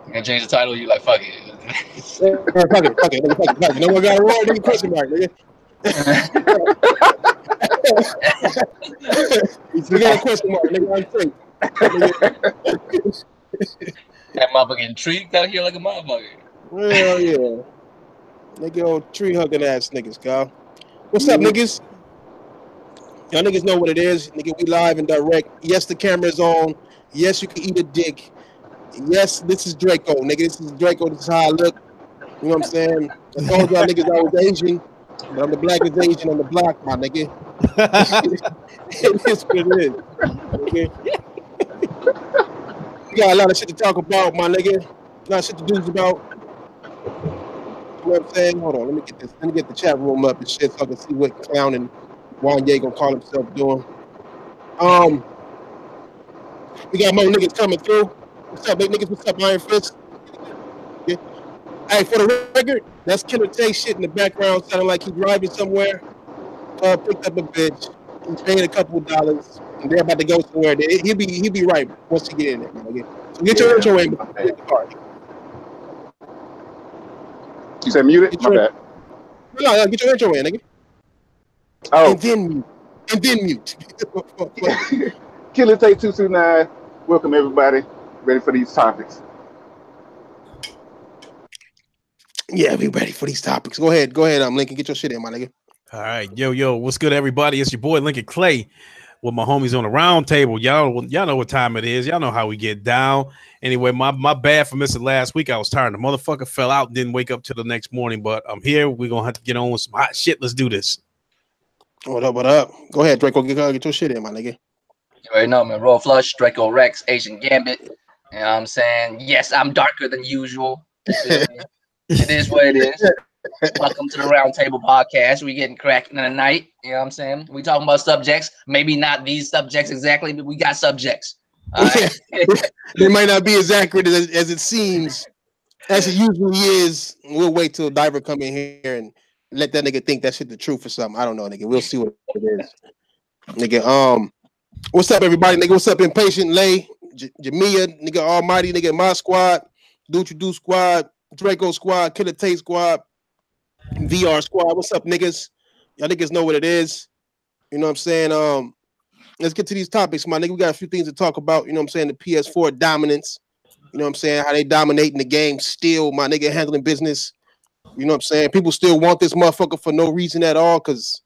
You can change the title. You like fuck it. Fuck it. No one got a roar, nigga. Question mark, nigga. We got a question mark, nigga. I'm straight. That motherfucking tree out here like a motherfucker. Well, yeah. Nigga, old tree hugging ass niggas, Kyle. What's up, niggas? Y'all niggas know what it is. Nigga, we live and direct. Yes, the camera's on. Yes, you can eat a dick. Yes, this is Draco, nigga. This is Draco. This is how I look. You know what I'm saying? I told y'all niggas I was Asian, but I'm the blackest Asian on the block, my nigga. It is what it is. Okay? We got a lot of shit to talk about, my nigga. A lot of shit to do about. You know what I'm saying? Hold on, let me get the chat room up and shit so I can see what clown and Wanye gonna call himself doing. We got more niggas coming through. What's up, big niggas? What's up, Iron Fist? Yeah. Hey, for the record, that's Killer Tay shit in the background, sounding like he's driving somewhere. Picked up a bitch. He's paying a couple of dollars, and they're about to go somewhere. He'll be right once you get in there. Okay? So get your intro in before you get the car. You said mute it? My bad. No, get your intro in, nigga. Oh. And then mute. Killer Take 229. Welcome everybody. Ready for these topics. Yeah, we ready for these topics. Go ahead, Lincoln. Get your shit in, my nigga. All right, yo, what's good, everybody? It's your boy Lincoln Clay with my homies on the round table. Y'all know what time it is. Y'all know how we get down. Anyway, my bad for missing last week. I was tired. The motherfucker fell out, didn't wake up till the next morning. But I'm here. We're gonna have to get on with some hot shit. Let's do this. What up? Go ahead, Draco. Get your shit in, my nigga. You already know, man. Roll Flush, Draco Rex, Asian Gambit. You know what I'm saying? Yes, I'm darker than usual. It is what it is. Welcome to the Roundtable Podcast. We getting cracking in the night. You know what I'm saying? We talking about subjects. Maybe not these subjects exactly, but we got subjects. Right? They might not be as accurate as it seems, as it usually is. We'll wait till Diver come in here and let that nigga think that shit the truth or something. I don't know, nigga. We'll see what it is. Nigga, what's up, everybody? Nigga, what's up, Impatient Lay, Jamia, nigga, Almighty, nigga, my squad, Do What You Do squad, Draco squad, Killer Tate squad, VR squad. What's up, niggas? Y'all niggas know what it is. You know what I'm saying? Let's get to these topics, my nigga. We got a few things to talk about. You know what I'm saying? The PS4 dominance. You know what I'm saying? How they dominating the game still, my nigga, handling business. You know what I'm saying? People still want this motherfucker for no reason at all, because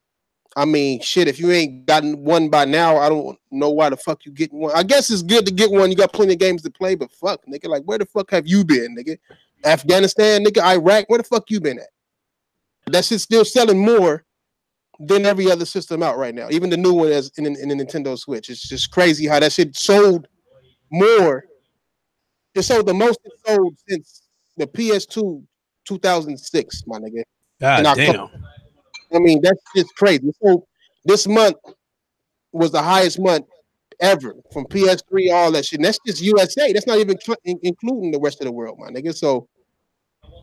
I mean, shit, if you ain't gotten one by now, I don't know why the fuck you getting one. I guess it's good to get one. You got plenty of games to play, but fuck, nigga, like, where the fuck have you been, nigga? Afghanistan, nigga, Iraq, where the fuck you been at? That shit's still selling more than every other system out right now. Even the new one in the Nintendo Switch. It's just crazy how that shit sold more. It sold the most it sold since the PS2 2006, my nigga. God damn. I mean, that's just crazy. So this month was the highest month ever from PS3, all that shit. And that's just USA. That's not even including the rest of the world, my nigga. So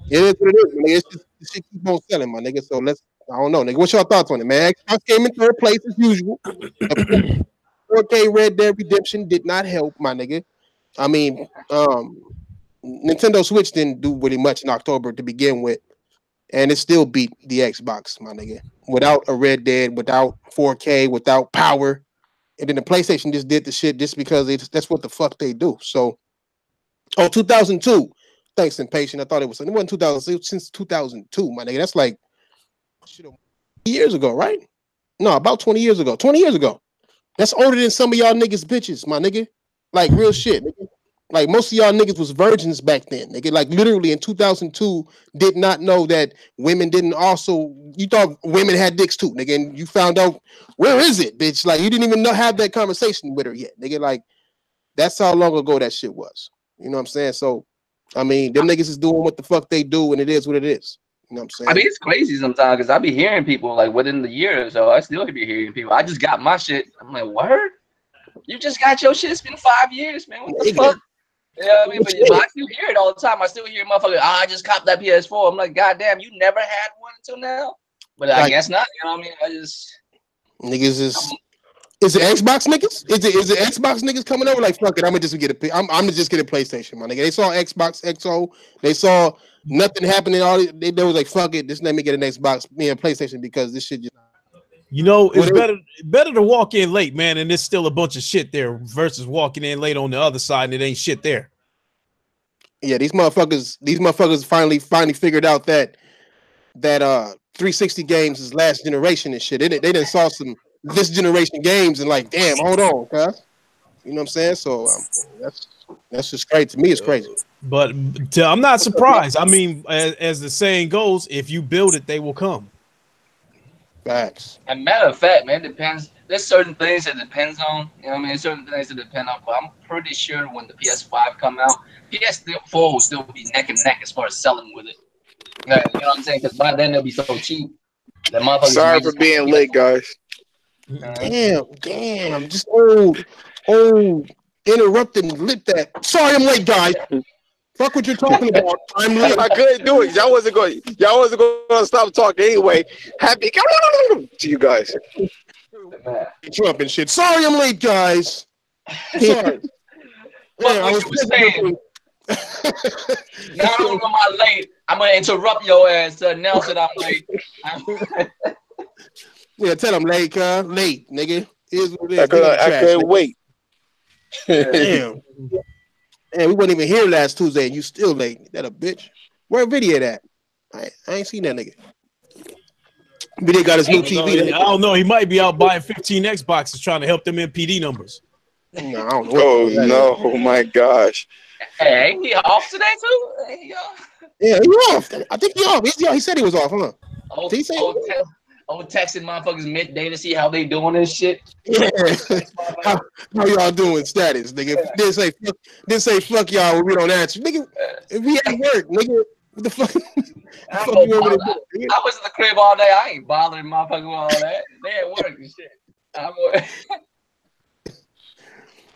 it is what it is, my nigga. It's just the shit keep on selling, my nigga. So I don't know, nigga. What's your thoughts on it, man? Xbox came in third place as usual. 4K Red Dead Redemption did not help, my nigga. I mean, Nintendo Switch didn't do really much in October to begin with. And it still beat the Xbox, my nigga. Without a Red Dead, without 4K, without power. And then the PlayStation just did the shit just because that's what the fuck they do. So, 2002. Thanks, Impatient. I thought it wasn't 2000 since 2002, my nigga. That's like shit, years ago, right? No, about 20 years ago. 20 years ago. That's older than some of y'all niggas bitches, my nigga. Like real shit, nigga. Like most of y'all niggas was virgins back then, nigga. Like literally in 2002, did not know that women didn't also. You thought women had dicks too, nigga, and you found out where is it, bitch? Like you didn't even have that conversation with her yet, nigga. Like that's how long ago that shit was. You know what I'm saying? So, I mean, them niggas is doing what the fuck they do, and it is what it is. You know what I'm saying? I mean, it's crazy sometimes because I be hearing people like within the year or so. I still be hearing people. I just got my shit. I'm like, word? You just got your shit? It's been 5 years, man. What the fuck? You know what I mean? But I still hear it all the time. I still hear motherfuckers, I just copped that PS4. I'm like, goddamn, you never had one until now? But I guess not. You know what I mean? I just niggas is Is it Xbox niggas? Is it Xbox niggas coming over? Like, fuck it, I'm gonna just get a. I'm gonna just get a PlayStation, my nigga. They saw Xbox XO. They saw nothing happening. They was like, fuck it, just let me get an Xbox, me a PlayStation because this shit just. You know, it's better to walk in late, man, and there's still a bunch of shit there versus walking in late on the other side and it ain't shit there. Yeah, these motherfuckers finally figured out that 360 games is last generation and shit. They done saw some this generation games and like, damn, hold on, cuz. You know what I'm saying? So that's just crazy. To me, it's crazy. But I'm not surprised. I mean, as the saying goes, if you build it, they will come. Facts. And matter of fact, man, it depends. There's certain things that depends on. You know what I mean? Certain things that depend on. But I'm pretty sure when the PS5 come out, PS4 will still be neck and neck as far as selling with it. You know what I'm saying? Because by then they'll be so cheap. Sorry for being late, guys. Damn. Just interrupting lip that. Sorry, I'm late, guys. Fuck what you're talking about. I'm late. I couldn't do it. Y'all wasn't going to stop talking anyway. Happy to you guys. Trump and shit. Sorry, I'm late, guys. Sorry. What you were saying? Not only am I late, I'm gonna interrupt your ass to announce that I'm late. Yeah, tell him late, late, nigga. Here's what it is. I couldn't wait. Damn. Man, we wasn't even here last Tuesday and you still late. That a bitch. Where video at? I ain't seen that nigga. Video got his new TV. I don't know. He might be out buying 15 Xboxes trying to help them NPD numbers. No, I don't know. Oh my gosh. Hey, ain't he off today too? Yeah, he off. I think he off. He said he was off, huh? Texting motherfuckers midday to see how they doing this shit. Yeah. how y'all doing? Status, nigga. Didn't say fuck y'all when we don't answer, nigga. If we at work, nigga, what the fuck? I was in the crib all day. I ain't bothering motherfuckers with all that. They at work and shit.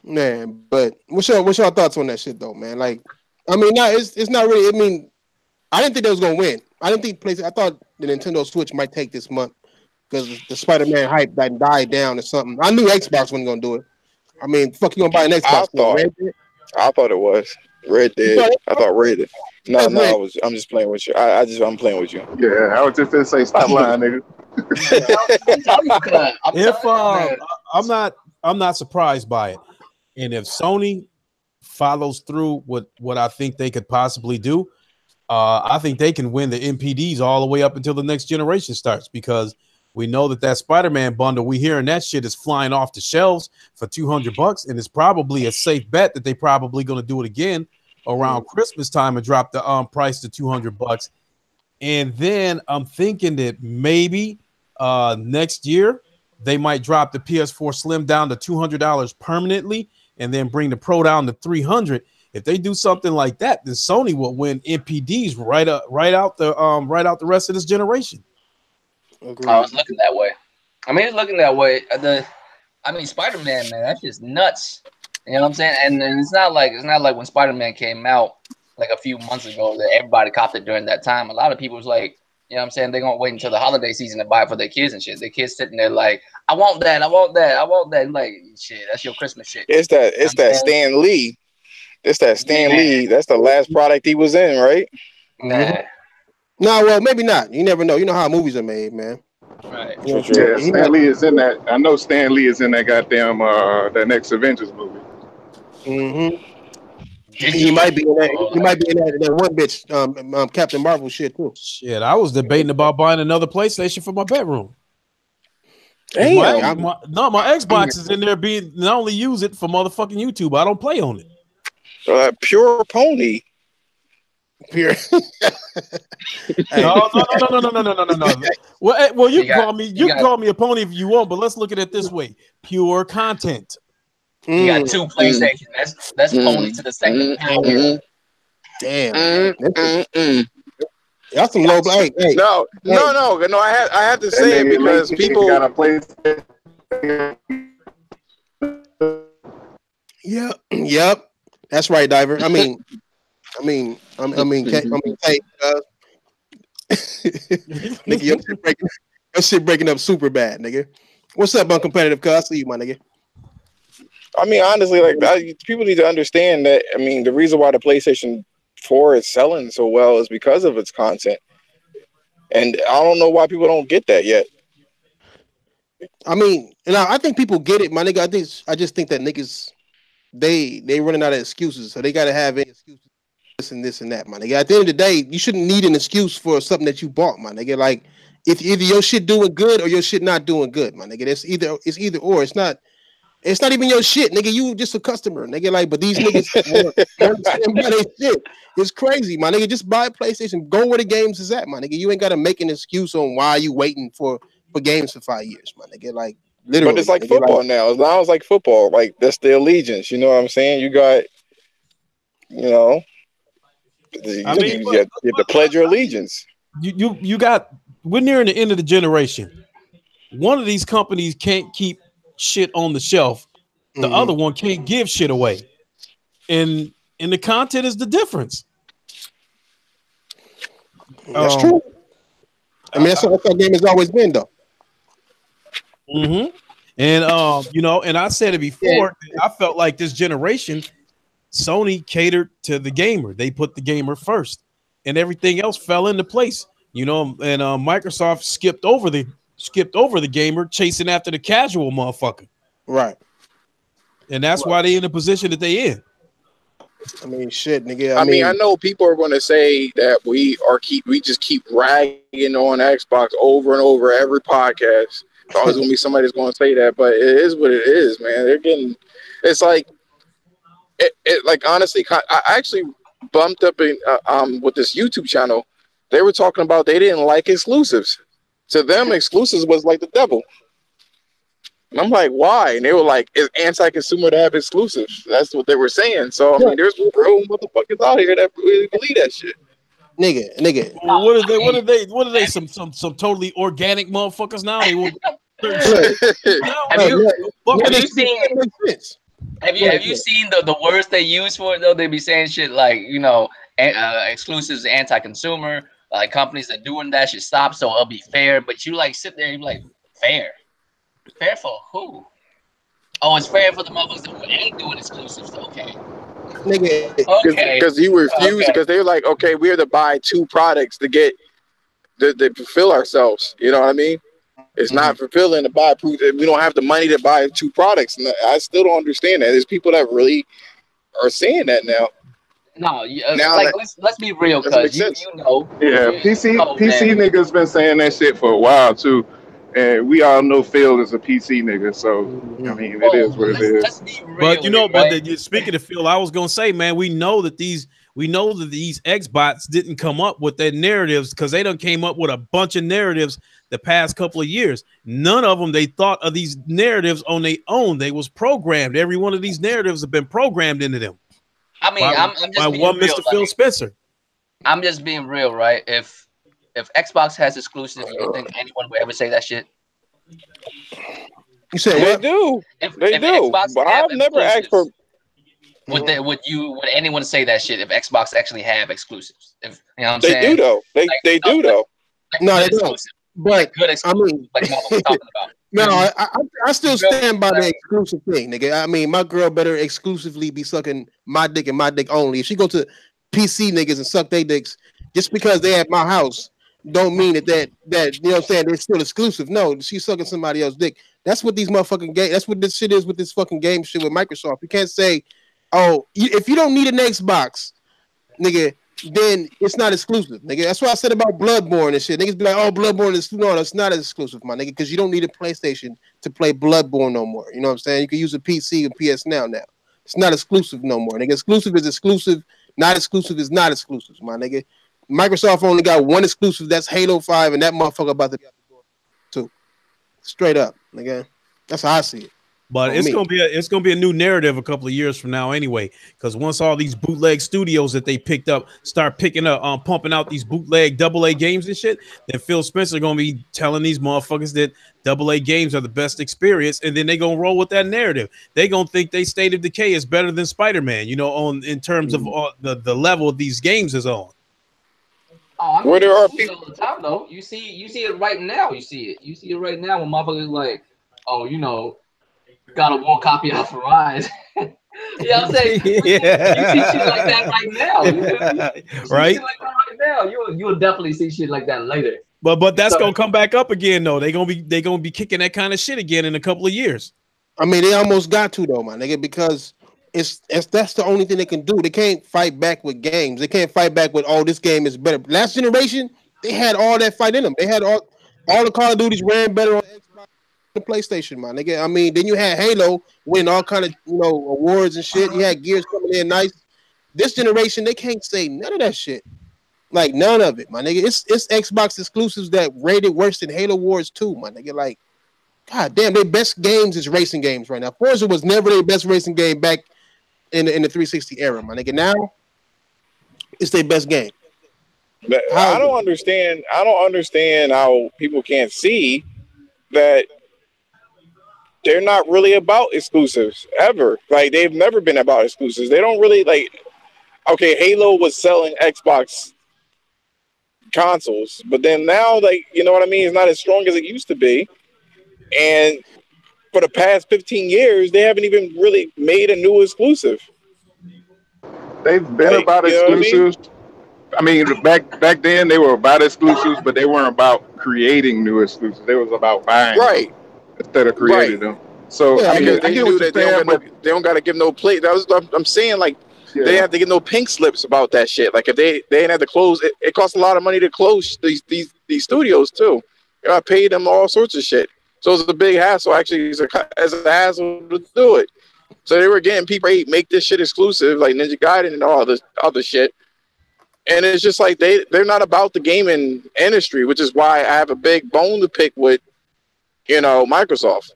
Man, but what's your thoughts on that shit though, man? Like, I mean, it's not really. I mean, I didn't think they was gonna win. I didn't think PlayStation. I thought the Nintendo Switch might take this month because the Spider-Man hype that died down or something. I knew Xbox wasn't gonna do it. I mean, fuck, you gonna buy an Xbox? I thought it was Red Dead. I thought Red Dead. No, I'm just playing with you. I'm playing with you. Yeah, I was just gonna say stop lying, nigga. I'm not surprised by it. And if Sony follows through with what I think they could possibly do, I think they can win the NPDs all the way up until the next generation starts, because we know that Spider-Man bundle, we hearing that shit is flying off the shelves for $200, and it's probably a safe bet that they probably going to do it again around Christmas time and drop the price to $200. And then I'm thinking that maybe next year they might drop the PS4 Slim down to $200 permanently, and then bring the Pro down to $300. If they do something like that, then Sony will win NPDs right out the rest of this generation. Agreed. I was looking that way. I mean, it's looking that way. Spider-Man, man, that's just nuts. You know what I'm saying? And it's not like when Spider-Man came out like a few months ago that everybody copped it during that time. A lot of people was like, you know what I'm saying, they're gonna wait until the holiday season to buy it for their kids and shit. Their kids sitting there like, I want that. Like, shit, that's your Christmas shit. It's that Stan Lee. It's that Stan Lee. That's the last product he was in, right? Nah. No, well, maybe not. You never know. You know how movies are made, man. Right. Yeah, Stan Lee is in that. I know Stan Lee is in that goddamn that next Avengers movie. Mm-hmm. He might be in that. He might be in that one bitch, Captain Marvel shit too. Shit, I was debating about buying another PlayStation for my bedroom. Damn. My Xbox is in there being not only use it for motherfucking YouTube. I don't play on it. Pure pony. Pure. No. Well, you can call me a pony if you want, but let's look at it this way: pure content. You got two PlayStations. That's pony to the second power. Damn. That's some low blow. Hey. No. I have to say it because people got a PlayStation. Yep. That's right, Diver. I mean, nigga, your shit breaking up super bad, nigga. What's up, uncompetitive? Cuz I see you, my nigga. I mean, honestly, like people need to understand that. I mean, the reason why the PlayStation 4 is selling so well is because of its content, and I don't know why people don't get that yet. I mean, and I think people get it, my nigga. I just think that niggas they running out of excuses, so they gotta have excuses, this and that, my nigga. At the end of the day, you shouldn't need an excuse for something that you bought, my nigga. Like if either your shit doing good or your shit not doing good, my nigga. It's either or. It's not even your shit, nigga. You just a customer, nigga. Like, but these niggas understand by their shit. It's crazy, my nigga. Just buy a PlayStation. Go where the games is at, my nigga. You ain't gotta make an excuse on why you waiting for games for 5 years, my nigga. Like literally. But it's like nigga, football now. Now it's like football. Like that's the allegiance. You know what I'm saying? You got, you know, you have to pledge your allegiance. You got. We're nearing the end of the generation. One of these companies can't keep shit on the shelf. The other one can't give shit away. And the content is the difference. That's true. I mean, that's how game has always been, though. And you know, and I said it before. I felt like this generation, Sony catered to the gamer. They put the gamer first, and everything else fell into place. You know, and Microsoft skipped over the gamer, chasing after the casual motherfucker. Right. And that's why they in the position that they in. I mean, shit, nigga. I mean, I know people are going to say that we just keep ragging on Xbox over and over every podcast. There's always going to be somebody that's going to say that, but it is what it is, man. They're getting. It's like, like honestly, I actually bumped up in with this YouTube channel. They were talking about they didn't like exclusives. To them, exclusives was like the devil. And I'm like, why? And they were like, it's anti-consumer to have exclusives. That's what they were saying. So I mean, there's real motherfuckers out here that really believe that shit. Nigga. Well, what are they? Some totally organic motherfuckers now? They will. Have you seen the words they use for it though? They be saying shit like, you know, exclusives, anti-consumer. Like companies that doing that should stop, so it'll be fair. But you like sit there and you like, fair for who? Oh, it's fair for the motherfuckers who ain't doing exclusives. Okay, nigga. Okay, because you refuse because they're like, okay, we have to buy 2 products to get to fulfill ourselves. You know what I mean? It's not fulfilling to buy. We don't have the money to buy 2 products, and I still don't understand that. There's people that really are saying that now. No, like let's be real, cuz you know. Yeah, PC niggas been saying that shit for a while too, and we all know Phil is a PC nigga, so I mean it is what it is. Let's be real, but you know, right? but speaking of Phil, I was gonna say, man, we know that these Xbots didn't come up with their narratives because they done came up with a bunch of narratives the past couple of years. None of them they thought of these narratives on their own. They was programmed. Every one of these narratives have been programmed into them. I mean, I'm just being real, Mr. Phil Spencer. I'm just being real, right? If Xbox has exclusives, you think anyone would ever say that shit? You say they do. They do. But I've never asked for. Would anyone say that shit if Xbox actually have exclusives? If you know what I'm saying? They do though. They do though. No, they don't. But good exclusive, like we're talking about. No, I still stand by the exclusive thing, nigga. I mean, my girl better exclusively be sucking my dick and my dick only. If she go to PC niggas and suck their dicks just because they at my house, don't mean that you know what I'm saying, they're still exclusive. No, she's sucking somebody else's dick. That's what these motherfucking game. That's what this shit is with this fucking game shit with Microsoft. You can't say, oh, if you don't need an Xbox, nigga, then it's not exclusive, nigga. That's what I said about Bloodborne and shit. Niggas be like, oh, Bloodborne is no, it's not exclusive, my nigga, because you don't need a PlayStation to play Bloodborne no more. You know what I'm saying? You can use a PC and PS now. It's not exclusive no more, nigga. Exclusive is exclusive. Not exclusive is not exclusive, my nigga. Microsoft only got one exclusive. That's Halo 5, and that motherfucker about to be out the door too. Straight up, nigga. That's how I see it. But it's gonna be a new narrative a couple of years from now anyway. Because once all these bootleg studios that they picked up start pumping out these bootleg AA games and shit, then Phil Spencer gonna be telling these motherfuckers that AA games are the best experience, and then they gonna roll with that narrative. They gonna think they State of Decay is better than Spider-Man, you know, in terms of the level of these games is on. Oh, I mean, where there are people all the time though. You see it right now. You see it right now when motherfuckers like, oh, God of War copy out for Rise. You know what I'm saying? Yeah. You see shit like that right now. You feel me? You see Right? shit like that right now. You'll definitely see shit like that later. But that's gonna come back up again though. They're gonna be kicking that kind of shit again in a couple of years. I mean, they almost got to though, my nigga, because that's the only thing they can do. They can't fight back with games. They can't fight back with this game is better. Last generation, they had all that fight in them. They had all the Call of Duties ran better on Xbox, the PlayStation, my nigga. I mean, then you had Halo winning all kind of awards and shit. You had Gears coming in nice. This generation, they can't say none of that shit. Like none of it, my nigga. It's Xbox exclusives that rated worse than Halo Wars 2, my nigga. Like, god damn, their best games is racing games right now. Forza was never their best racing game back in the 360 era, my nigga. Now it's their best game. But I don't understand how people can't see that they're not really about exclusives ever. Like, they've never been about exclusives. They don't really okay, Halo was selling Xbox consoles, but then now, like, you know what I mean, it's not as strong as it used to be. And for the past 15 years, they haven't even really made a new exclusive. They've been about exclusives. I mean, back then they were about exclusives, but they weren't about creating new exclusives. They was about buying them instead of creating them. So I mean, they knew that they don't got to give no play. I'm saying, like, they have to get no pink slips about that shit. Like, if they didn't have to close, it costs a lot of money to close these studios too. I paid them all sorts of shit. So it's a big hassle. Actually, it's a hassle to do it. So they were getting people, hey, make this shit exclusive, like Ninja Gaiden and all this other shit. And it's just like they're not about the gaming industry, which is why I have a big bone to pick with, Microsoft.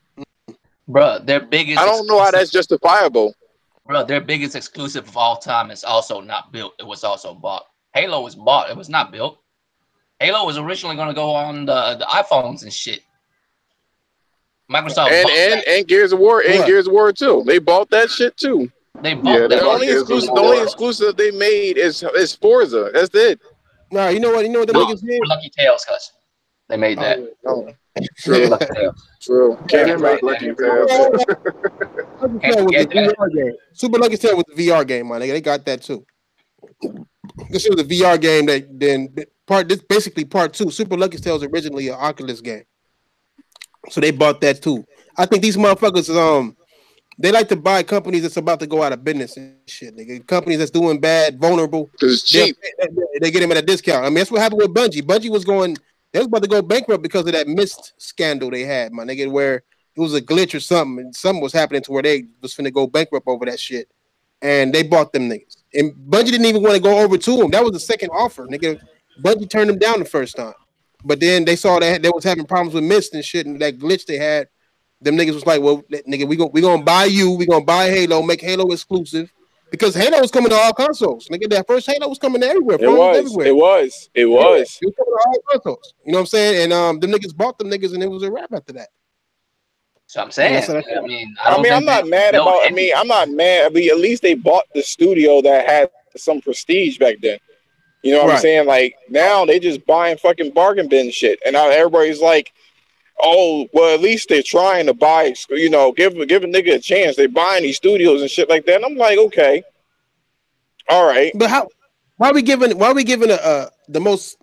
Bruh, their biggest. I don't know how that's justifiable. Bruh, their biggest exclusive of all time is also not built. It was also bought. Halo was bought. It was not built. Halo was originally going to go on the iPhones and shit. Microsoft and Gears of War and Gears of War 2. They bought that shit too. They bought the only exclusive they made is Forza. That's it. Nah, you know what the niggas did? Lucky Tales, cuz they made that. True. True. Can't make Lucky Tales. Super Lucky Tales was the VR game, my nigga. They got that too. This was a VR game this basically part 2. Super Lucky Tales originally an Oculus game. So they bought that too. I think these motherfuckers, they like to buy companies that's about to go out of business and shit. Nigga. Companies that's doing bad, vulnerable. Because it's cheap. They get them at a discount. I mean, that's what happened with Bungie. Bungie they was about to go bankrupt because of that Mist scandal they had, my nigga, where it was a glitch or something, and something was happening to where they was finna go bankrupt over that shit. And they bought them niggas. And Bungie didn't even want to go over to them. That was the second offer, nigga. Bungie turned them down the first time. But then they saw that they was having problems with Mist and shit, and that glitch they had. Them niggas was like, well, nigga, we gonna buy you. We gonna buy Halo, make Halo exclusive, because Halo was coming to all consoles. Nigga, that first Halo was coming to everywhere. It was. It was coming to all consoles. You know what I'm saying? And them niggas bought them niggas, and it was a wrap after that. So I'm saying. I'm not mad. I mean, at least they bought the studio that had some prestige back then. You know what I'm saying? Like, now they just buying fucking bargain bin shit, and now everybody's like, oh, well, at least they're trying to buy, give a nigga a chance. They're buying these studios and shit like that. And I'm like, okay, all right. But why are we giving the most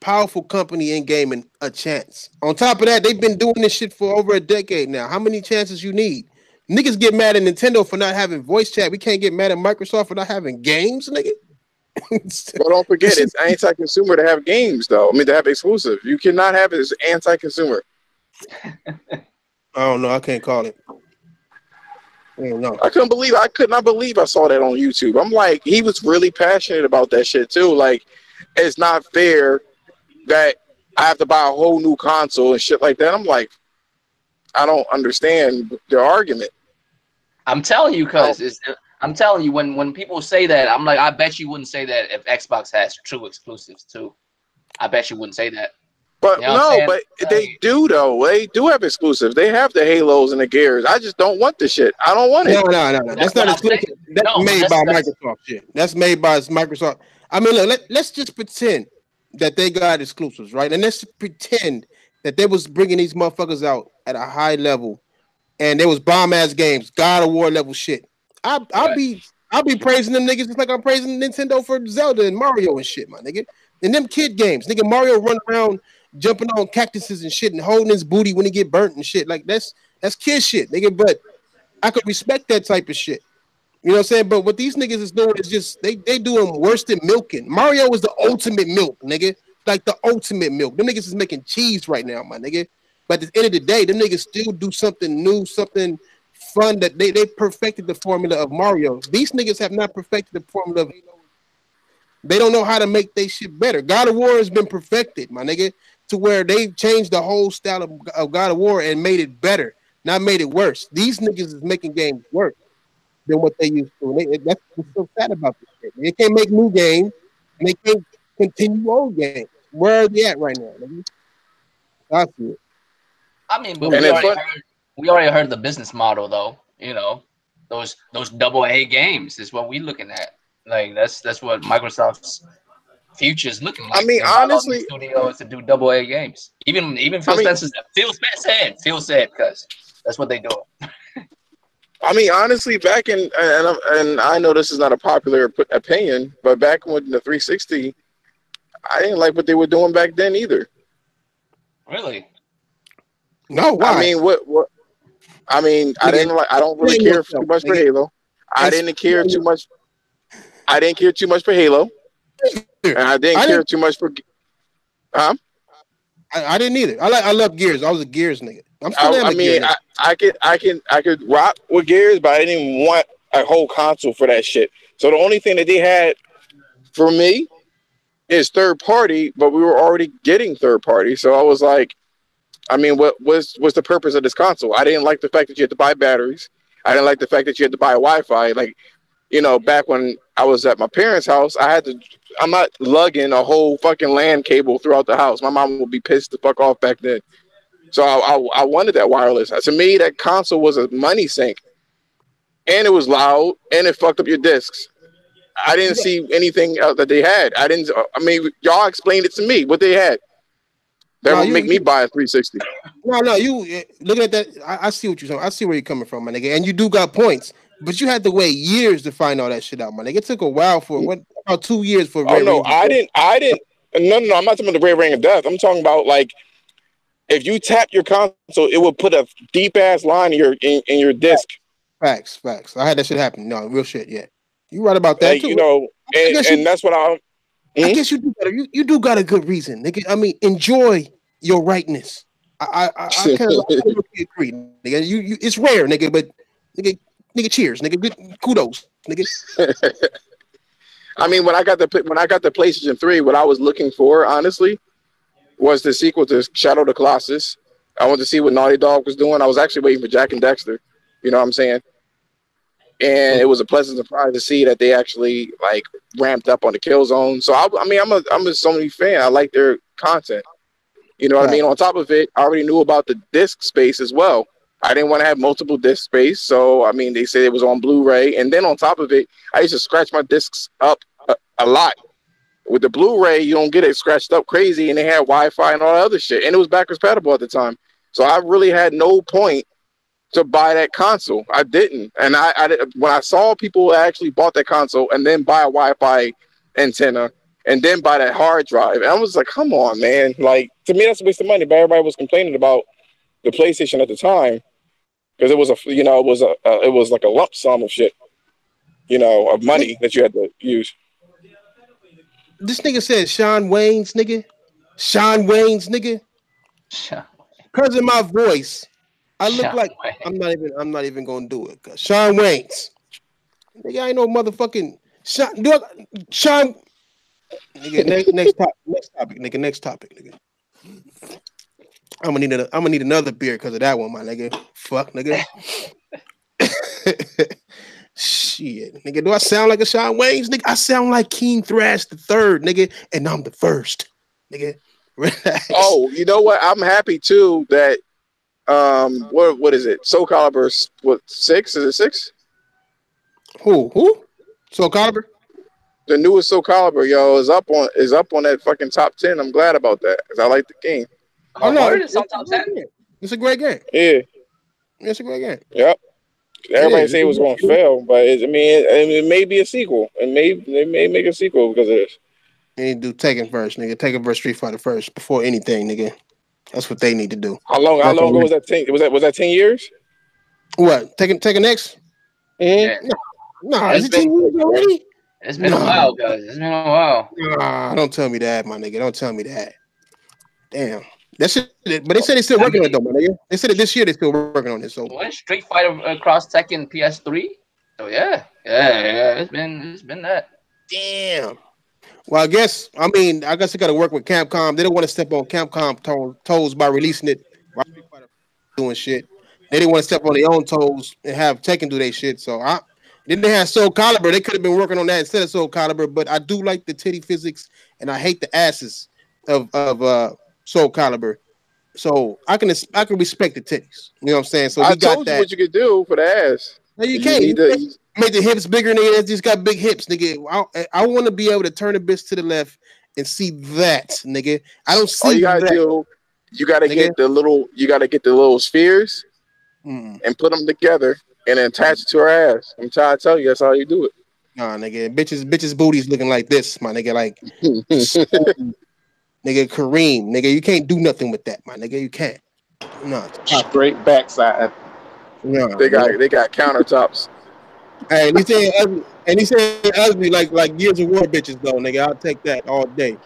powerful company in gaming a chance? On top of that, they've been doing this shit for over a decade now. How many chances you need? Niggas get mad at Nintendo for not having voice chat. We can't get mad at Microsoft for not having games, nigga. But don't forget, it's anti-consumer to have games, though. I mean, to have exclusive. You cannot have it as anti-consumer. I don't know. I can't call it. I don't know. I could not believe I saw that on YouTube. I'm like, he was really passionate about that shit too. Like, it's not fair that I have to buy a whole new console and shit like that. I'm like, I don't understand the argument. I'm telling you, I'm telling you, when people say that, I'm like, I bet you wouldn't say that if Xbox has true exclusives too. I bet you wouldn't say that. But but they do though. They do have exclusives. They have the Halos and the Gears. I just don't want the shit. I don't want it. No. That's not exclusive. That's made by Microsoft shit. That's made by Microsoft. I mean, look, let's just pretend that they got exclusives, right? And let's pretend that they was bringing these motherfuckers out at a high level and there was bomb ass games, God of War level shit. I'll be praising them niggas just like I'm praising Nintendo for Zelda and Mario and shit, my nigga. And them kid games, nigga, Mario run around jumping on cactuses and shit and holding his booty when he get burnt and shit. Like that's kid shit, nigga. But I could respect that type of shit. You know what I'm saying? But what these niggas is doing is just they doing worse than milking. Mario is the ultimate milk, nigga. Like the ultimate milk. Them niggas is making cheese right now, my nigga. But at the end of the day, them niggas still do something new, something fun that they perfected the formula of Mario. These niggas have not perfected the formula of they don't know how to make their shit better. God of War has been perfected, my nigga, to where they've changed the whole style of God of War and made it better, not made it worse. These niggas is making games worse than what they used to. That's what's so sad about this shit. They can't make new games and they can't continue old games. Where are they at right now, nigga? I see it. I mean, but we already heard the business model, though. You know, those AA games is what we looking at. Like that's what Microsoft's future is looking like. I mean, honestly, studios to do AA games. Even Phil Spencer said because that's what they do. I mean, honestly, back in and I know this is not a popular opinion, but back when the 360, I didn't like what they were doing back then either. Really? No, why? I mean, what? I mean, I don't really care too much for Halo. I didn't care too much. I didn't care too much for Halo, and I didn't care too much for. I didn't either. I love Gears. I was a Gears nigga. I could rock with Gears, but I didn't even want a whole console for that shit. So the only thing that they had for me is third party, but we were already getting third party. So I was like, I mean, what was the purpose of this console? I didn't like the fact that you had to buy batteries. I didn't like the fact that you had to buy Wi-Fi. Like, you know, back when I was at my parents' house, I'm not lugging a whole fucking LAN cable throughout the house. My mom would be pissed the fuck off back then. So I wanted that wireless. To me, that console was a money sink. And it was loud, and it fucked up your discs. I didn't see anything else that they had. I mean, y'all explained it to me, what they had. That would make me buy a 360. No, you looking at that, I see what you're saying. I see where you're coming from, my nigga. And you do got points. But you had to wait years to find all that shit out, my nigga. It took a while about 2 years for Red Ring. I didn't. No, I'm not talking about the Red Ring of Death. I'm talking about, like, if you tap your console, it would put a deep ass line in your disc. Facts. I had that shit happen. No, real shit, yeah. You right about that, too. You know, and that's what I guess you do better. You do got a good reason, nigga. I mean, enjoy your rightness. I kind of agree, nigga. You it's rare, nigga, but nigga, cheers, nigga. Good kudos, nigga. I mean, when I got the PlayStation 3, what I was looking for, honestly, was the sequel to Shadow of the Colossus. I wanted to see what Naughty Dog was doing. I was actually waiting for Jack and Dexter. You know what I'm saying? And it was a pleasant surprise to see that they actually, like, ramped up on the Killzone. So I mean, I'm a Sony fan. I like their content. You know what I mean? On top of it, I already knew about the disc space as well. I didn't want to have multiple disc space, so I mean, they said it was on Blu-ray, and then on top of it, I used to scratch my discs up a lot. With the Blu-ray, you don't get it scratched up crazy, and they had Wi-Fi and all that other shit, and it was backwards compatible at the time. So I really had no point to buy that console. I didn't, and when I saw people actually bought that console and then buy a Wi-Fi antenna and then buy that hard drive, and I was like, come on, man! Like, to me, that's a waste of money. But everybody was complaining about the PlayStation at the time. Because it was like a lump sum of shit, you know, of money that you had to use. This nigga said Sean Wayne's nigga. Because of my voice, I look like I'm not even gonna do it. Cause Sean Wayne's nigga, I ain't no motherfucking Sean. Nigga, next topic, nigga. I'm gonna need another beer because of that one, my nigga. Fuck, nigga. Shit, nigga. Do I sound like a Sean Wayne's, nigga? I sound like King Thrash the Third, nigga, and I'm the first, nigga. Relax. Oh, you know what? I'm happy too that what is it? Soul Calibur, what, 6? Is it 6? Who? Soul Calibur? The newest Soul Calibur, yo, is up on that fucking top 10. I'm glad about that because I like the game. Oh no, it's a great game. Yeah. It's a great game. Yep. Everybody say it was going to fail, but it may be a sequel. They may make a sequel because of this. They need to do Tekken first, nigga. Tekken versus Street Fighter first before anything, nigga. That's what they need to do. How long ago was that? Was that 10 years? What? Tekken X? Yeah. No, is it 10 years already? It's been a while, guys. It's been a while. Nah, don't tell me that, my nigga. Don't tell me that. Damn. That shit, but they said they're still working on it, though, my nigga. They said it this year they're still working on it. So what, Street Fighter Cross Tekken PS3? Oh yeah. It's been that. Damn. Well, I guess they got to work with Capcom. They don't want to step on Capcom toes by releasing it, by doing shit. They didn't want to step on their own toes and have Tekken do their shit. So then they had Soul Calibur. They could have been working on that instead of Soul Calibur. But I do like the titty physics, and I hate the asses of Soul Calibur. So I can respect the titties. You know what I'm saying? So I told you what you could do for the ass. No, you can't. Make the hips bigger, nigga. That's just got big hips, nigga. I want to be able to turn the bitch to the left and see that, nigga. I don't see. All you gotta do, you gotta get the little spheres and put them together and then attach it to her ass. I'm trying to tell you, that's how you do it. Nah, nigga, bitches booties looking like this, my nigga. Like, nigga, Kareem, nigga, you can't do nothing with that, my nigga. You can't. No, straight backside. No, they got countertops. Hey, and he said ugly like Gears of War bitches though, nigga. I'll take that all day.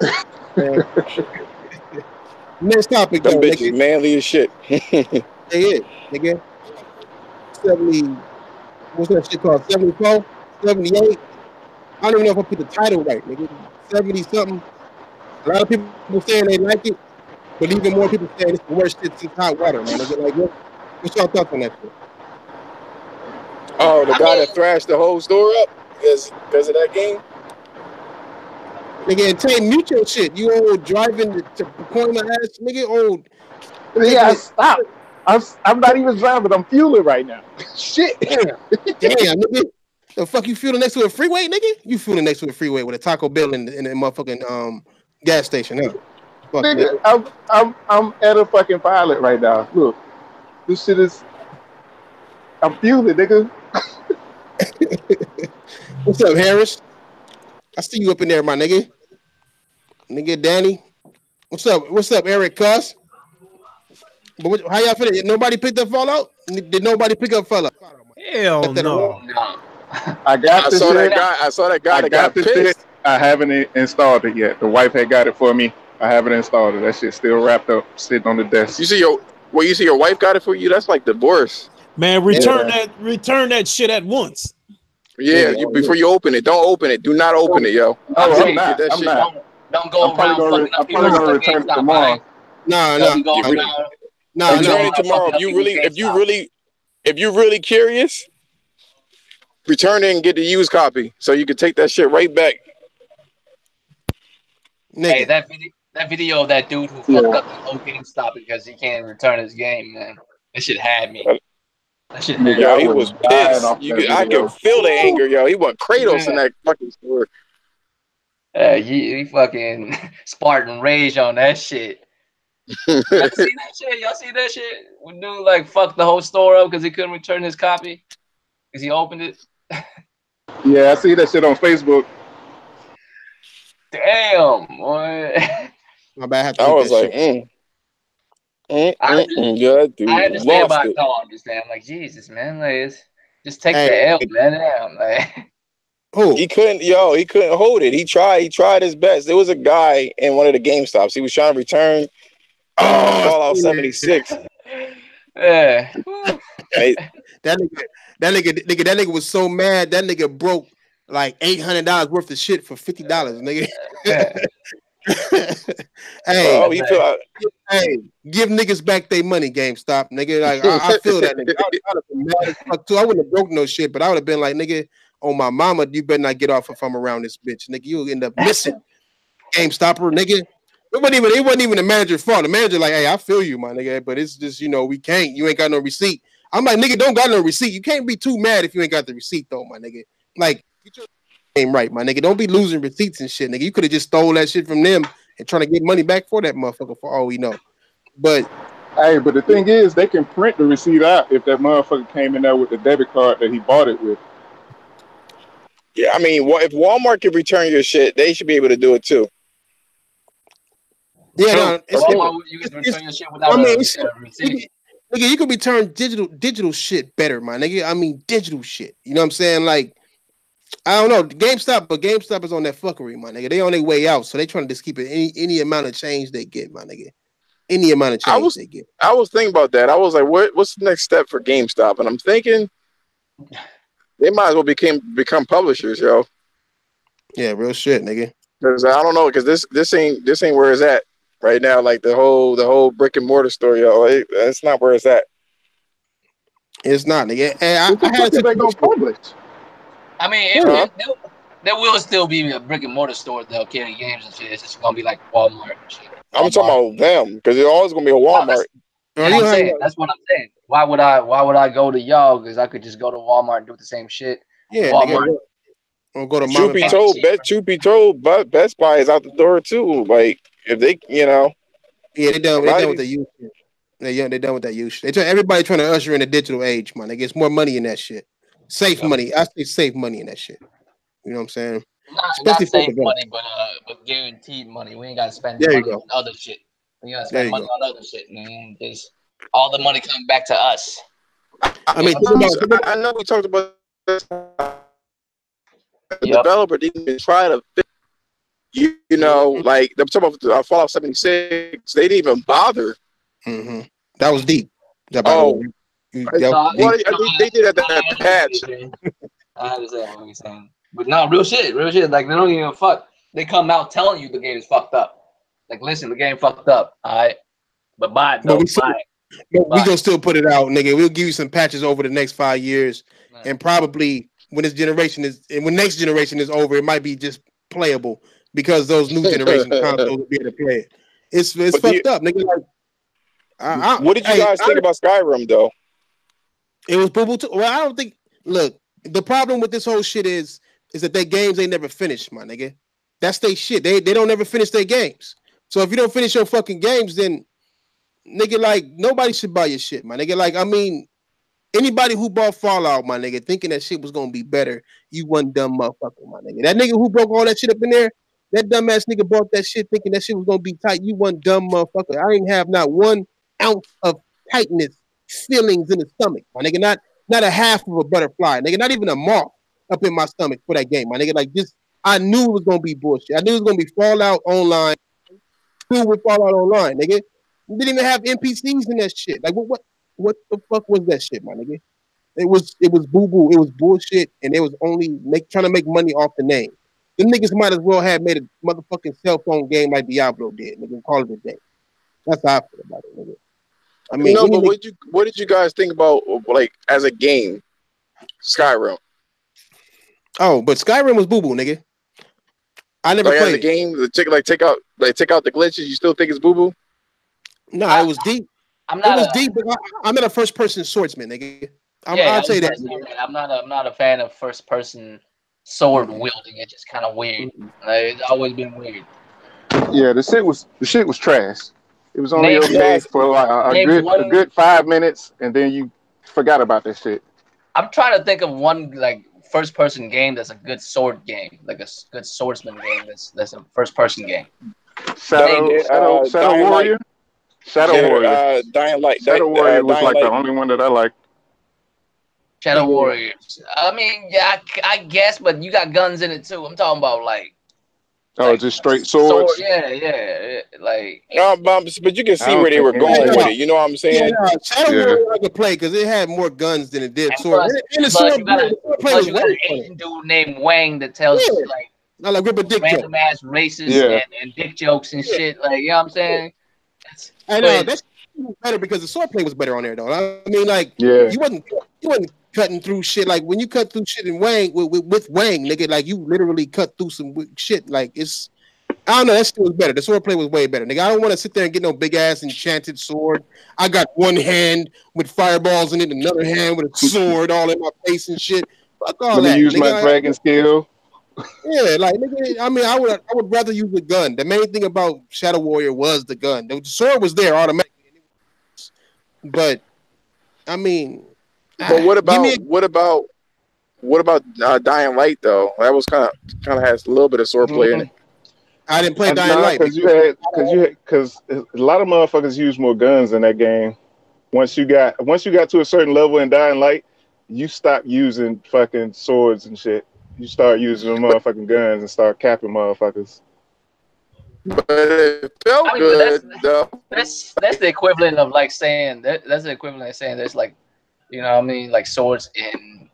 Next topic, them though, bitches nigga. Manly as shit. They is, nigga. 70. What's that shit called? 74, 78. I don't even know if I put the title right, nigga. 70 something. A lot of people saying they like it, but even more people saying it's the worst shit since hot water, man. Nigga, like, what's your thoughts on that shit? Oh, the guy that thrashed the whole store up because of that game? Nigga, Tay, mute your shit. You old driving to point my ass, nigga. Old. Yeah, stop. I'm not even driving. I'm fueling right now. Shit. Damn, nigga. The fuck you fueling next to a freeway, nigga? You fueling next to a freeway with a Taco Bell in the motherfucking gas station, huh? Fuck, nigga, I'm at a fucking pilot right now. Look, this shit is. I'm fueling, nigga. What's up, Harris? I see you up in there, my nigga. Nigga, Danny. What's up, Eric Cuss? But how y'all feeling? Nobody picked up Fallout? Did nobody pick up Fallout? Hell no. I saw that guy that got pissed. Shit. I haven't installed it yet. The wife had got it for me. I haven't installed it. That shit still wrapped up, sitting on the desk. You see your wife got it for you? That's like divorce. Man, return that shit at once. Yeah, before you open it, don't open it. Do not open it, yo. I'm not. Don't go around fucking up people's stuff. Return it tomorrow. No. Return it tomorrow. If you really curious, return it and get the used copy so you can take that shit right back. Hey, that video of that dude who fucked up the whole GameStop because he can't return his game, man. That shit had me. That shit had me. Yo, he was pissed. I could feel the anger, yo. He went Kratos in that fucking store. He fucking Spartan rage on that shit. Y'all see that shit? Y'all see that shit? When dude like fucked the whole store up because he couldn't return his copy because he opened it. Yeah, I see that shit on Facebook. Damn, boy. My bad. I was like, yeah, dude. I understand, but I don't understand. I'm like, Jesus, man, like, just take the L, man. Damn, like. He couldn't hold it. He tried his best. There was a guy in one of the GameStops. He was trying to return Fallout 76. Yeah. That nigga was so mad. That nigga broke like $800 worth of shit for $50, nigga. Hey, give niggas back their money, GameStop, nigga. Like I feel that nigga. I'd have been mad as fuck too. I wouldn't have broke no shit, but I would have been like, nigga, on my mama, you better not get off if I'm around this bitch, nigga. You'll end up missing, GameStopper, nigga. It wasn't even the manager's fault. The manager like, hey, I feel you, my nigga, but it's just, we can't. You ain't got no receipt. I'm like, nigga, don't got no receipt. You can't be too mad if you ain't got the receipt, though, my nigga. Like, get your game right, my nigga. Don't be losing receipts and shit, nigga. You could have just stole that shit from them and trying to get money back for that motherfucker for all we know. But Hey, but the thing is, they can print the receipt out if that motherfucker came in there with the debit card that he bought it with. Yeah, I mean, if Walmart can return your shit, they should be able to do it too. Yeah, no, you can return your shit without a receipt. Nigga, you can return digital shit better, my nigga. I mean, digital shit. You know what I'm saying? Like, I don't know, GameStop is on that fuckery, my nigga. They on their way out, so they trying to just keep it any amount of change they get, my nigga. Any amount of change they get. I was thinking about that. I was like, what's the next step for GameStop? And I'm thinking they might as well become publishers, yo. Yeah, real shit, nigga. Because I don't know, because this ain't where it's at right now. Like the whole brick and mortar store, yo. That's not where it's at. It's not, nigga. And I had to go publish. I mean, there will still be a brick and mortar store that'll carry games and shit. It's just gonna be like Walmart and shit. I'm talking about them because it's always gonna be a Walmart. That's what I'm saying. Why would I go to y'all? Because I could just go to Walmart and do the same shit. Yeah, Walmart. Or go to Truth be told, Best Buy is out the door too. Like if they, yeah, they done with the use. They done with that use. Everybody trying to usher in a digital age, man. They get more money in that shit. Safe money. I say save money in that shit. You know what I'm saying? Not save money, but guaranteed money. We ain't gotta spend money on other shit. We gotta spend money on other shit, man. All the money comes back to us. I mean, I know we talked about this. The developer didn't even try to fix, you know, like they're talking about Fallout 76. They didn't even bother. Mm-hmm. That was deep. They did at that patch. I understand what you're saying, but no, real shit. Like they don't even fuck. They come out telling you the game is fucked up. Like, listen, the game fucked up. All right, but buy it. We gonna still put it out, nigga. We'll give you some patches over the next 5 years, and probably when next generation is over, it might be just playable because those new generation consoles will be able to play it. It's fucked up, nigga. Like, what did you guys think about Skyrim, though? It was boo-boo too. Well, I don't think. Look, the problem with this whole shit is that their games ain't never finished, my nigga. That's their shit. They don't ever finish their games. So if you don't finish your fucking games, then nigga, like, nobody should buy your shit, my nigga. Like, I mean, anybody who bought Fallout, my nigga, thinking that shit was gonna be better, you one dumb motherfucker, my nigga. That nigga who broke all that shit up in there, that dumbass nigga bought that shit thinking that shit was gonna be tight. You one dumb motherfucker. I ain't have not 1 ounce of tightness, feelings in the stomach, my nigga. Not a half of a butterfly, nigga. Not even a moth up in my stomach for that game, my nigga. Like, just I knew it was gonna be bullshit. I knew it was gonna be Fallout Online. With Fallout Online, nigga. We didn't even have NPCs in that shit. Like, what the fuck was that shit, my nigga? It was boo-boo. It was bullshit, and it was only trying to make money off the name. The niggas might as well have made a motherfucking cell phone game like Diablo did, nigga. Call it a day. That's how I feel about it, nigga. I mean, no, but what did you guys think about, like, as a game, Skyrim? Oh, but Skyrim was boo-boo, nigga. I never played as a game. Take out the glitches. You still think it's boo-boo? No, it was deep. It was deep, but I'm not a first-person swordsman, nigga. I'll say that. I'm not a fan of first-person sword wielding. It's just kind of weird. Like, it's always been weird. Yeah, the shit was trash. It was only okay for like a good 5 minutes, and then you forgot about that shit. I'm trying to think of one like first-person game that's a good sword game, like a good swordsman game that's a first-person game. Shadow Warrior. Shadow Warrior. Dying Light. Shadow Warrior was like the only one that I liked. Shadow Warriors. I mean, yeah, I guess, but you got guns in it too. I'm talking about like. Oh, just straight swords. Yeah. Like. But you can see where they were going with it. You know what I'm saying? Yeah, Shadow Warrior I could play because it had more guns than it did swords. You got an Asian dude named Wang that tells you like random ass races and dick jokes and shit. Like, you know what I'm saying? I know that's better because the swordplay was better on there, though. I mean, like, you wasn't cutting through shit like when you cut through shit in Wang with Wang, nigga. Like, you literally cut through some shit. Like, it's I don't know. That shit was better. The swordplay was way better, nigga. I don't want to sit there and get no big ass enchanted sword. I got one hand with fireballs in it, another hand with a sword all in my face and shit. Fuck all that. Let me use my dragon skill. Yeah, like, nigga, I mean, I would rather use a gun. The main thing about Shadow Warrior was the gun. The sword was there automatically. But I mean, but what about Dying Light though? That was kind of has a little bit of swordplay in it. I didn't play Dying Nah, Light because a lot of motherfuckers use more guns in that game. Once you got to a certain level in Dying Light, you stop using fucking swords and shit. You start using motherfucking guns and start capping motherfuckers. But it felt good though. That's the equivalent of like saying that's the equivalent of saying there's like, you know what I mean, like swords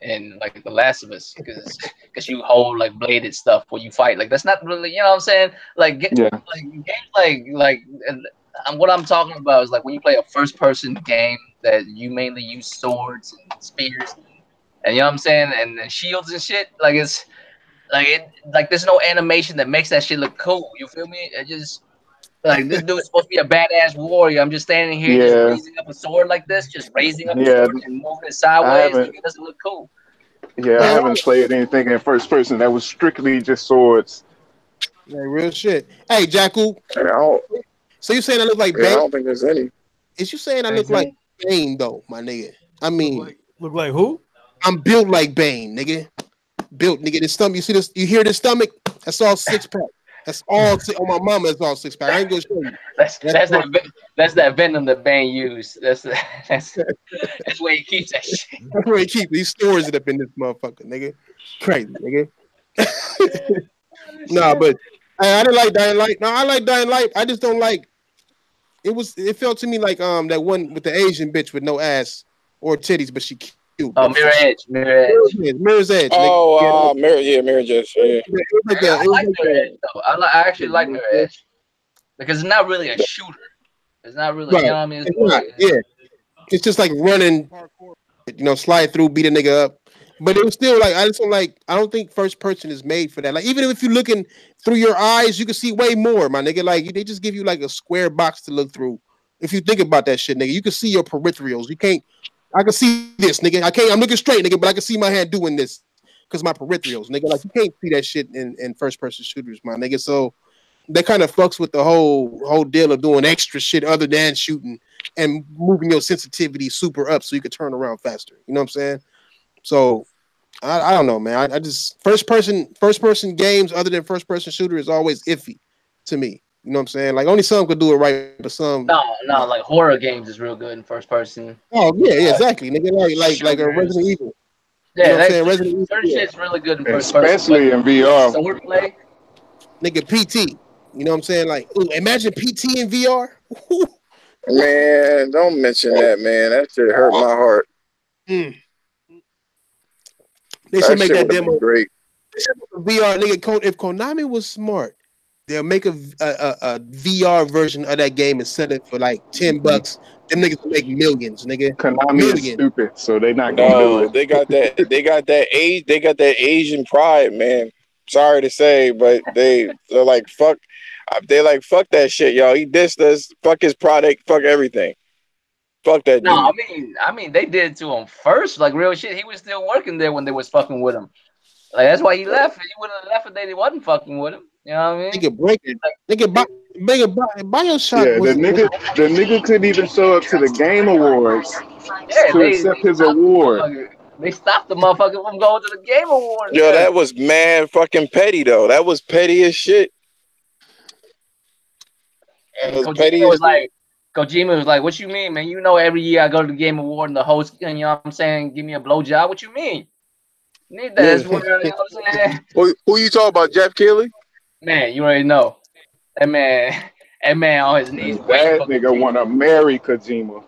in like The Last of Us, because you hold like bladed stuff when you fight. Like that's not really, you know what I'm saying? Like games and what I'm talking about is like when you play a first person game that you mainly use swords and spears and you know what I'm saying, and shields and shit. Like it's like there's no animation that makes that shit look cool. You feel me? It just like this dude's supposed to be a badass warrior. I'm just standing here just raising up a sword like this, just raising up a sword and moving it sideways. Like, it doesn't look cool. Yeah, I haven't played anything in first person that was strictly just swords. Yeah, real shit. Hey, Jakku. So you saying I look like Bane? I don't think there's any. Is you saying I look like Bane though, my nigga? I mean, look like who? I'm built like Bane, nigga. Built, nigga. The stomach. You see this? You hear the stomach? That's all 6-pack. That's all. On my mama, it's all 6-pack. I ain't gonna show you. That's that venom that Bane used. That's where he keeps that shit. That's where he keeps. He stores it up in this motherfucker, nigga. Crazy, nigga. Nah, but I don't like Dying Light. No, I like Dying Light. I just don't like. It felt to me like that one with the Asian bitch with no ass or titties, but she cute. Oh, Mirror's Edge. Oh, Mirror's Edge. Yeah. I like Mirror's Edge though. I actually like Mirror's Edge because it's not really a shooter. It's not really, you know what I mean? It's just like running, you know, slide through, beat a nigga up. But it was still like I don't think first person is made for that. Like even if you're looking through your eyes, you can see way more, my nigga. Like they just give you like a square box to look through. If you think about that shit, nigga, you can see your peripherals. You can't. I can see this, nigga. I'm looking straight, nigga, but I can see my hand doing this because my peripherals, nigga. Like you can't see that shit in first person shooters, my nigga. So that kind of fucks with the whole deal of doing extra shit other than shooting and moving your sensitivity super up so you can turn around faster. You know what I'm saying? So I don't know, man. I just first person games other than first person shooter is always iffy to me. You know what I'm saying? Like only some could do it right, but some no, like horror games is real good in first person. Oh yeah, exactly, nigga. Like a Resident Evil. Yeah, you know what I'm saying? Resident Evil. Certain shit's really good in first especially person. in VR. Swordplay. Nigga, PT. You know what I'm saying? Like, ooh, imagine PT in VR. Man, don't mention that, man. That shit hurt my heart. They should make that demo great. VR, nigga. If Konami was smart, they'll make a VR version of that game and sell it for like $10. Them niggas will make millions, nigga. Konami is stupid, so they not gonna do it. They got that Asian pride, man. Sorry to say, but they're like fuck. They like fuck that shit, y'all. He dissed us. Fuck his product. Fuck everything. Fuck that. No, dude. I mean, they did it to him first. Like real shit. He was still working there when they was fucking with him. Like that's why he left. He would have left if they wasn't fucking with him. You know what I mean? Nigga, break it. Nigga, Bioshock. Yeah, the nigga couldn't even show up to the Game Awards to accept his award. They stopped the motherfucker from going to the Game Awards. Yo, that was mad fucking petty though. That was petty as shit. Kojima was like, "What you mean, man? You know, every year I go to the Game Award and the host, and you know what I'm saying, give me a blowjob. What you mean? Need that as well, you know what I'm saying?" Who you talking about, Jeff Keighley? Man, you already know. That man on his knees. That nigga want to marry Kojima.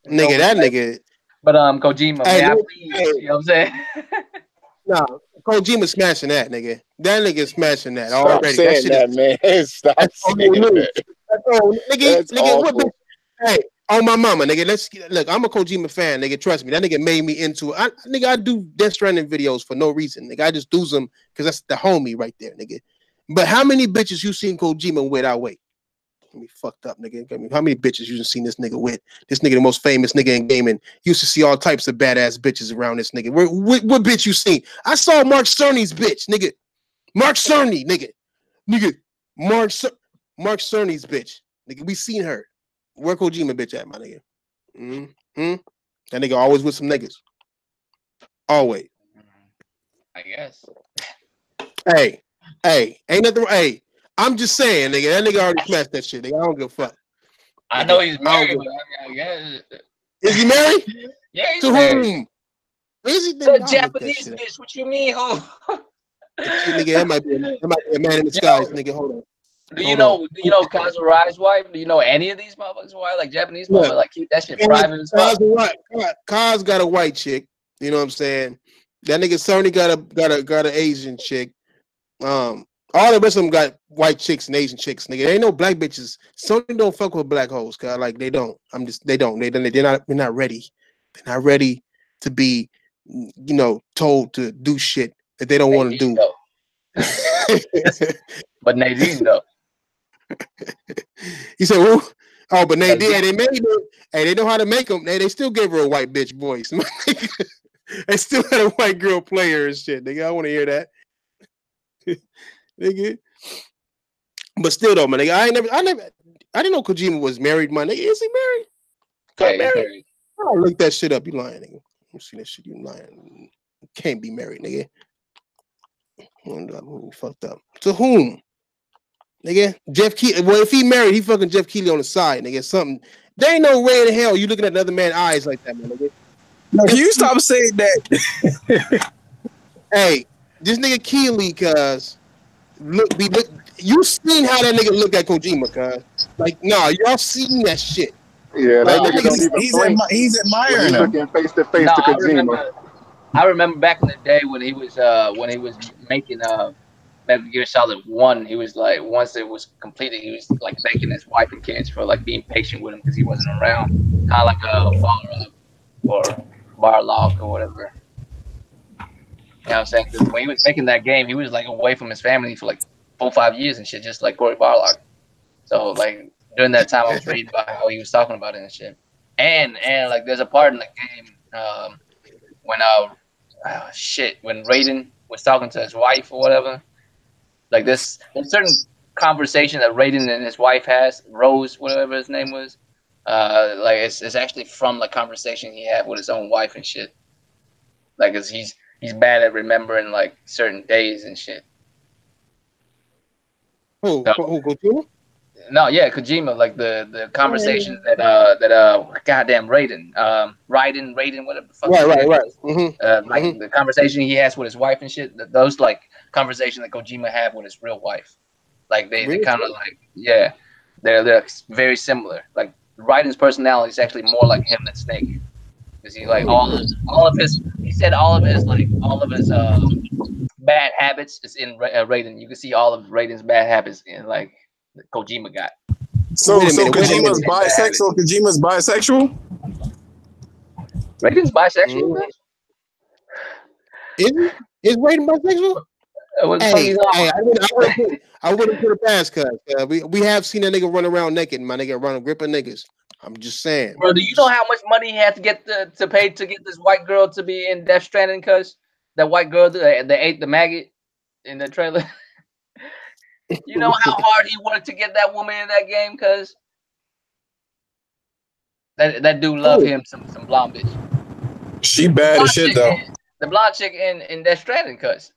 Nigga, that nigga. But Kojima, hey, man, you know what I'm saying? Nah, Kojima smashing that, nigga. That nigga smashing that Stop already. Saying that, man. Stop saying that. Nigga, what bitch? Hey, on my mama, nigga. Look. I'm a Kojima fan, nigga. Trust me, that nigga made me into it. I do Death Stranding videos for no reason, nigga. I just do them because that's the homie right there, nigga. But how many bitches you seen Kojima with? I wait. Get me fucked up, nigga. How many bitches you seen this nigga with? This nigga, the most famous nigga in gaming. Used to see all types of badass bitches around this nigga. What bitch you seen? I saw Mark Cerny's bitch, nigga. Mark Cerny, nigga. Mark Cerny's bitch, nigga. We seen her. Where Kojima bitch at, my nigga? That nigga always with some niggas. Always. I guess. Hey, ain't nothing. Hey, I'm just saying, nigga. That nigga already smashed that shit. Nigga, I don't give a fuck. I know he's married, but I guess. Is he married? Yeah, he's to married. whom? Is he The Japanese bitch? What you mean? Who? Nigga, that might be a man in disguise, nigga. Hold on. Do you know Kazurai's wife? Do you know any of these motherfuckers' wife? Like Japanese motherfuckers, like keep that shit private as fuck. Kaz got a white chick. You know what I'm saying? That nigga Sony got an Asian chick. All the rest of them got white chicks and Asian chicks, nigga. There ain't no black bitches. Sony don't fuck with black hoes, cause like they don't. They don't. They're not ready. They're not ready to be, you know, told to do shit that they don't want to do. But Nadine though. He said, "Who? Oh, but they did. They made it. Hey, they know how to make them. They still gave her a white bitch voice. They still had a white girl player and shit. Nigga, I want to hear that. Nigga. But still though, man. Nigga, I didn't know Kojima was married, man. Nigga, is he married? Okay, married. I look that shit up. You lying, nigga. You see that shit? You lying? You can't be married, nigga. Fucked up. To whom? Nigga, Jeff Keighley. Well, if he married, he fucking Jeff Keighley on the side, nigga. Something. There ain't no way in hell you looking at another man's eyes like that, man, nigga. No, can you stop saying that? Hey, this nigga Keighley, cuz look. You seen how that nigga look at Kojima, cuz like, nah, y'all seen that shit. Yeah, that nigga don't even he's admiring him. Looking face to face to Kojima. I remember back in the day when he was making Metal Gear Solid 1, he was like, once it was completed, he was like thanking his wife and kids for like being patient with him because he wasn't around, kind of like a Balrog or Barlog or whatever. You know what I'm saying? Because when he was making that game, he was like away from his family for like 4-5 years and shit, just like Cory Barlog. So like during that time, I was reading about how he was talking about it and shit. And like there's a part in the game when when Raiden was talking to his wife or whatever. Like there's certain conversation that Raiden and his wife has, Rose, whatever his name was. Like it's actually from the conversation he had with his own wife and shit. Like, 'cause he's bad at remembering like certain days and shit. Who? Kojima? No, yeah, Kojima. Like the conversations that goddamn Raiden, whatever the fuck. Right. Mm-hmm. Like the conversation he has with his wife and shit. Those like conversations that Kojima had with his real wife. Like they kind of like, yeah, they're very similar. Like Raiden's personality is actually more like him than Snake, because he like all of his bad habits is in Raiden. You can see all of Raiden's bad habits in like Kojima got. So Kojima's bisexual. Kojima's bisexual. Raiden's bisexual. Is Raiden bisexual? I wouldn't put it past, cuz we have seen that nigga run around naked, my nigga, run a grip of niggas. I'm just saying. Bro, do you know how much money he had to get to pay to get this white girl to be in Death Stranding? Cuz that white girl that ate the maggot in the trailer. You know how hard he wanted to get that woman in that game, cuz that dude loved him some blonde bitch. She bad as shit though. The blonde chick in Death Stranding, cuz.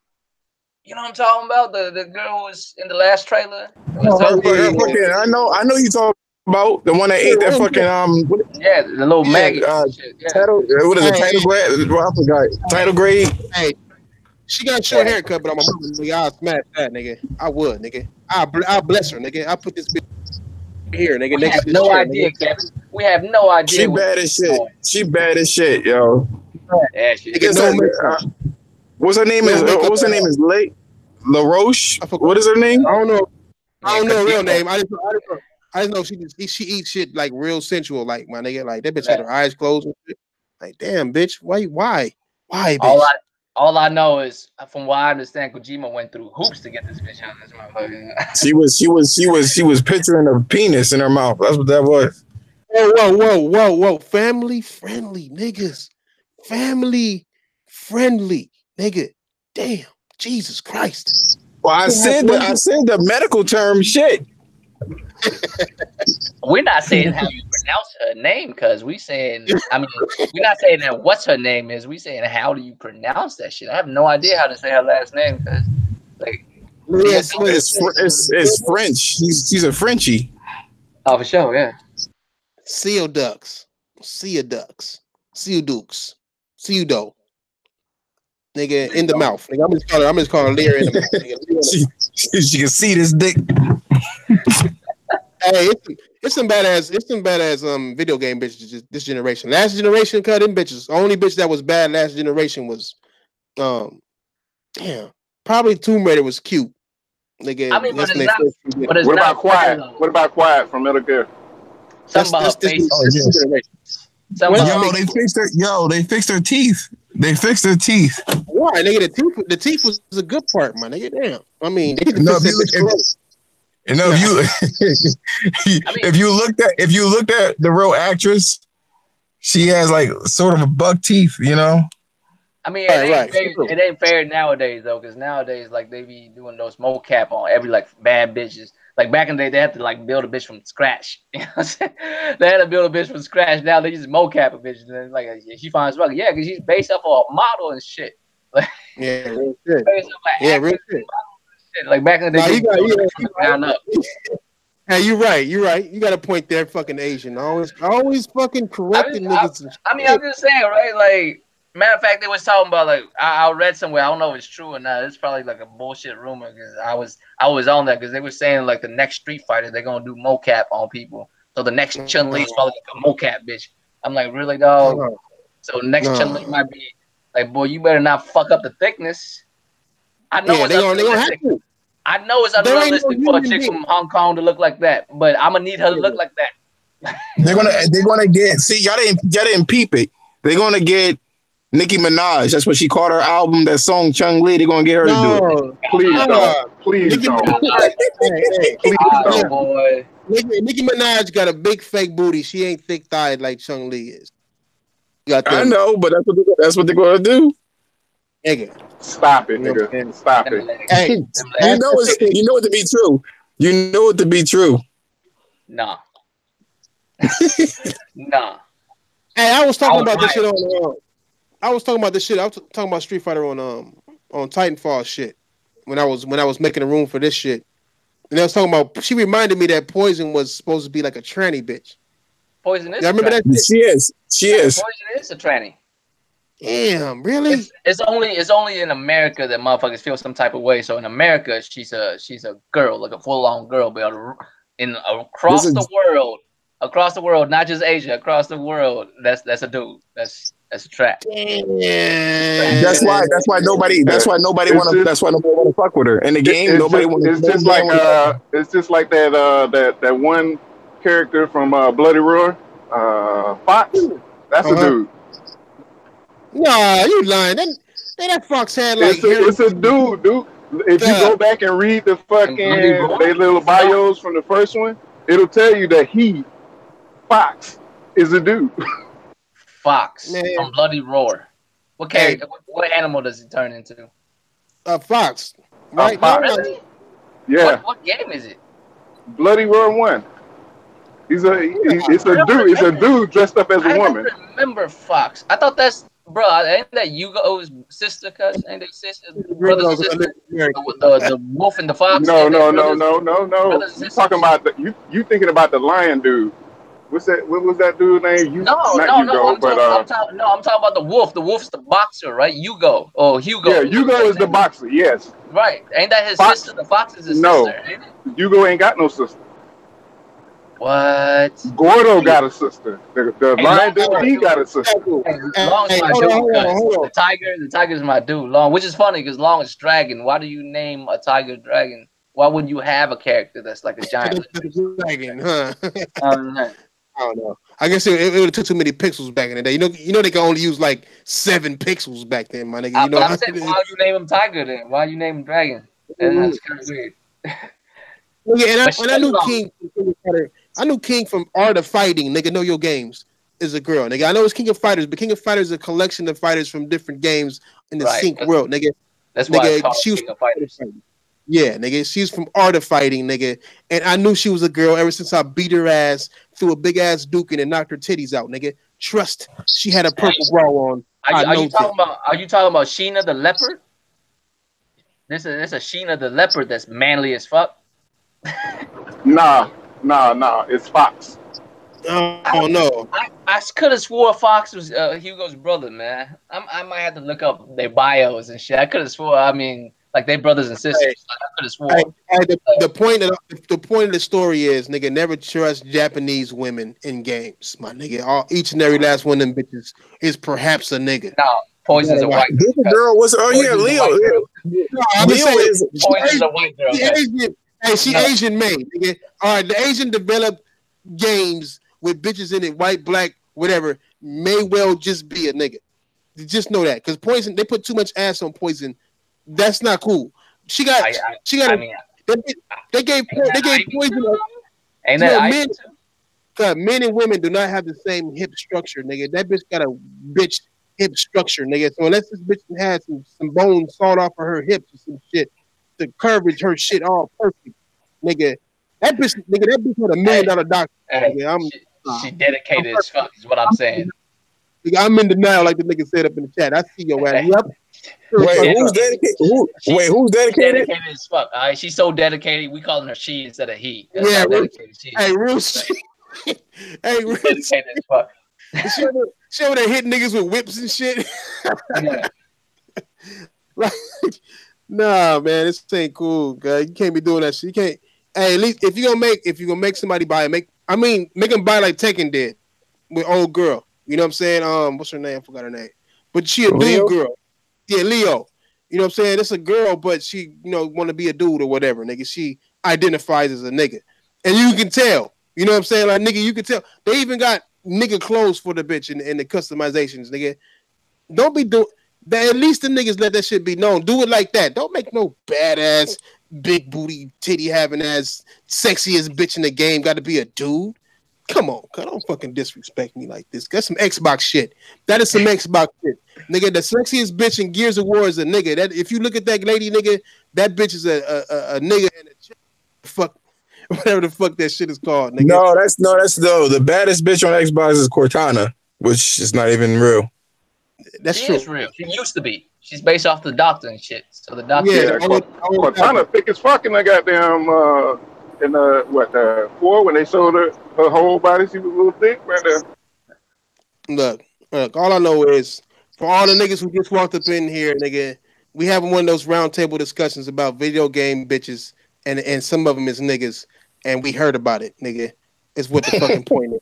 You know what I'm talking about? The girl who was in the last trailer. I know you talking about the one that ate that fucking yeah, the little maggot. Title, what is it? Title grade? Well, I forgot. Title grade. Hey, she got a short haircut, but I'm a nigga. I'll smash that, nigga. I would, nigga. I'll bless her, nigga. I'll put this bitch here, nigga. We have no idea, Kevin. We have no idea. She bad as shit. She bad as shit, yo. Yeah, she what's her name? What's her name? Is LaRoche? What is her name? I don't know her real name. I just know she eats shit like real sensual, like my nigga. Like that bitch had her eyes closed and shit. Like, damn, bitch, why, bitch? All I know is, from what I understand, Kojima went through hoops to get this bitch out of this motherfucker. She was picturing a penis in her mouth. That's what that was. Whoa. Family friendly niggas. Family friendly nigga. Damn, Jesus Christ. Well, I said the medical term shit. We're not saying how you pronounce her name because we saying. I mean, we're not saying that what's her name is. We saying how do you pronounce that shit? I have no idea how to say her last name because, like, it's French. She's a Frenchie. Oh, for sure, yeah. Seal ducks, seal dukes, pseudo. Nigga in the mouth. Nigga, I'm just calling her Lear in the mouth. Nigga. She can see this dick. Hey, it's some badass video game bitches this generation. Last generation, cut them bitches. The only bitch that was bad last generation was probably Tomb Raider was cute. Nigga, I mean, but it's what not about Quiet? What about Quiet from Metal Gear? Something about her face. They fixed her teeth. They fixed her teeth. Why, nigga? The teeth was a good part, man. Nigga, damn. I mean, they no, if you looked at the real actress, she has like sort of a buck teeth, you know. I mean, it ain't fair nowadays though, because nowadays like they be doing those mocap on every like bad bitches. Like back in the day, they had to like build a bitch from scratch. You know what I'm saying? They had to build a bitch from scratch. Now they just mocap a bitch, and then like she fine as fuck. Yeah, because she's based off of a model and shit. Like, yeah, real shit. Real shit. Like back in the day, Hey, you're right. You got a point there, fucking Asian. Always fucking correcting niggas. I'm just saying, right? Like, matter of fact, they was talking about like I read somewhere. I don't know if it's true or not. It's probably like a bullshit rumor because I was on that because they were saying like the next Street Fighter they're gonna do mocap on people. So the next Chun-Li is probably like a mocap bitch. I'm like, really, dog? So next Chun-Li might be like, boy, you better not fuck up the thickness. I know it's unrealistic. I know it's unrealistic for a chick from Hong Kong to look like that, but I'm gonna need her to look like that. They're gonna get. See, y'all didn't peep it. They're gonna get Nicki Minaj. That's what she called her album. That song Chung-Li. They're gonna get her to do it. Please don't. Please don't. Boy. Nicki Minaj got a big fake booty. She ain't thick thighed like Chung-Li is. I know, but that's what they're gonna do. Nigga. Stop it, nigga. Stop it. Hey, you know it to be true. You know it to be true. Nah. Nah. Hey, I was talking about this shit on. I was talking about Street Fighter on Titanfall shit when I was making a room for this shit, and I was talking about. She reminded me that Poison was supposed to be like a tranny bitch. Poison is. I remember that. She is. Poison is a tranny. Damn, really? It's only in America that motherfuckers feel some type of way. So in America, she's a girl, like a full-on girl, but across the world, not just Asia, across the world, that's a dude. That's a trap. Yeah. That's why nobody wanna fuck with her. In the game, it's just like that one character from Bloody Roar, Fox. That's a dude. Nah, you lying. That Fox had like it's a dude. If you go back and read the fucking they little bios from the first one, it'll tell you that Fox is a dude. Fox from Bloody Roar. What character? What animal does he turn into? A fox. Right? Really? Yeah. What game is it? Bloody Roar 1. It's a dude dressed up as a woman. I don't remember Fox. I thought that's. Bro, ain't that Yugo's sister, cuz? Ain't they sisters? Brothers and sisters? The wolf and the fox? No. You talking about you thinking about the lion dude. What was that dude's name? I'm talking about the wolf. The wolf's the boxer, right? Hugo. Yeah, Hugo is the boxer, yes. Right. Ain't that his sister? The fox is his sister, ain't it? Hugo ain't got no sister. What? Gordo got a sister. The lion dude, he got a sister. Long is my dude. The tiger's my dude. Long, which is funny because Long is dragon. Why do you name a tiger dragon? Why wouldn't you have a character that's like a giant dragon? Huh? I don't know. I guess it would have took too many pixels back in the day. You know they can only use like 7 pixels back then, my nigga. I'm saying, why you name him Tiger then? Why you name him Dragon? That's kind of weird. Yeah, and I knew King. I knew King from Art of Fighting. Nigga, Know Your Games is a girl. Nigga, I know it's King of Fighters, but King of Fighters is a collection of fighters from different games in the sync world. Nigga, that's why it's called King of Fighters. Yeah, nigga, she's from Art of Fighting, nigga, and I knew she was a girl ever since I beat her ass threw a big ass duke in and knocked her titties out, nigga. Trust, she had a purple bra on. Are you talking about Sheena the leopard? This is a Sheena the leopard that's manly as fuck. Nah. It's Fox. Oh no. I could have swore Fox was Hugo's brother, man. I might have to look up their bios and shit. I could have swore. I mean, like they brothers and sisters. Hey, I could have swore. The point of the story is, nigga, never trust Japanese women in games, my nigga. Each and every last one of them bitches is perhaps a nigga. No, Poison's a white girl. This girl was Leo. No, I'm just saying, Poison's a white girl. She Asian made, nigga. All right, the Asian developed games with bitches in it, white, black, whatever, may well just be a nigga. Just know that, because Poison, they put too much ass on Poison. That's not cool. They gave Poison. Ain't that men and women do not have the same hip structure, nigga. That bitch got a bitch hip structure, nigga. So unless this bitch has some bones sawed off of her hips or some shit, the curvage, her shit all perfect, nigga. That bitch had $1 million doctor. Nigga. She dedicated as fuck is what I'm saying. I'm in denial, like the nigga said up in the chat. I see your ass. Yep. Wait, who's dedicated? Who's dedicated? Dedicated as fuck. All right, she's so dedicated. We calling her she instead of he. That's yeah, real shit. Hey, real dedicated as fuck. She over there hitting niggas with whips and shit. Yeah. Like, nah, man, this ain't cool, guy. You can't be doing that shit. You can't. Hey, at least if you gonna make somebody buy it, make them buy like Tekken did with old girl. You know what I'm saying? What's her name? I forgot her name. But she a dude girl. Yeah, Leo. You know what I'm saying? It's a girl, but she, want to be a dude or whatever, nigga. She identifies as a nigga. And you can tell. You know what I'm saying? Like, nigga, you can tell. They even got nigga clothes for the bitch in the customizations, nigga. Don't be doing that. At least the niggas let that shit be known. Do it like that. Don't make no badass, big booty, titty having ass, sexiest bitch in the game got to be a dude. Come on, don't fucking disrespect me like this. That's some Xbox shit. That is some Xbox shit. Nigga, the sexiest bitch in Gears of War is a nigga. That if you look at that lady, nigga, that bitch is a nigga and a chick. Fuck, whatever the fuck that shit is called, nigga. No, that's the baddest bitch on Xbox is Cortana, which is not even real. That's true. She is real. She used to be. She's based off the Doctor and shit. So the Doctor. Yeah, Cortana thick as fuck in that goddamn in the 4 when they showed her whole body, she was a little thick right there. Look, all I know is for all the niggas who just walked up in here, nigga, we having one of those round table discussions about video game bitches, and some of them is niggas, and we heard about it, nigga. Is what the fucking point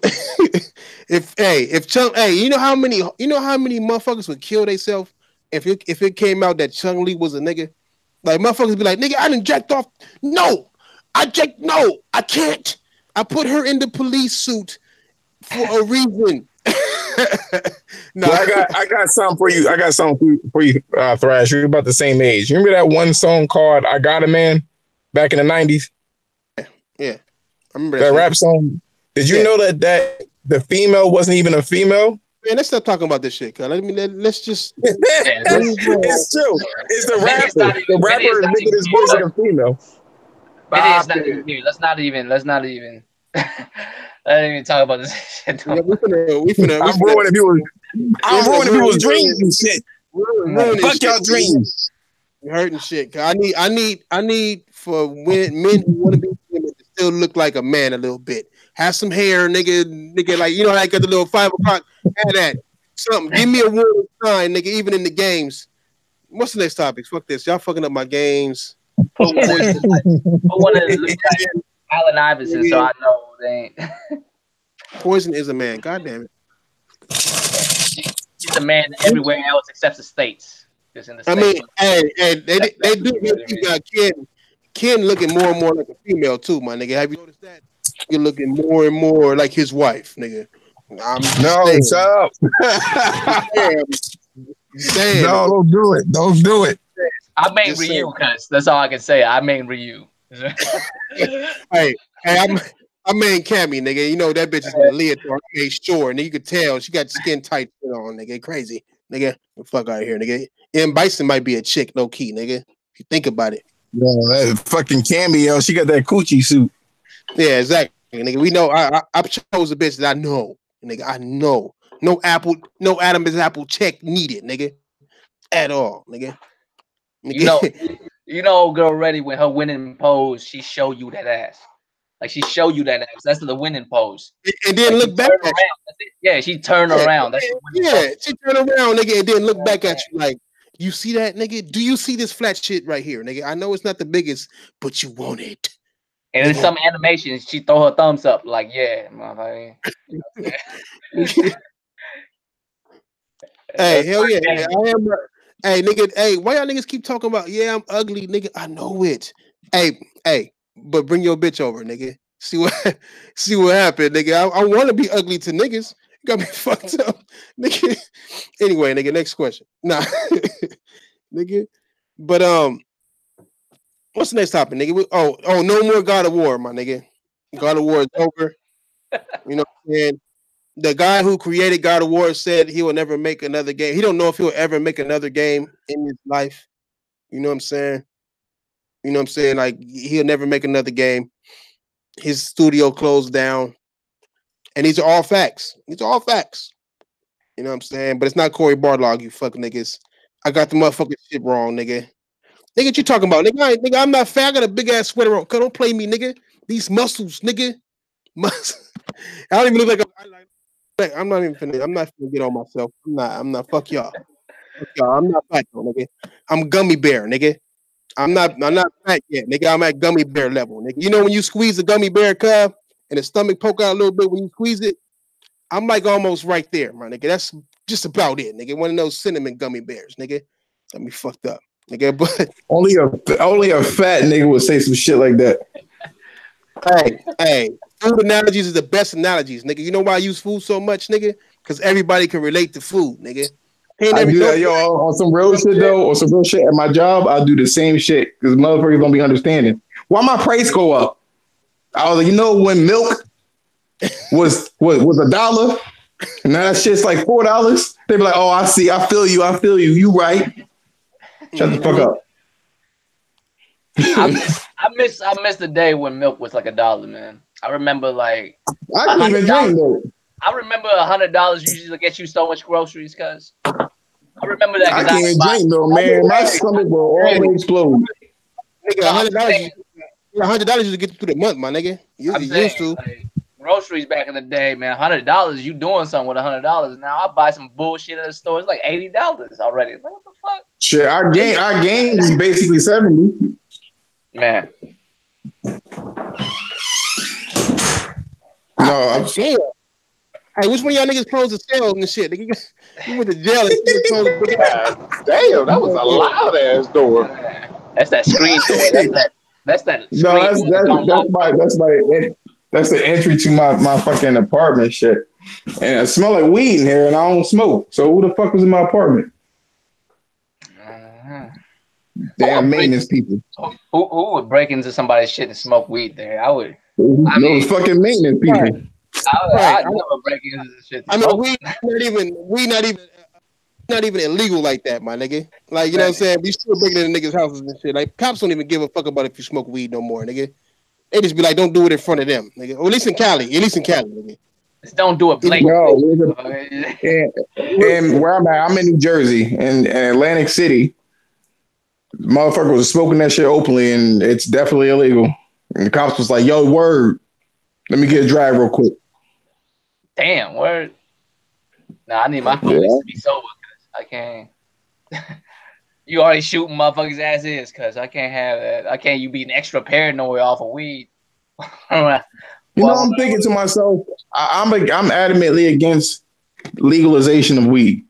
is. If Chung, you know how many motherfuckers would kill themselves if it came out that Chung Lee was a nigga? Like motherfuckers be like, nigga, I done jacked off. No, I can't. I put her in the police suit for a reason. No, I got something for you. I got something for you, Thrash. You're about the same age. You remember that one song called "I Got a Man" back in the 90s? Yeah, I remember that rap song. Did you know that the female wasn't even a female? Man, let's stop talking about this shit. Let's just. It's true. It's the rapper. The rapper is making his voice like a female. Let's not even talk about this shit. I'm ruining people's dreams and shit. Fuck y'all dreams. You're hurting shit. I need for men who want to be women to still look like a man a little bit. Have some hair, nigga, like like at the little 5 o'clock. Have that something. Give me a warning sign, nigga. Even in the games. What's the next topic? Fuck this. Y'all fucking up my games. I want to look like Allen Iverson, so I know they ain't. Poison is a man. God damn it. He's a man everywhere else except the States. Just in the States. They do got Ken looking more and more like a female too, my nigga. Have you noticed that? You're looking more and more like his wife, nigga. Shut up. Damn. No, don't do it. Don't do it. I main Ryu, cuz that's all I can say. I main Ryu. hey, I main Cammy, nigga. You know that bitch is in a leotard. I made sure, and you could tell she got skin tight shit on, nigga. Crazy, nigga. The fuck out of here, nigga. M. Bison might be a chick, low key, nigga. If you think about it. No, that fucking Cammy, yo. She got that coochie suit. Yeah, exactly. Nigga, we know. I chose a bitch that I know. Nigga, I know. No Adam is apple check needed, nigga, at all, nigga. You know, girl, ready when her winning pose, she show you that ass. Like she show you that ass. That's the winning pose. And then like look back at you. Yeah, she turned around. That's she turned around, nigga, and then look back at you like, you see that, nigga? Do you see this flat shit right here, nigga? I know it's not the biggest, but you want it. And in some animations, she throw her thumbs up, like, yeah, motherfucker. Hey, hell yeah. I am. Hey, nigga. Hey, why y'all niggas keep talking about? Yeah, I'm ugly, nigga. I know it. Hey, but bring your bitch over, nigga. See what happened, nigga. I want to be ugly to niggas. You got me fucked up, nigga. Anyway, nigga. Next question. Nah, nigga. But what's the next topic, nigga? No more God of War, my nigga. God of War is over. You know what I'm saying? The guy who created God of War said he will never make another game. He don't know if he'll ever make another game in his life. You know what I'm saying? You know what I'm saying? Like, he'll never make another game. His studio closed down. And these are all facts. These are all facts. You know what I'm saying? But it's not Corey Barlog, you fuck niggas. I got the motherfucking shit wrong, nigga. Nigga, what you talking about? Nigga, I'm not fat. I got a big ass sweater on. Don't play me, nigga. These muscles, nigga. I don't even look like I'm not finna get on myself. I'm not. Fuck y'all. Fuck y'all. I'm not fat though, nigga. I'm gummy bear, nigga. I'm not fat yet, nigga. I'm at gummy bear level, nigga. You know when you squeeze a gummy bear cub and the stomach poke out a little bit when you squeeze it? I'm like almost right there, my nigga. That's just about it, nigga. One of those cinnamon gummy bears, nigga. Got me fucked up, nigga. But only a fat nigga would say some shit like that. Hey. Food analogies is the best analogies, nigga. You know why I use food so much, nigga? Because everybody can relate to food, nigga. I do that, yo, on some real shit though, or some real shit at my job. I do the same shit because motherfuckers don't be understanding. Why my price go up? I was like, you know, when milk was $1, and now that shit's like $4. They be like, oh, I see, I feel you. You right? Shut the fuck up. I miss the day when milk was like $1, man. I remember like I can't even drink milk. I remember $100 usually get you so much groceries, cuz I remember that. I can't even drink milk, man. My stomach will always explode. Nigga, $100 to get you through the month, my nigga. You used to. Like, groceries back in the day, man. $100, you doing something with $100. Now I buy some bullshit at the store. It's like $80 already. Like, what the fuck? Shit, our game is basically 70. Man. No, I'm damn. Hey, which one of y'all niggas closed the sales and shit? Nigga, you went to jail. Damn, that was a loud ass door. That's that screen door. That's that. That's the entry to my fucking apartment shit. And it smell like weed in here, and I don't smoke. So who the fuck was in my apartment? Damn maintenance people. Who would break into somebody's shit and smoke weed there? I would. Those fucking maintenance people. I'd never break into this shit. I mean, we not even illegal like that, my nigga. Like, you know what I'm saying? We still breaking into niggas' houses and shit. Like, cops don't even give a fuck about if you smoke weed no more, nigga. They just be like, don't do it in front of them, nigga. Or at least in Cali, nigga. Just don't do it blatantly. No, and where I'm at, I'm in New Jersey, in Atlantic City. Motherfucker was smoking that shit openly, and it's definitely illegal. And the cops was like, yo, word, let me get a drive real quick. Damn, word. Nah, I need my police to be sober, cause I can't. You already shooting motherfuckers as is, cause I can't have that. I can't. You being extra paranoid off of weed. You know, I'm thinking to myself, I'm adamantly against legalization of weed.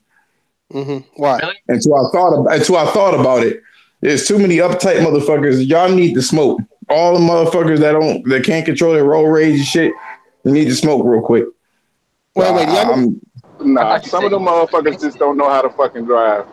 Mm-hmm. Why? Really? Until I thought about it. There's too many uptight motherfuckers. Y'all need to smoke. All the motherfuckers that can't control their road rage and shit, you need to smoke real quick. Wait, nah, some of them motherfuckers just don't know how to fucking drive.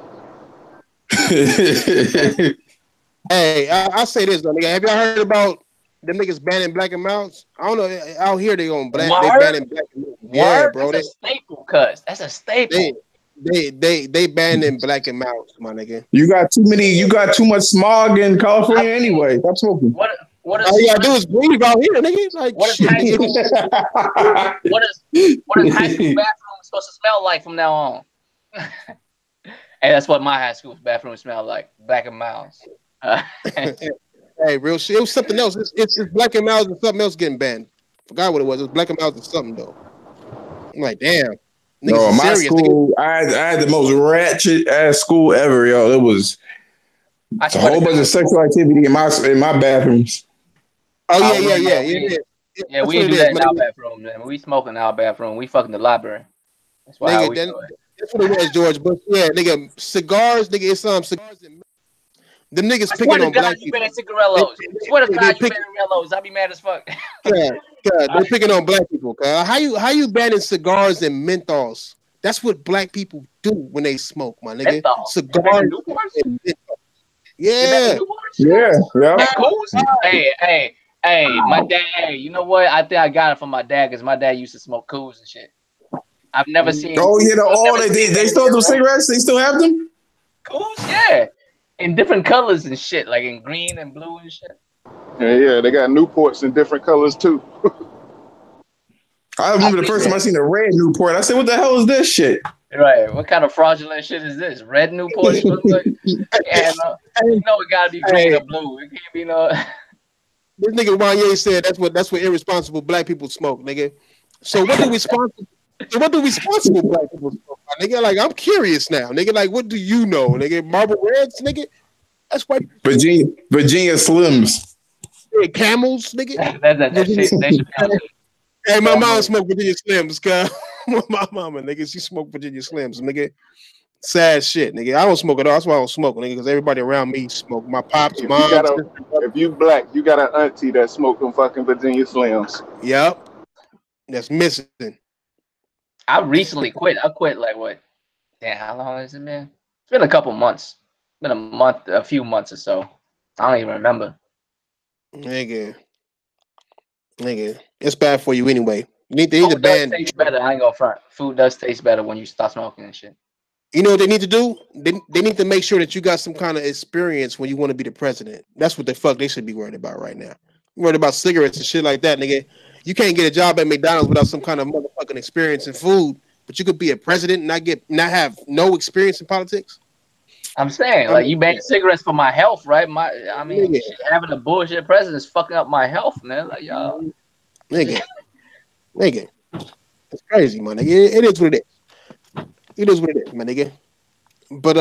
Hey, I say this though, nigga. Have y'all heard about the niggas banning black and mounts? I don't know. Out here they banning black and mounts. Yeah, bro. That's a staple, cuz. That's a staple. They banning black and mounts, my nigga. You got too much smog in California anyway. Stop smoking. What What is? All you gotta do is breathe out here, nigga. Like, what is shit, high school? nigga. what is high school bathroom supposed to smell like from now on? Hey, that's what my high school bathroom smelled like. Black and Miles. Hey, real shit. It was something else. It's Black and Miles and something else getting banned. Forgot what it was. It was Black and Miles and something though. I'm like, damn. No, my school, I had the most ratchet ass school ever, yo. It was a whole bunch of sexual activity in my bathrooms. Oh yeah. Yeah, we do that in our bathroom, man. We smoke in our bathroom. We fucking the library. That's why nigga, that's what it was, George. But yeah, nigga, cigars, nigga, it's cigars and the niggas picking on black people. Cigarellos. Swear to God, you banning yellows. I'll be mad as fuck. God, they're picking on black people. How you banning cigars and menthols? That's what black people do when they smoke, my nigga. Menthol. Cigars and menthols. Yeah. Hey, my dad. Hey, you know what? I think I got it from my dad because my dad used to smoke cools and shit. I've never seen. Oh, you know, they still do cigarettes. They still have them. Cools, yeah, in different colors and shit, like in green and blue and shit. Yeah, they got Newports in different colors too. I remember the first time I seen a red Newport. I said, "What the hell is this shit?" Right. What kind of fraudulent shit is this? Red Newport? Yeah, you know it gotta be green or blue. It can't be no. This nigga Wanye said that's what irresponsible black people smoke, nigga. So what do responsible black people smoke, nigga? Like, I'm curious now, nigga. Like, what do you know, nigga? Marble Reds, nigga. That's why Virginia Slims. Yeah, Camels, nigga. That shit. Hey, my mom smoked Virginia Slims, cuz. My mama, nigga, she smoked Virginia Slims, nigga. Sad shit, nigga. I don't smoke at all. That's why I don't smoke, nigga, because everybody around me smoke. My pops, mom. If you black, you got an auntie that smoked them fucking Virginia Slims. Yep. That's missing. I recently quit. I quit like what? Damn, how long has it been? It's been a couple months. It's been a few months or so. I don't even remember. Nigga, it's bad for you anyway. They need to ban. Tastes better. I ain't gonna front. Food does taste better when you stop smoking and shit. You know what they need to do? They need to make sure that you got some kind of experience when you want to be the president. That's what the fuck they should be worried about right now. Worried about cigarettes and shit like that, nigga. You can't get a job at McDonald's without some kind of motherfucking experience in food, but you could be a president and not have no experience in politics. I'm saying, like, you ban cigarettes for my health, right? Having a bullshit president is fucking up my health, man. Like, y'all, nigga, it's crazy, man. It is what it is. It is what it is, my nigga. But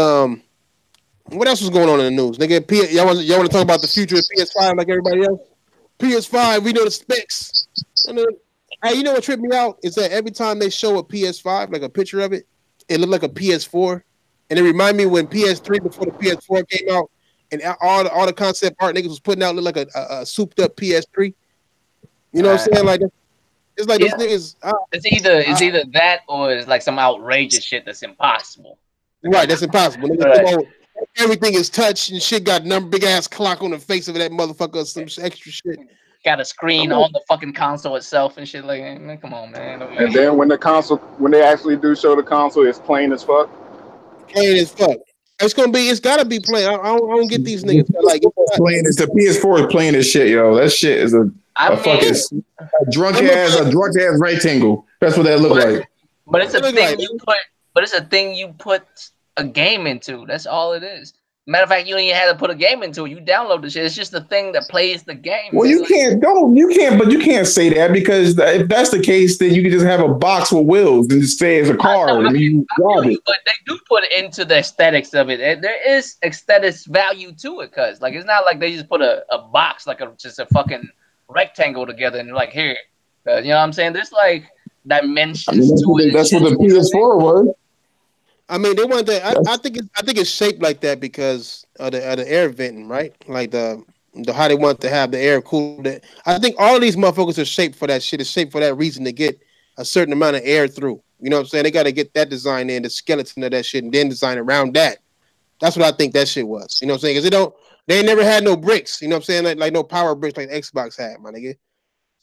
what else was going on in the news, nigga? Y'all want to talk about the future of PS5 like everybody else? PS5, we know the specs. Hey, you know what tripped me out is that every time they show a PS5, like a picture of it, it looked like a PS4, and it reminded me when PS3 before the PS4 came out, and all the concept art niggas was putting out looked like a souped up PS3. You know what I'm saying? Like, it's like those niggas. It's either that or it's like some outrageous shit that's impossible. Right, that's impossible. Right. Everything is touched and shit got big ass clock on the face of that motherfucker, some extra shit. Got a screen on the fucking console itself and shit like that. Man, come on, man. And then when they actually do show the console, it's plain as fuck. Plain as fuck. It's gotta be plain. I don't get these niggas. Like, plain. It's the PS4 is plain as shit, yo. That shit is a fucking drunk ass rectangle. That's what that look like. But it's a thing you put. But it's a thing you put a game into. That's all it is. Matter of fact, you don't even have to put a game into it. You download the shit. It's just the thing that plays the game. Well, you can't say that, because if that's the case, then you can just have a box with wheels and just say it's a car. But they do put it into the aesthetics of it. There is aesthetics value to it, cause like it's not like they just put a box like just a fucking rectangle together and like here, you know what I'm saying? There's like dimensions to it. That's what the PS4 was. I mean, they want that. I think it's shaped like that because of the air venting, right? Like the how they want to have the air cool. I think all of these motherfuckers are shaped for that shit. It's shaped for that reason, to get a certain amount of air through. You know what I'm saying? They got to get that design in, the skeleton of that shit, and then design around that. That's what I think that shit was. You know what I'm saying? Because they ain't never had no bricks. You know what I'm saying? Like no power bricks like Xbox had, my nigga.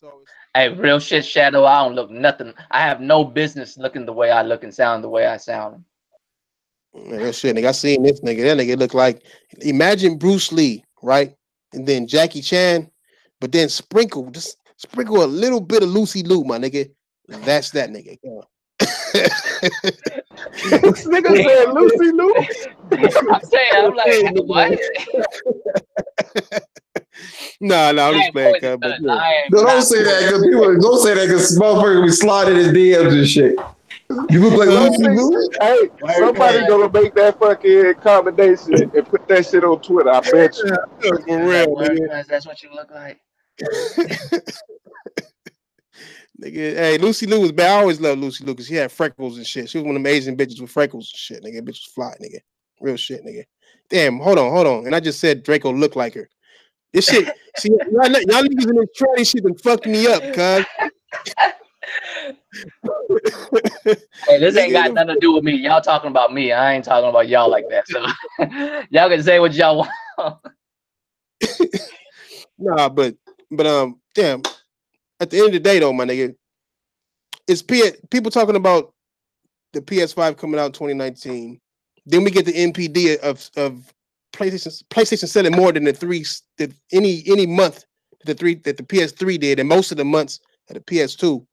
So hey, real shit, Shadow. I don't look nothing. I have no business looking the way I look and sound the way I sound. That shit, nigga. I seen this nigga. That nigga look like, imagine Bruce Lee, right? And then Jackie Chan, but then sprinkle a little bit of Lucy Lou, my nigga. That's that nigga. This nigga said Lucy Lou. I'm saying, I'm like, what? Nah, I'm just playing, cuz. But don't say that because people don't say that because motherfuckers be sliding his DMs and shit. You look like Lucy Lou. Hey, somebody gonna make that fucking combination and put that shit on Twitter. I bet you. For real, nigga. That's what you look like. Nigga, hey, Lucy Lou was bad. I always loved Lucy Lou because she had freckles and shit. She was one of them Asian bitches with freckles and shit. Nigga, bitch was fly, nigga. Real shit, nigga. Damn, hold on. And I just said Draco looked like her. This shit, see, y'all niggas in this tranny shit done fucked me up, cuz. Hey, this ain't got nothing to do with me. Y'all talking about me. I ain't talking about y'all like that. So y'all can say what y'all want. Nah, but damn. At the end of the day, though, my nigga, it's people talking about the PS5 coming out in 2019. Then we get the NPD of PlayStation selling more than any month that the PS3 did, and most of the months of the PS2.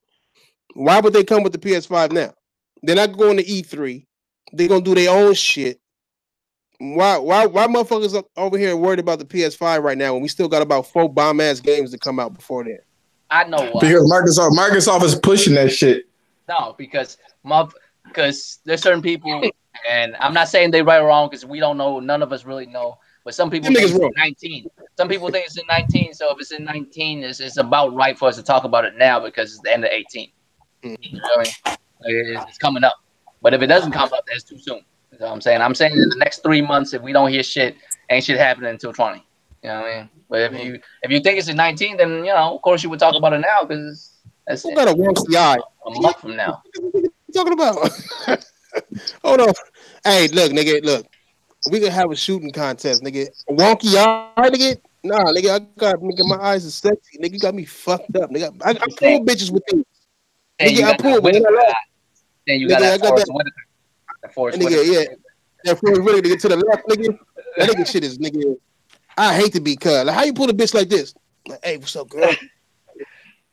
Why would they come with the PS5 now? They're not going to E3. They're gonna do their own shit. Why motherfuckers over here worried about the PS5 right now when we still got about 4 bomb ass games to come out before then? I know why. Because Microsoft is pushing that shit. No, because there's certain people, and I'm not saying they right or wrong because we don't know. None of us really know. But some people think it's in 19. Some people think it's in 19. So if it's in 19, it's about right for us to talk about it now because it's the end of 18. You know what I mean? It's coming up. But if it doesn't come up, that's too soon. You know what I'm saying? I'm saying in the next 3 months, if we don't hear shit, ain't shit happening until 20. You know what I mean? But if you think it's in 19, then you know, of course, you would talk about it now because that's got a wonky eye a month from now. What you talking about? Hold on. Hey, look. We gonna have a shooting contest, nigga. A wonky eye, nigga. Nah, nigga. My eyes are sexy, nigga. You got me fucked up, nigga. I pull bitches with these. Nigga, I pull. Then you got that Forest Whitaker. Nigga, yeah. That Forest Whitaker to the left, nigga. That nigga shit is, nigga. I hate to be cut. Like, how you pull a bitch like this? Like, hey, what's up, girl?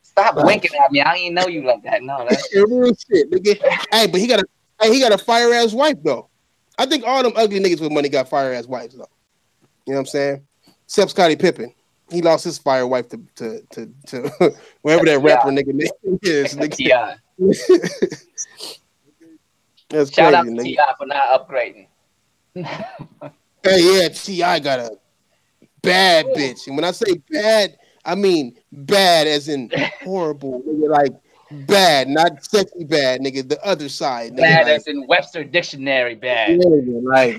Stop winking at me. I ain't know you like that. No, that's real shit, nigga. Hey, but he got a fire ass wife though. I think all them ugly niggas with money got fire ass wives though. You know what I'm saying? Except Scottie Pippen. He lost his fire wife to whatever that rapper nigga name is. Yeah. That's Shout crazy, out to nigga. T.I. for not upgrading. Hey, yeah, T.I. got a bad bitch. And when I say bad, I mean bad as in horrible. Nigga, like bad, not sexy bad, nigga. The other side. Nigga, bad like, as in Webster Dictionary bad. Nigga, like,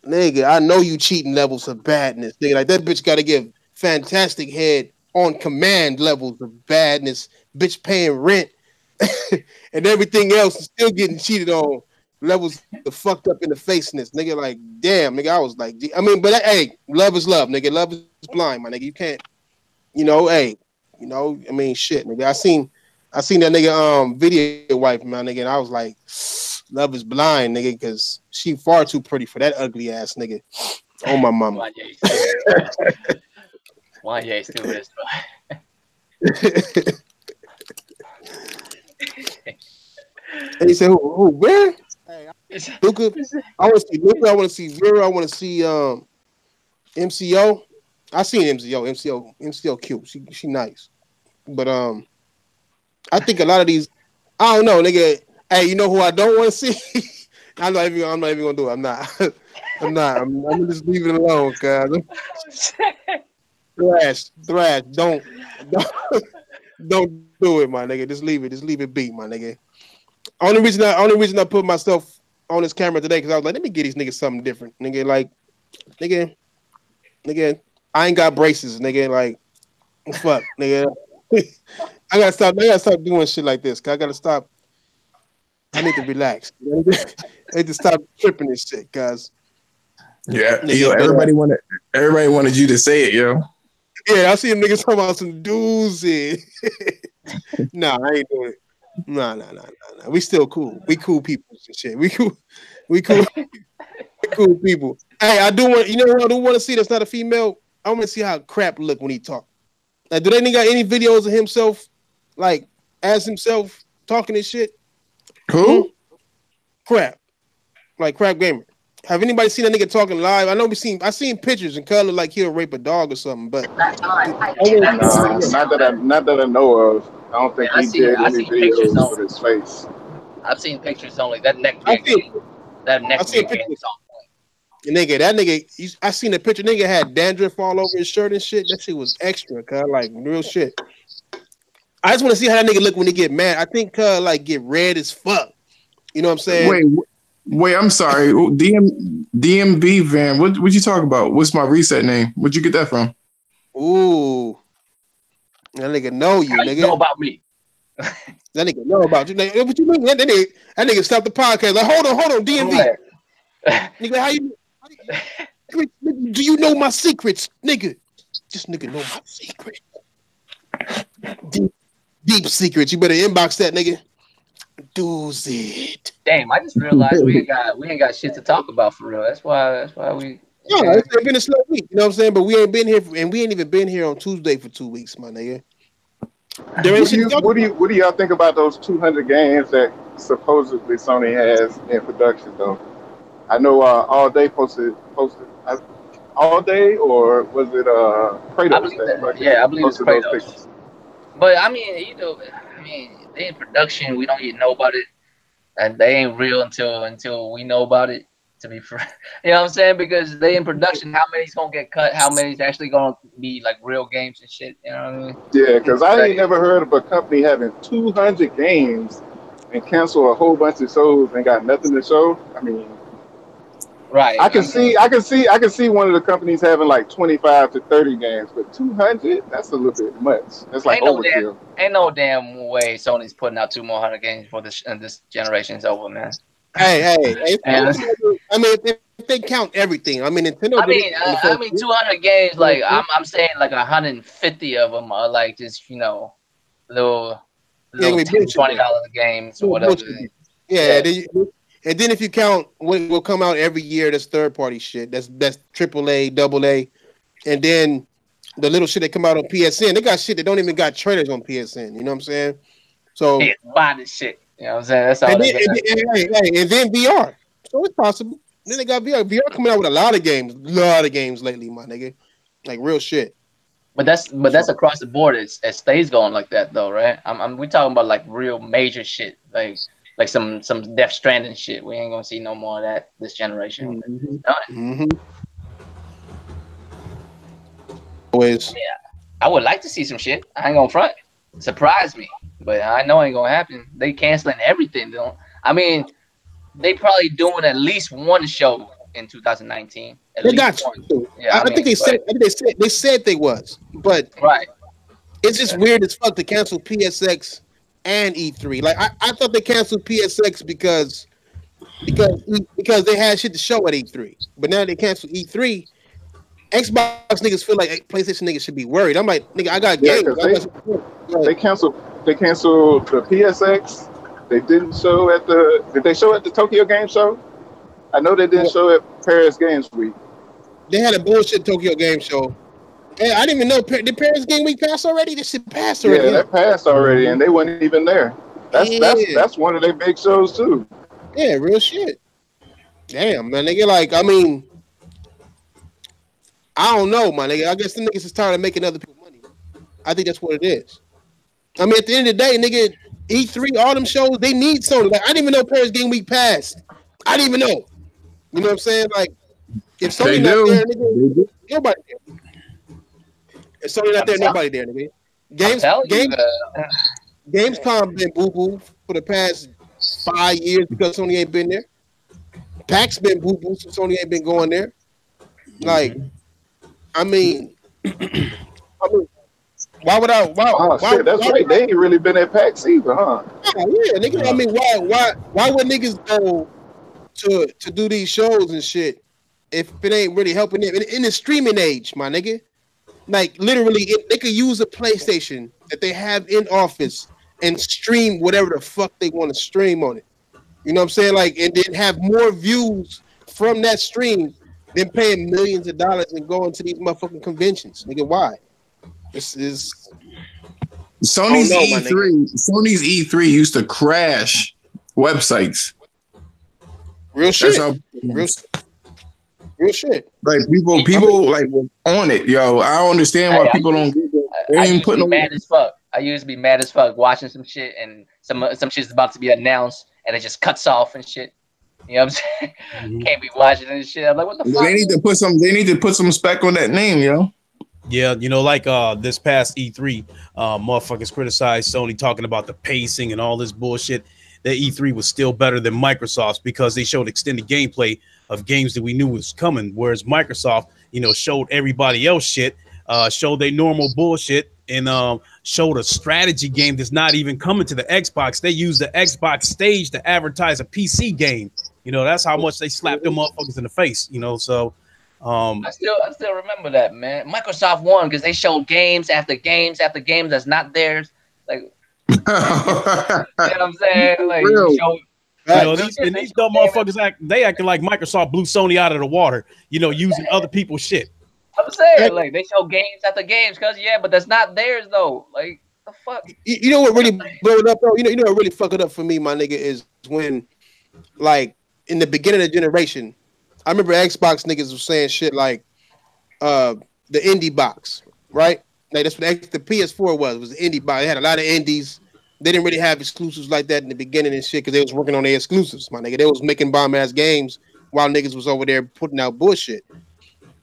nigga, I know you cheating levels of badness. Nigga, like that bitch gotta give fantastic head on command levels of badness. Bitch paying rent and everything else is still getting cheated on. Levels the fucked up in the faceness, nigga. Like, damn, nigga. I was like, I mean, but hey, love is love, nigga. Love is blind, my nigga. You can't, you know, hey, you know, I mean, shit, nigga. I seen that nigga video wife, man, nigga, and I was like, love is blind, nigga, because she far too pretty for that ugly ass nigga. Oh my mama. Why still this, And he said, who, where? Luka, I want to see Luka. I want to see Vera. I want to see MCO. I seen MCO cute. She nice, but I think a lot of these. I don't know, nigga. Hey, you know who I don't want to see? I'm not even gonna do it. I'm not. I'm gonna just leave it alone, cuz. Thrash. Don't do it, my nigga. Just leave it be, my nigga. Only reason I put myself on this camera today because I was like, let me get these niggas something different, nigga. Like, nigga, I ain't got braces, nigga. Like, fuck, nigga. I gotta stop doing shit like this. Cause I gotta stop. I need to relax. I need to stop tripping this shit, guys. Yeah, yo, everybody wanted you to say it, yo. Yeah, I see them niggas talking about some doozy. Nah, I ain't doing it. Nah. We still cool. We cool people and shit. We cool people. Hey, I do want, you know who I do want to see that's not a female? I want to see how crap look when he talk. Like, do they ain't got any videos of himself, like as himself talking this shit? Who? Crap, like Crap Gamer. Have anybody seen a nigga talking live? I seen pictures and color like he'll rape a dog or something, but not that I know of. I don't think he did any videos with his face. I've seen pictures only. That neck beard game. That neck beard game is on point. Nigga, that nigga, I seen a picture. Nigga had dandruff all over his shirt and shit. That shit was extra, cuz, like real shit. I just want to see how that nigga look when he get mad. I think like get red as fuck. You know what I'm saying? Wait, I'm sorry. DMB van. What you talk about? What's my reset name? Where'd you get that from? Ooh. That nigga know you, nigga. Know about me. That nigga know about you. Nigga, what you mean? That nigga stopped the podcast. Like, hold on, DMV. Nigga, how you do you know my secrets, nigga? This nigga know my secret. Deep secrets. You better inbox that nigga. Do it. Damn, I just realized we ain't got shit to talk about for real. That's why we. No, it's been a slow week. You know what I'm saying? But we ain't been here, and we ain't even been here on Tuesday for 2 weeks, my nigga. What do y'all think about those 200 games that supposedly Sony has in production, though? I know All Day posted All Day, or was it Kratos? I believe it's Kratos. But I mean, they in production. We don't even know about it, and they ain't real until we know about it. To be fair, you know what I'm saying? Because they in production. How many's gonna get cut? How many's actually gonna be like real games and shit? You know what I mean? Yeah, because I ain't never heard of a company having 200 games and cancel a whole bunch of shows and got nothing to show. I mean, right? I can see one of the companies having like 25 to 30 games, but 200, that's a little bit much. That's like overkill. Ain't no damn way Sony's putting out 200 games before this generation's over, man. Hey. I mean, if they count everything, I mean, Nintendo. I mean, 200 games. Like I'm saying, like 150 of them are like just little $20 games or whatever. Yeah. And then if you count what will come out every year, that's third party shit. That's AAA, AA, and then the little shit that come out on PSN. They got shit that don't even got trailers on PSN. You know what I'm saying? So buy this shit. You know what I'm saying? That's all. And then VR. So it's possible. Then they got VR. VR coming out with a lot of games lately, my nigga. Like real shit. But that's across the board. It stays going like that though, right? We talking about like real major shit, like some Death Stranding shit. We ain't gonna see no more of that this generation. Always. Yeah, I would like to see some shit. I ain't gonna front. Surprise me. But I know it ain't gonna happen. They canceling everything, though. I mean, they probably doing at least one show in 2019. They got you. Yeah, I think they said they was, but right. It's just weird as fuck to cancel PSX and E3. Like I thought they canceled PSX because they had shit to show at E3, but now they canceled E3. Xbox niggas feel like PlayStation niggas should be worried. I'm like, nigga, I got games. They canceled the PSX. They didn't show at the. Did they show at the Tokyo Game Show? I know they didn't show at Paris Games Week. They had a bullshit Tokyo Game Show. Hey, I didn't even know. Did Paris Game Week pass already? This shit passed already. Yeah, that passed already, and they weren't even there. That's one of their big shows too. Yeah, real shit. Damn, man, nigga. Like, I mean, I don't know, my nigga. I guess the niggas is tired of making other people money. I think that's what it is. I mean, at the end of the day, nigga, E3, all them shows, they need Sony. Like, I didn't even know Paris Game Week passed. I didn't even know. You know what I'm saying? Like, if Sony not there, nigga, nobody there. If Sony not there, nobody there, nigga. Gamescom been boo-boo for the past 5 years because Sony ain't been there. PAX been boo-boo since Sony ain't been going there. Like, I mean, why would I? That's right. They ain't really been at PAX either, huh? Yeah, nigga. I mean, why would niggas go to do these shows and shit if it ain't really helping them in the streaming age, my nigga? Like literally, they could use a PlayStation that they have in office and stream whatever the fuck they want to stream on it. You know what I'm saying? Like, and then have more views from that stream than paying millions of dollars and going to these motherfucking conventions. Nigga, why? This is Sony's E3. Sony's E3 used to crash websites. Real shit. Real shit. Like people like on it, yo. I don't understand why people don't get that. They ain't putting on mad as fuck. I used to be mad as fuck watching some shit and some shit's about to be announced and it just cuts off and shit. You know what I'm saying? Mm-hmm. Can't be watching this shit. I'm like, what the fuck? They need to put some spec on that name, yo. Yeah, you know, like this past E3, motherfuckers criticized Sony talking about the pacing and all this bullshit. The E3 was still better than Microsoft's because they showed extended gameplay of games that we knew was coming, whereas Microsoft, you know, showed everybody else shit, showed their normal bullshit, and showed a strategy game that's not even coming to the Xbox. They used the Xbox stage to advertise a PC game. You know, that's how much they slapped them motherfuckers in the face. You know, so I still remember that, man. Microsoft won because they showed games after games after games that's not theirs. Like, you know what I'm saying? Like, these dumb motherfuckers acting like Microsoft blew Sony out of the water. You know, using other people's shit. I'm saying, like, they show games after games, cause but that's not theirs though. Like, the fuck. You know what really blew it up though? You know what really fuck it up for me, my nigga, is when, like, in the beginning of the generation, I remember Xbox niggas was saying shit like, the indie box, right? Like that's what the PS4 was the indie box. They had a lot of indies. They didn't really have exclusives like that in the beginning and shit because they was working on their exclusives, my nigga. They was making bomb ass games while niggas was over there putting out bullshit.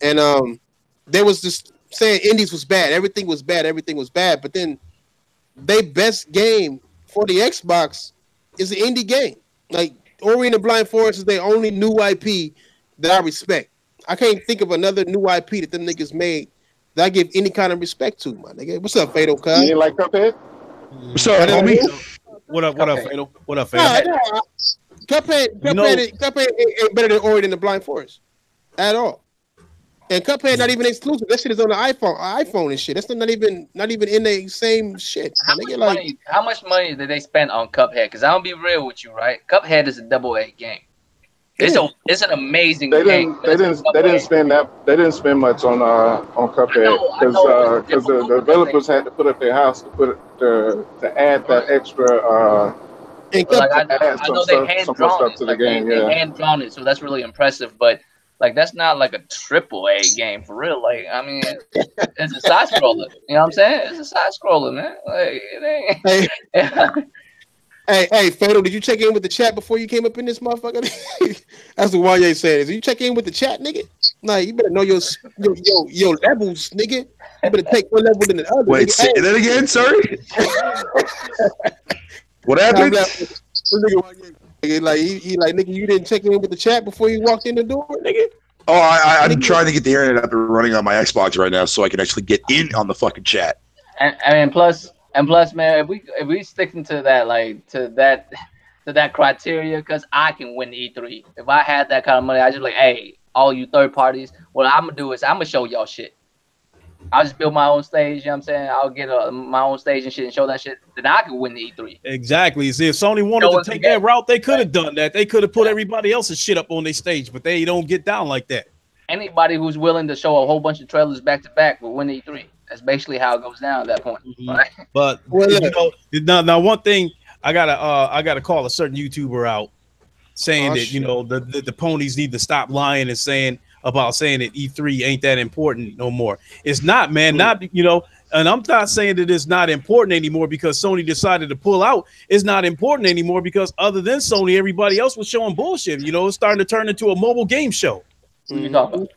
And they was just saying indies was bad. Everything was bad. Everything was bad. But then their best game for the Xbox is an indie game. Like Ori and the Blind Forest is their only new IP that I respect. I can't think of another new IP that them niggas made that I give any kind of respect to, my nigga. What's up, Fatal Cuz? You ain't like Cuphead? What's up, homie? What up, Fatal? What up, Fatal? Cuphead ain't better than Ori and the Blind Forest at all. And Cuphead not even exclusive. That shit is on the iPhone and shit. That's not even in the same shit. How much money did they spend on Cuphead? Because I'm gonna be real with you, right? Cuphead is a AA game. It's an amazing game. They didn't spend much on Cuphead because the developers had to put up their house to add that extra. I know they hand drawn it to the game. They hand drawn it, so that's really impressive. But like that's not like a AAA game for real. Like I mean, it's a side scroller. You know what I'm saying? It's a side scroller, man. Like it ain't. Hey, Fatal, did you check in with the chat before you came up in this motherfucker? That's what Wanye said. Did you check in with the chat, nigga? Nah, you better know your levels, nigga. You better take one level than the other. Wait, say that again, sorry? What happened? Like, he like, nigga, you didn't check in with the chat before you walked in the door, nigga? Oh, I'm trying to get the internet up and running on my Xbox right now so I can actually get in on the fucking chat. And plus, man, if we sticking to that, like to that criteria, because I can win E3. If I had that kind of money, I just like, hey, all you third parties, what I'm gonna do is I'm gonna show y'all shit. I'll just build my own stage. You know what I'm saying? I'll get my own stage and shit and show that shit. Then I can win the E3. Exactly. See, if Sony wanted to take that route, they could have done that. They could have put everybody else's shit up on their stage, but they don't get down like that. Anybody who's willing to show a whole bunch of trailers back to back will win the E3. That's basically how it goes down at that point. Mm-hmm. Right? But you know, now one thing I gotta call a certain YouTuber out saying that you know the ponies need to stop lying and saying that E3 ain't that important no more. It's not, man. Not and I'm not saying that it's not important anymore because Sony decided to pull out. It's not important anymore because other than Sony, everybody else was showing bullshit. You know, it's starting to turn into a mobile game show. What you talking about?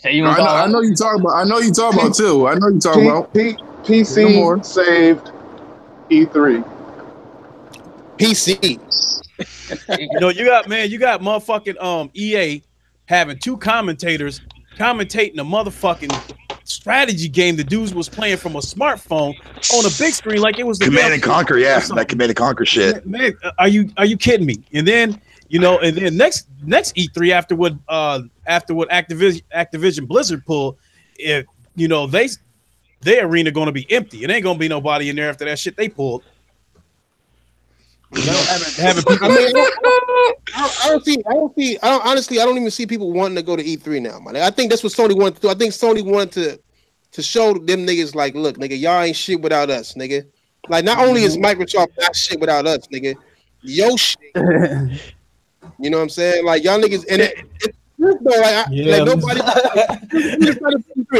I know you talking about. I know you talking about too. I know you talking about. PC saved E3. PC. you got motherfucking EA having two commentators commentating a motherfucking strategy game the dudes was playing from a smartphone on a big screen like it was the Command and Conquer. Yeah, that Command and Conquer shit. Man, are you kidding me? And then next E3 after what Activision Blizzard pulled, their arena going to be empty. It ain't going to be nobody in there after that shit they pulled. Honestly, I don't even see people wanting to go to E3 now, man. I think that's what Sony wanted to do. I think Sony wanted to show them niggas like, look, nigga, y'all ain't shit without us, nigga. Like, not only is Microsoft not shit without us, nigga, yo shit. You know what I'm saying? Like, y'all niggas, and it's like nobody.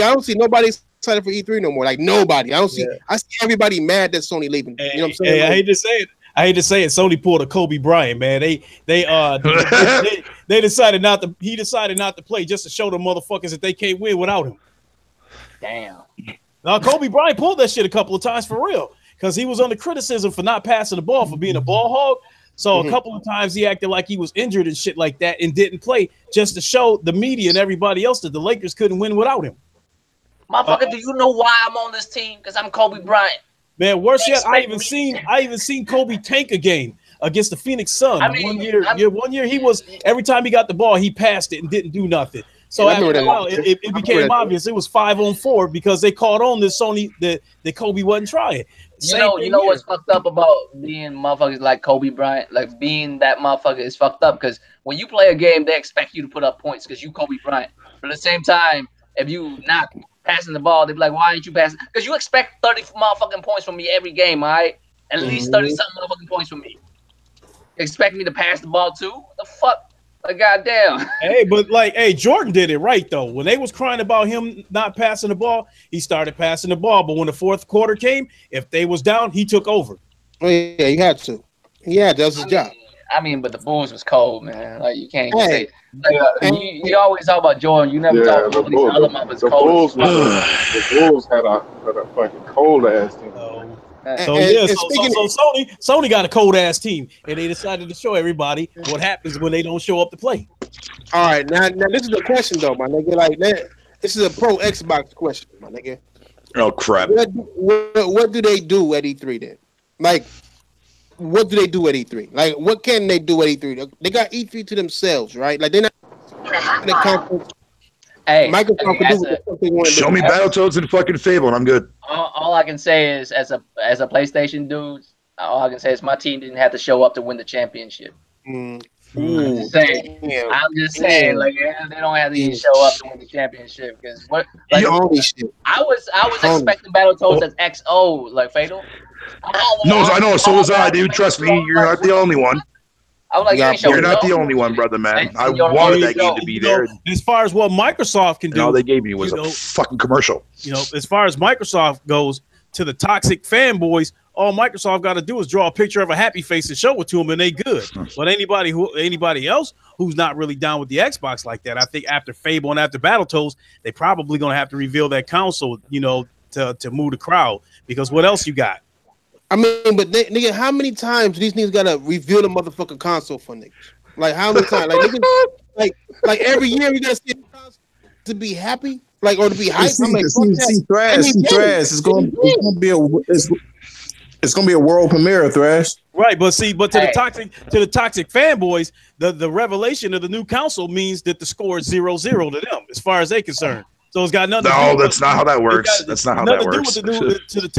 I don't see nobody excited for E3 no more. Like, nobody. I don't see. Yeah. I see everybody mad that Sony leaving. You know what I'm saying? Hey, I hate to say it. Sony pulled a Kobe Bryant, man. They decided not to. He decided not to play just to show the motherfuckers that they can't win without him. Damn. Now Kobe Bryant pulled that shit a couple of times for real, because he was under criticism for not passing the ball, for being a ball hog. So a couple of times he acted like he was injured and shit like that and didn't play, just to show the media and everybody else that the Lakers couldn't win without him. Motherfucker, do you know why I'm on this team? Because I'm Kobe Bryant. Man, worse yet, I even seen Kobe tank a game against the Phoenix Suns. One year he was, every time he got the ball, he passed it and didn't do nothing. So after a while, it became obvious it was 5-on-4 because they caught on this Sony that Kobe wasn't trying. You know what's fucked up about being motherfuckers like Kobe Bryant? Like, being that motherfucker is fucked up because when you play a game, they expect you to put up points because you Kobe Bryant. But at the same time, if you not passing the ball, they be like, why ain't you passing? Because you expect 30 motherfucking points from me every game, all right? At least 30-something motherfucking points from me. Expect me to pass the ball too? What the fuck? Like, goddamn. Hey, Jordan did it right though. When they was crying about him not passing the ball, he started passing the ball. But when the fourth quarter came, if they was down, he took over. Oh yeah, you had to. Yeah, that was his job. But the Bulls was cold, man. Like, you can't say. Like, you always talk about Jordan. You never talk about these other motherfuckers cold. The Bulls had a fucking cold ass team. So Sony got a cold ass team, and they decided to show everybody what happens when they don't show up to play. All right, now this is a question though, my nigga. Like that, this is a pro Xbox question, my nigga. Oh crap! What do they do at E3 then? Like, what do they do at E3? Like, what can they do at E3? They got E3 to themselves, right? Like, they're not in the conference. Hey, Microsoft can do what they want to do. Show me Battletoads and fucking Fable, and I'm good. All I can say is, as a PlayStation dude, all I can say is my team didn't have to show up to win the championship. I'm just saying, like, they don't have to even show up to win the championship because what? Like, I was expecting Battletoads as XO, like Fatal. No, I know. So was I, dude. Trust me, you're not the only one. I was like, you're not the only one, brother, man. I wanted that game to be there. As far as what Microsoft can do, all they gave me was a fucking commercial. As far as Microsoft goes, to the toxic fanboys, all Microsoft got to do is draw a picture of a happy face and show it to them, and they good. But anybody else who's not really down with the Xbox like that, I think after Fable and after Battletoads, they probably gonna have to reveal that console, to move the crowd. Because what else you got? I mean, but nigga, how many times these niggas gotta reveal the motherfucking console for niggas? Like, how many times? Like, niggas, like every year we gotta see the console to be happy, like, or to be hyped. I'm like, Thrash. It's gonna be a world premiere, Thrash. Right, but to the toxic fanboys, the revelation of the new console means that the score is 0-0 to them, as far as they're concerned. So it's got nothing. No, that's not how that works. That's not how that works. To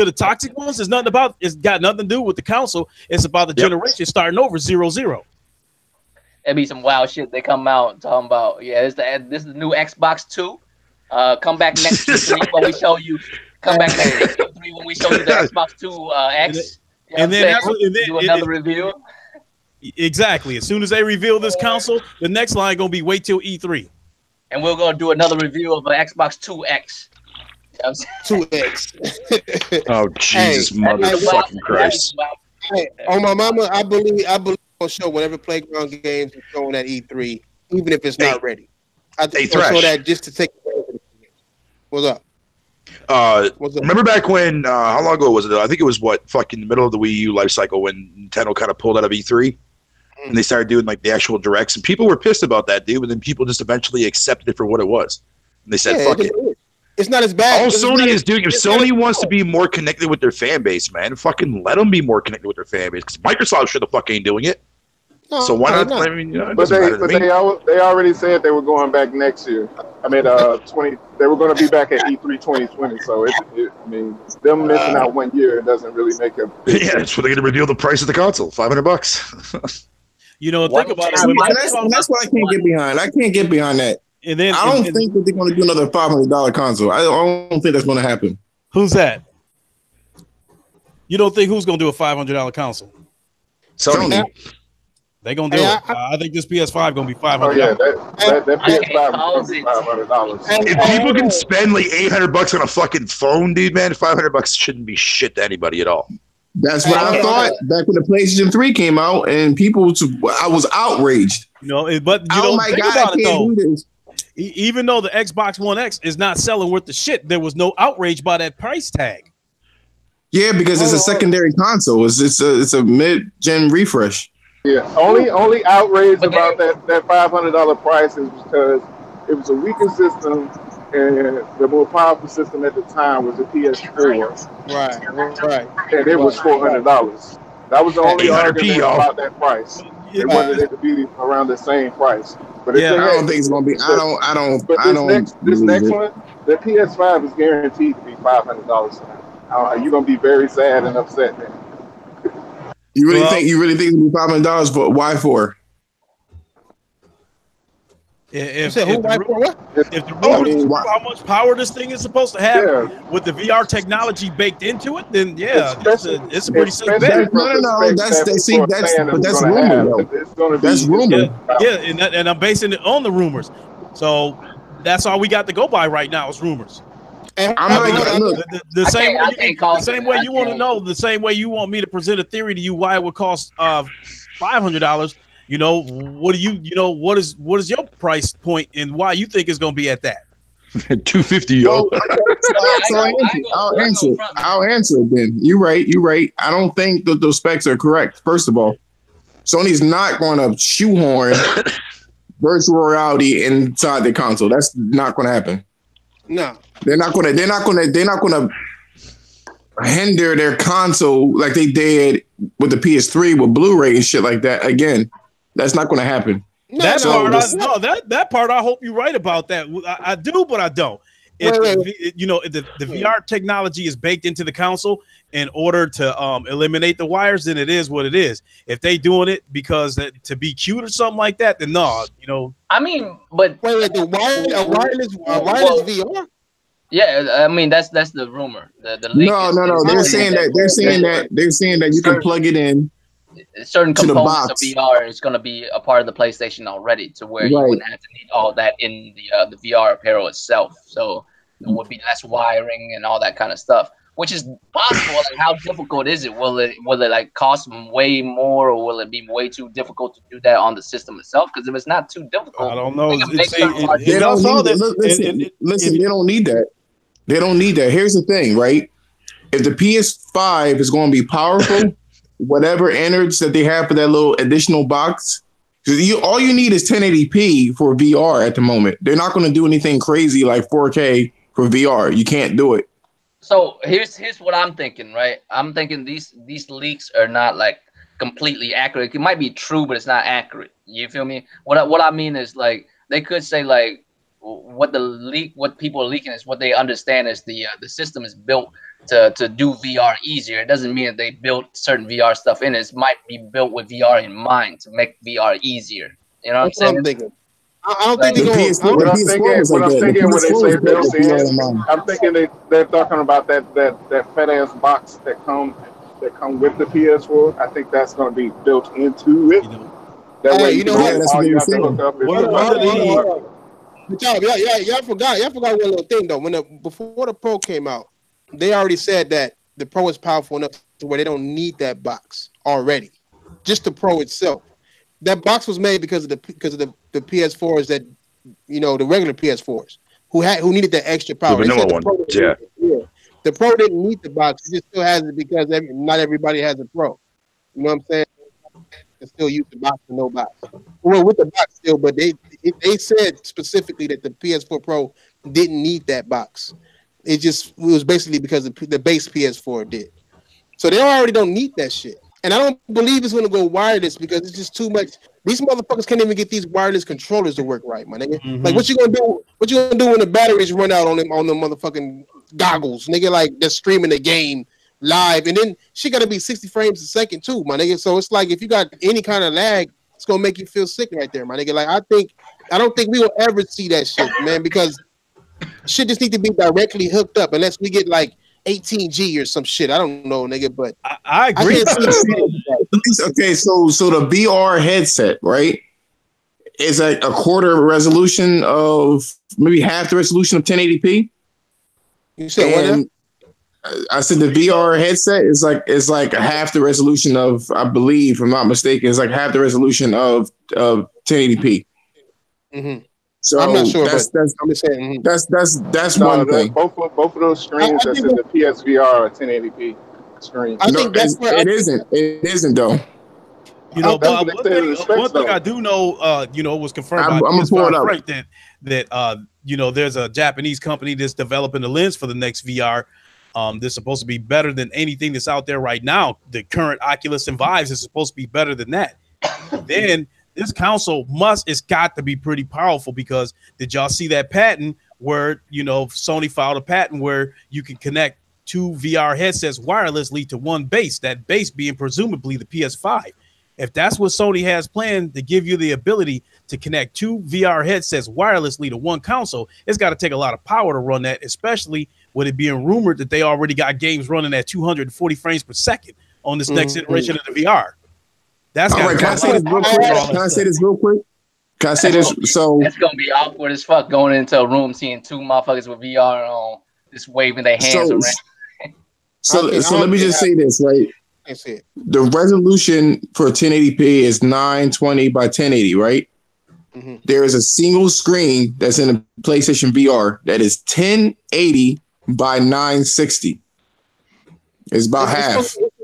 the toxic ones, it's nothing about. It's got nothing to do with the console. It's about the generation starting over 0-0. It'd be some wild shit. They come out talking about, this is the new Xbox 2. Come back next E3 when we show you. Come back next E3 when we show you the Xbox 2 X. And then do another review. Exactly. As soon as they reveal this console, the next line gonna be wait till E3. And we're gonna do another review of an Xbox 2X. 2X. Oh Jesus, motherfucking Christ! Hey, on my mama, I believe we'll show whatever Playground games are showing at E3, even if it's not ready. I think we'll show that just to take. What's up? Remember back when? How long ago was it? I think it was fucking the middle of the Wii U life cycle when Nintendo kind of pulled out of E3. And they started doing like the actual directs, and people were pissed about that, dude. But then people just eventually accepted it for what it was, and they said, "Fuck it." It's not as bad. All Sony is doing, if Sony wants to be more connected with their fan base, man, fucking let them be more connected with their fan base. Because Microsoft should the fuck ain't doing it. No, so why not? I mean, but they already said they were going back next year. I mean, they were going to be back at E3 2020. So I mean, them missing out 1 year doesn't really make a. Yeah, that's where they're going to reveal the price of the console, $500. You know, think about it. That's what I can't get behind. I can't get behind that. And then I don't think that they're going to do another $500 console. I don't think that's going to happen. Who's that? You don't think who's going to do a $500 console? Sony. They're going to do it. I think this PS5 going to be $500. Oh, yeah, that PS5 is $500. If people can spend like $800 on a fucking phone, dude, man, $500 shouldn't be shit to anybody at all. That's what I thought back when the PlayStation 3 came out, and I was outraged. You know, but you oh know, my God, I can't do this. Even though the Xbox One X is not selling worth the shit, there was no outrage by that price tag. Yeah, because it's a secondary console. It's a mid-gen refresh. Yeah, only outrage about that $500 price is because it was a weaker system, and the more powerful system at the time was the PS4. Right. And it was $400. That was the only argument about that price. They wanted it to be around the same price. But I don't think it's gonna be. I don't. This next one, the PS5 is guaranteed to be $500. You're gonna be very sad and upset, man. You really think it's gonna be $500? But why for? If the rumors how much power this thing is supposed to have with the VR technology baked into it, then it's a pretty simple. No, that's rumor. That's rumor. Yeah, and I'm basing it on the rumors. So that's all we got to go by right now is rumors. The same way you want to know, the same way you want me to present a theory to you why it would cost $500. You know, what is your price point and why you think it's going to be at that? $250, yo. I'll answer it then. You're right. I don't think that those specs are correct. First of all, Sony's not going to shoehorn virtual reality inside the console. That's not going to happen. No, they're not going to hinder their console like they did with the PS3 with Blu-ray and shit like that. Again, that's not going to happen. That part I hope you're right about that. I do, but I don't. The VR technology is baked into the console in order to eliminate the wires, then it is what it is. If they doing it because to be cute or something like that, then no, I mean, but the wireless VR. Yeah, I mean that's the rumor. The leak no. They're saying that you can plug it in. Certain components of VR is going to be a part of the PlayStation already, to where you wouldn't have to need all that in the VR apparel itself. So there would be less wiring and all that kind of stuff, which is possible. Like, how difficult is it? Will it like cost way more, or will it be way too difficult to do that on the system itself? Because if it's not too difficult, I don't know. Listen, they don't need that. They don't need that. Here's the thing, right? If the PS5 is going to be powerful. Whatever innards that they have for that little additional box, all you need is 1080p for VR at the moment. They're not going to do anything crazy like 4K for VR. You can't do it. So here's what I'm thinking, right? I'm thinking these leaks are not like completely accurate. It might be true, but it's not accurate. You feel me? What I mean is, like, they could say like what people are leaking is what they understand is the system is built to do VR easier. It doesn't mean that they built certain VR stuff in it. It might be built with VR in mind to make VR easier. You know what I'm saying? I'm thinking. I don't think they're going. What I'm thinking when they say built in, I'm thinking they're talking about that fat ass box that come with the PS4. I think that's going to be built into it. That way, all you have to hook up is y'all forgot one little thing though. Before the Pro came out, they already said that the Pro is powerful enough to where they don't need that box already. Just the Pro itself. That box was made because of the PS4s that, the regular PS4s who needed that extra power. The vanilla one. The Pro didn't need the box. It just still has it because not everybody has a Pro. You know what I'm saying? They still use the box or no box. Well, with the box still, but they said specifically that the PS4 Pro didn't need that box. It was basically because the base PS4 did. So they already don't need that shit. And I don't believe it's going to go wireless because it's just too much. These motherfuckers can't even get these wireless controllers to work right, my nigga. Mm-hmm. Like, what you gonna do? What you gonna do when the batteries run out on the motherfucking goggles, nigga? Like, they're streaming the game live, and then she got to be 60 frames a second too, my nigga. So it's like if you got any kind of lag It's gonna make you feel sick right there, my nigga. Like I don't think we will ever see that shit, man, because shit just need to be directly hooked up unless we get like 18G or some shit. I don't know, nigga, but I agree. Okay, so the VR headset, right? Is like a quarter resolution of maybe half the resolution of 1080p. You said what? I said the VR headset is like half the resolution of, I believe, if I'm not mistaken, it's like half the resolution of 1080p. Mm-hmm. So I'm not sure, that's I'm just saying that's one thing. Both of those screens that's in the PSVR are 1080p screens. I think that's where it isn't. It isn't though. You know, Bob, one thing I do know, was confirmed by PS4 Frank that there's a Japanese company that's developing a lens for the next VR. That's supposed to be better than anything that's out there right now. The current Oculus and Vives is supposed to be better than that. Then this console it's got to be pretty powerful, because did y'all see that patent where, Sony filed a patent where you can connect two VR headsets wirelessly to one base, that base being presumably the PS5. If that's what Sony has planned to give you the ability to connect two VR headsets wirelessly to one console, it's got to take a lot of power to run that, especially with it being rumored that they already got games running at 240 frames per second on this next iteration of the VR. That's all right. Can I say this real quick? Can I say this? So it's gonna be awkward as fuck going into a room seeing two motherfuckers with VR on, just waving their hands around. So let me just say this, right? The resolution for 1080p is 920 by 1080, right? Mm-hmm. There is a single screen that's in a PlayStation VR that is 1080 by 960. It's about half. It's supposed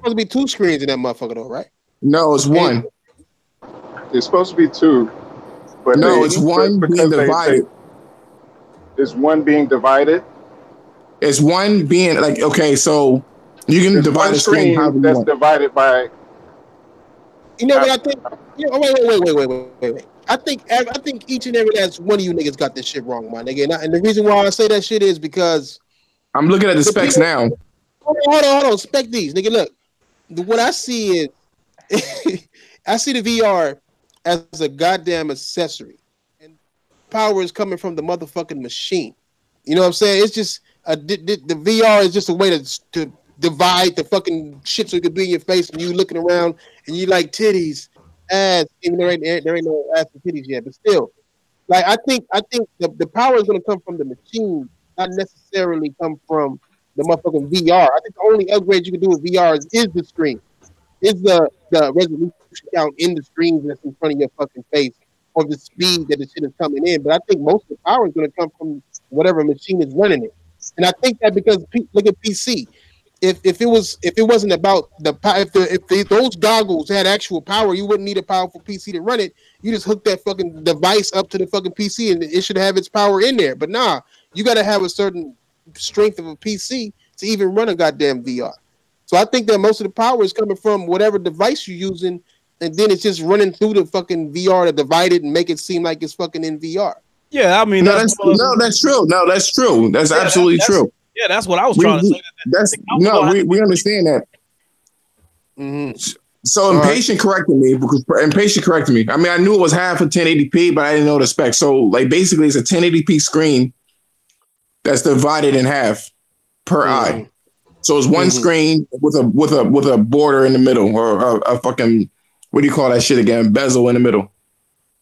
to be two screens in that motherfucker, though, right? No, it's one. It's supposed to be two, but no, it's one being divided. Is one being divided? It's one being like, okay, so you can divide a screen that's divided by. You know what I think? Wait. I think each and every last one of you niggas got this shit wrong, my nigga. And the reason why I say that shit is because I'm looking at the specs now. Hold on. Spec these, nigga. Look, what I see is I see the VR as a goddamn accessory, and power is coming from the motherfucking machine. You know what I'm saying? It's just the VR is just a way to divide the fucking shit so it could be in your face, and you looking around and you like titties, ass. Even there ain't no ass and titties yet, but still, like I think the power is gonna come from the machine, not necessarily come from the motherfucking VR. I think the only upgrade you can do with VR is the screen, is the resolution count in the screens that's in front of your fucking face, or the speed that the shit is coming in. But I think most of the power is gonna come from whatever machine is running it, and I think that because look at PC. If it wasn't about if those goggles had actual power, you wouldn't need a powerful PC to run it. You just hook that fucking device up to the fucking PC and it should have its power in there. But nah, you got to have a certain strength of a PC to even run a goddamn VR. So I think that most of the power is coming from whatever device you're using, and then it's just running through the fucking VR to divide it and make it seem like it's fucking in VR. Yeah, I mean, that's true. No, that's true. That's absolutely true. Yeah, that's what I was trying to say. We understand that. Mm-hmm. So Impatient corrected me. I mean, I knew it was half of 1080p, but I didn't know the specs. So, like, basically, it's a 1080p screen that's divided in half per eye. So it's one screen with a border in the middle, or a fucking, what do you call that shit again? Bezel in the middle.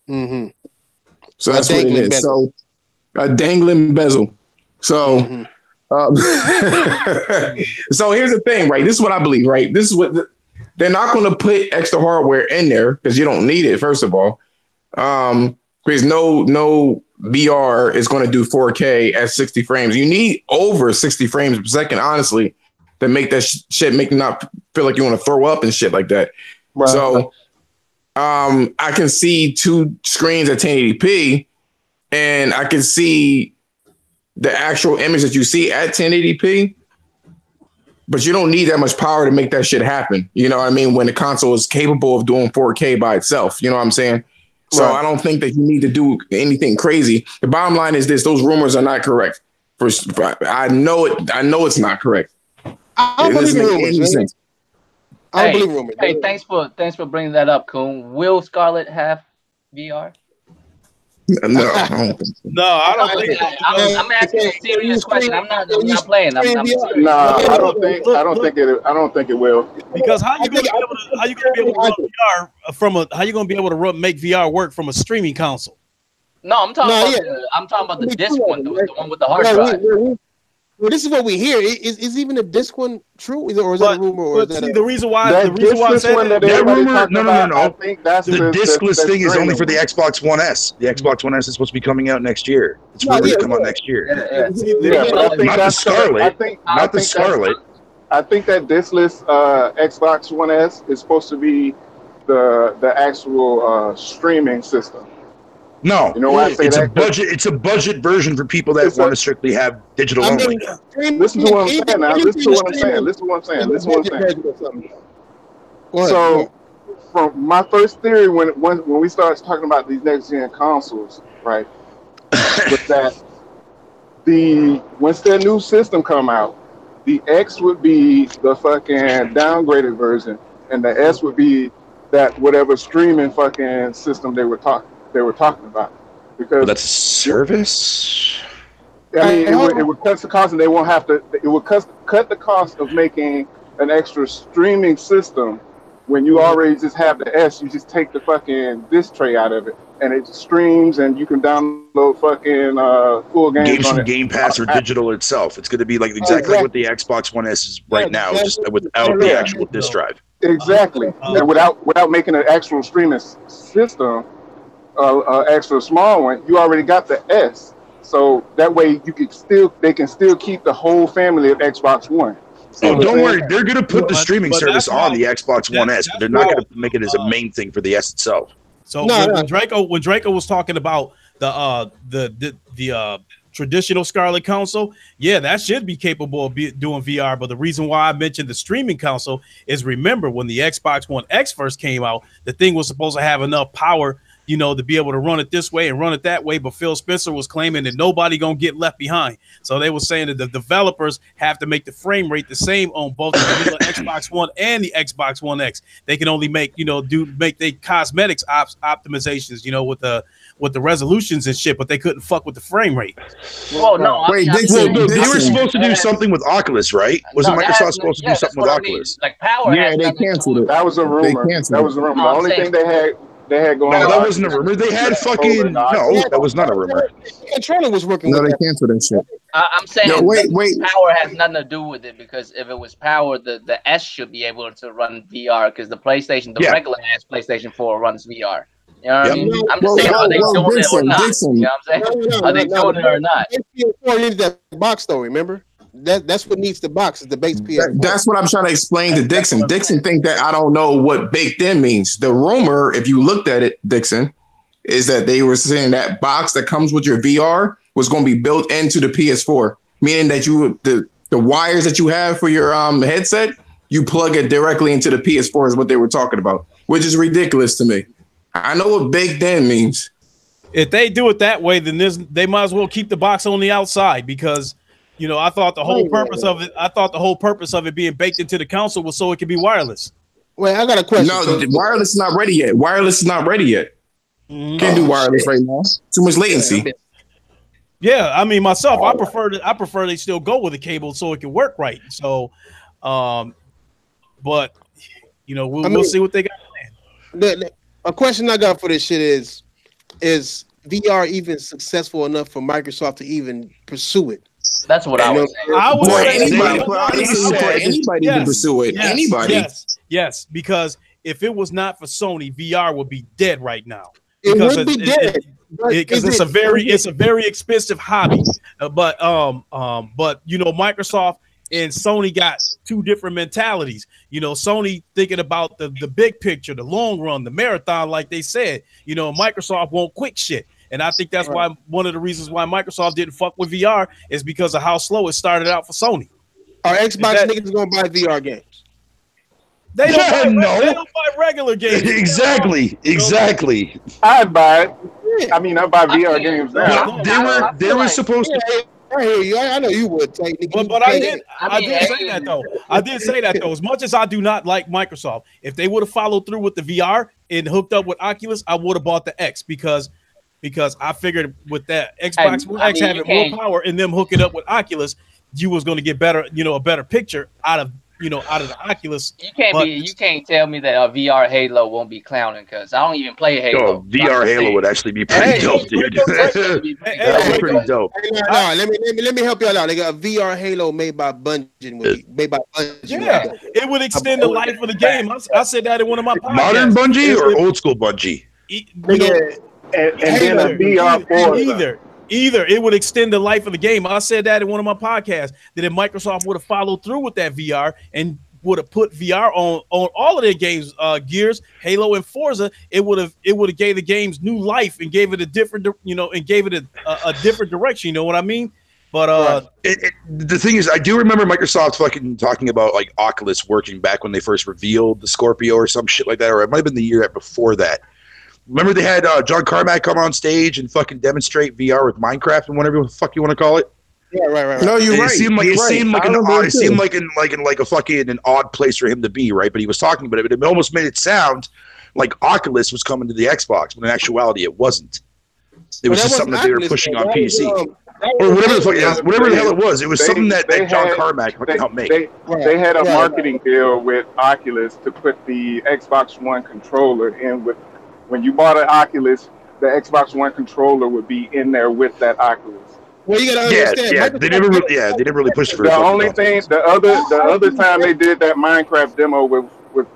Mm-hmm. So that's what it is. So a dangling bezel. So. So here's the thing, right? This is what I believe, right? This is what they're not going to put extra hardware in there because you don't need it. First of all, because no VR is going to do 4K at 60 frames. You need over 60 frames per second, honestly, to make that shit make you not feel like you want to throw up and shit like that. Right. So, I can see two screens at 1080p, and I can see the actual image that you see at 1080p, but you don't need that much power to make that shit happen. You know what I mean? When the console is capable of doing 4K by itself, you know what I'm saying? So I don't think that you need to do anything crazy. The bottom line is this: those rumors are not correct. I know it. I know it's not correct. I don't believe in rumors. I don't believe rumors. Hey, thanks for bringing that up, Coon. Will Scarlett have VR? No, I don't think so. No, I don't think. I'm asking a serious question. I'm not playing. I'm serious. Nah, I don't think it will. Because how you gonna be able to run VR how you gonna be able to make VR work from a streaming console? No, I'm talking about the disc one, the one with the hard drive. Well, this is what we hear. Is even the disc one true, or is that a rumor? Or is that the reason why I said that rumor? No. I think that's the discless thing is only for the Xbox One S. The Xbox One S is supposed to be coming out next year. It's rumored to come out next year. Not the Scarlet. Not the Scarlet. I think that discless Xbox One S is supposed to be the actual streaming system. No, you know why I say it's that? It's a budget version for people that want to strictly have digital only. Listen to what I'm saying now. Listen to what I'm saying. So, from my first theory when we started talking about these next gen consoles, right, was that once their new system come out, the X would be the fucking downgraded version, and the S would be that whatever streaming fucking system they were talking about, because that's a service. I mean, it would cut the cost, and they won't have to. It would cut the cost of making an extra streaming system when you already just have the S. You just take the fucking disc tray out of it, and it streams, and you can download fucking full games on from it. Game Pass or digital itself. It's going to be like exactly what the Xbox One S is right now, just without the actual disc drive. Exactly, and without making an actual streaming system. Extra small one, you already got the S, so that way they can still keep the whole family of Xbox One. So don't worry, they're going to put the streaming service on the Xbox One S, but they're not going to make it as a main thing for the S itself. So when Draco was talking about the traditional Scarlet console, yeah, that should be capable of doing VR. But the reason why I mentioned the streaming console is, remember, when the Xbox One X first came out, the thing was supposed to have enough power, to be able to run it this way and run it that way. But Phil Spencer was claiming that nobody gonna get left behind. So they were saying that the developers have to make the frame rate the same on both the Xbox One and the Xbox One X. They can only make the cosmetics optimizations, with the resolutions and shit, but they couldn't fuck with the frame rate. Well, no. Wait, they were supposed to do something with Oculus, right? Wasn't Microsoft supposed to do something with Oculus? Like power. Yeah, they canceled it. That was a rumor. The only thing they had going on. No, that wasn't a rumor. They had fucking that was not a rumor. Controller was working. No, they canceled that shit. I'm saying wait. power has nothing to do with it, because if it was power, the S should be able to run VR, because the regular ass PlayStation 4 runs VR. You know what I mean? I'm just saying, are they doing it or not? You know what I'm saying? Are they doing it or not? PS4 needs that box though, remember? That's what needs the box, is the base PS4. That's what I'm trying to explain to Dixon. Dixon think that I don't know what baked in means. The rumor, if you looked at it, Dixon, is that they were saying that box that comes with your VR was going to be built into the PS4, meaning that the wires that you have for your headset, you plug it directly into the PS4 is what they were talking about, which is ridiculous to me. I know what baked in means. If they do it that way, then they might as well keep the box on the outside, because I thought the whole purpose of it. I thought the whole purpose of it being baked into the console was so it could be wireless. Wait, I got a question. No, wireless is not ready yet. Can't do wireless right now. Too much latency. Yeah, I mean, myself, I prefer they still go with a cable so it can work right. So, but we'll see what they got planned. A question I got for this shit is VR even successful enough for Microsoft to even pursue it? That's what I was saying. I would say anybody can pursue it. Anybody. Yes, because if it was not for Sony, VR would be dead right now. It would be dead. Because it's a very expensive hobby. But Microsoft and Sony got two different mentalities. Sony thinking about the big picture, the long run, the marathon, like they said. Microsoft won't quick shit. And I think that's why one of the reasons why Microsoft didn't fuck with VR is because of how slow it started out for Sony. Are Xbox niggas gonna buy VR games? They don't buy regular games. Exactly. I'd buy it. I mean, I buy VR games now. They were supposed to. I hear you. I know you would. But I did say that though. I did say that though. As much as I do not like Microsoft, if they would have followed through with the VR and hooked up with Oculus, I would have bought the X because I figured with that Xbox One X having more power and them hooking up with Oculus, you was going to get better, a better picture out of the Oculus. You can't tell me that a VR Halo won't be clowning because I don't even play Halo. Oh, VR Halo would actually be pretty dope, dude. That would be pretty dope. Let me help you out. They got a VR Halo made by Bungie. Yeah, it would extend the life of the game. I said that in one of my podcasts. Modern Bungie or old school Bungie? And then a VR4. Either it would extend the life of the game. I said that in one of my podcasts that if Microsoft would have followed through with that VR and would have put VR on all of their games, Gears, Halo, and Forza, it would have gave the games new life and gave it a different, and gave it a different direction. You know what I mean? But the thing is, I do remember Microsoft fucking talking about like Oculus working back when they first revealed the Scorpio or some shit like that, or it might have been the year before that. Remember they had John Carmack come on stage and fucking demonstrate VR with Minecraft and whatever the fuck you want to call it. Yeah, right. No, you're right. It seemed like a fucking an odd place for him to be, right? But he was talking about it, but it almost made it sound like Oculus was coming to the Xbox, but in actuality, it wasn't. It was just something that they were pushing on PC. Or whatever the fuck, whatever the hell it was. It was something that John Carmack helped make. They had a marketing deal with Oculus to put the Xbox One controller in with. When you bought an Oculus, the Xbox One controller would be in there with that Oculus. Well, you gotta understand. Yeah, they never really pushed for it. The only thing, the other time they did that Minecraft demo was with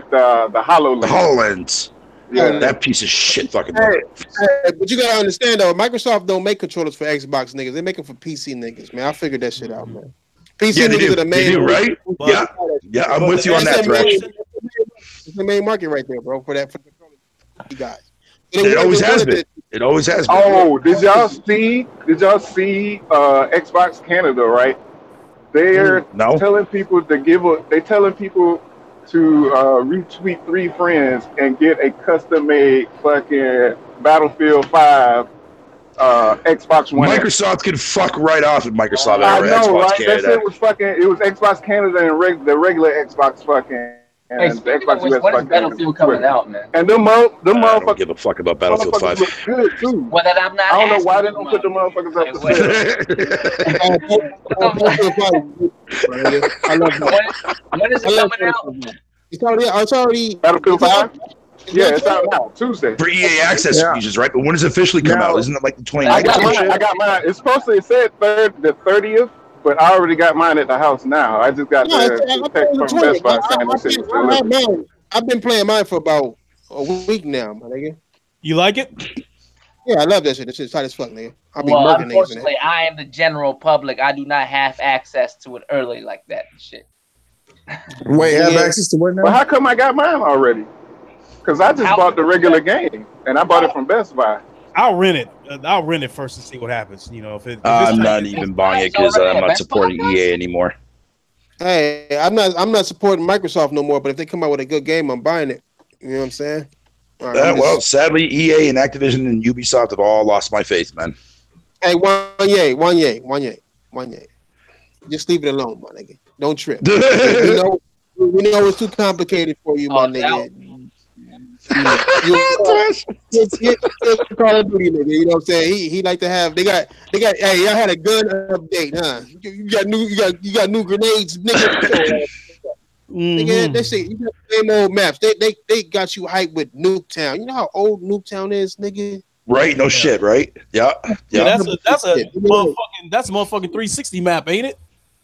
the HoloLens. The HoloLens. Yeah, that piece of shit fucking. But you gotta understand though, Microsoft don't make controllers for Xbox niggas. They make them for PC niggas, man. I figured that shit out, man. PC niggas are the main. They do, right? Yeah, I'm with you on that, Thresh. It's the main market right there, bro. For the guys. It always has been. It always has been. Oh, did y'all see Xbox Canada, right? They're telling people to retweet 3 friends and get a custom-made fucking Battlefield 5 Xbox One. Microsoft can fuck right off at Microsoft. I know, Xbox right? Canada. That shit was fucking. It was Xbox Canada and the regular Xbox fucking. And the Xbox US when is Battlefield coming out, man? And them motherfuckers. I don't give a fuck about Battlefield 5. Look good too. Well, then I'm not. I don't know why they don't put the motherfuckers up for sale. When is it coming out? It's already Battlefield 5. Yeah, it's out now Tuesday for EA Access users, right? But when does it officially come out? Isn't it like the 29th? I got mine. It's supposed to. It said the 30th. But I already got mine at the house now. I just got the text from Best Buy saying this shit was delivered. I've been playing mine for about a week now, my nigga. You like it? Yeah, I love that shit. That shit's tight as fuck, nigga. Unfortunately, I am the general public. I do not have access to it early like that shit. Wait, have access to what now? Well, how come I got mine already? Because I just bought the regular game, and I bought it from Best Buy. I'll rent it. I'll rent it first and see what happens. If I'm not even buying it because I'm not supporting EA anymore. Hey, I'm not supporting Microsoft no more. But if they come out with a good game, I'm buying it. You know what I'm saying? Well, sadly, EA and Activision and Ubisoft have all lost my faith, man. Hey, one yay. Just leave it alone, my nigga. Don't trip. we know it's too complicated for you, my nigga. Call of Duty nigga, you know what I'm saying? He like to have they got hey, y'all had a gun update, huh? You got new grenades, nigga. Nigga, that shit, you got the same old maps. They got you hyped with Nuketown. You know how old Nuketown is, nigga? Right, no shit, right? Yeah. That's a motherfucking 360 map, ain't it?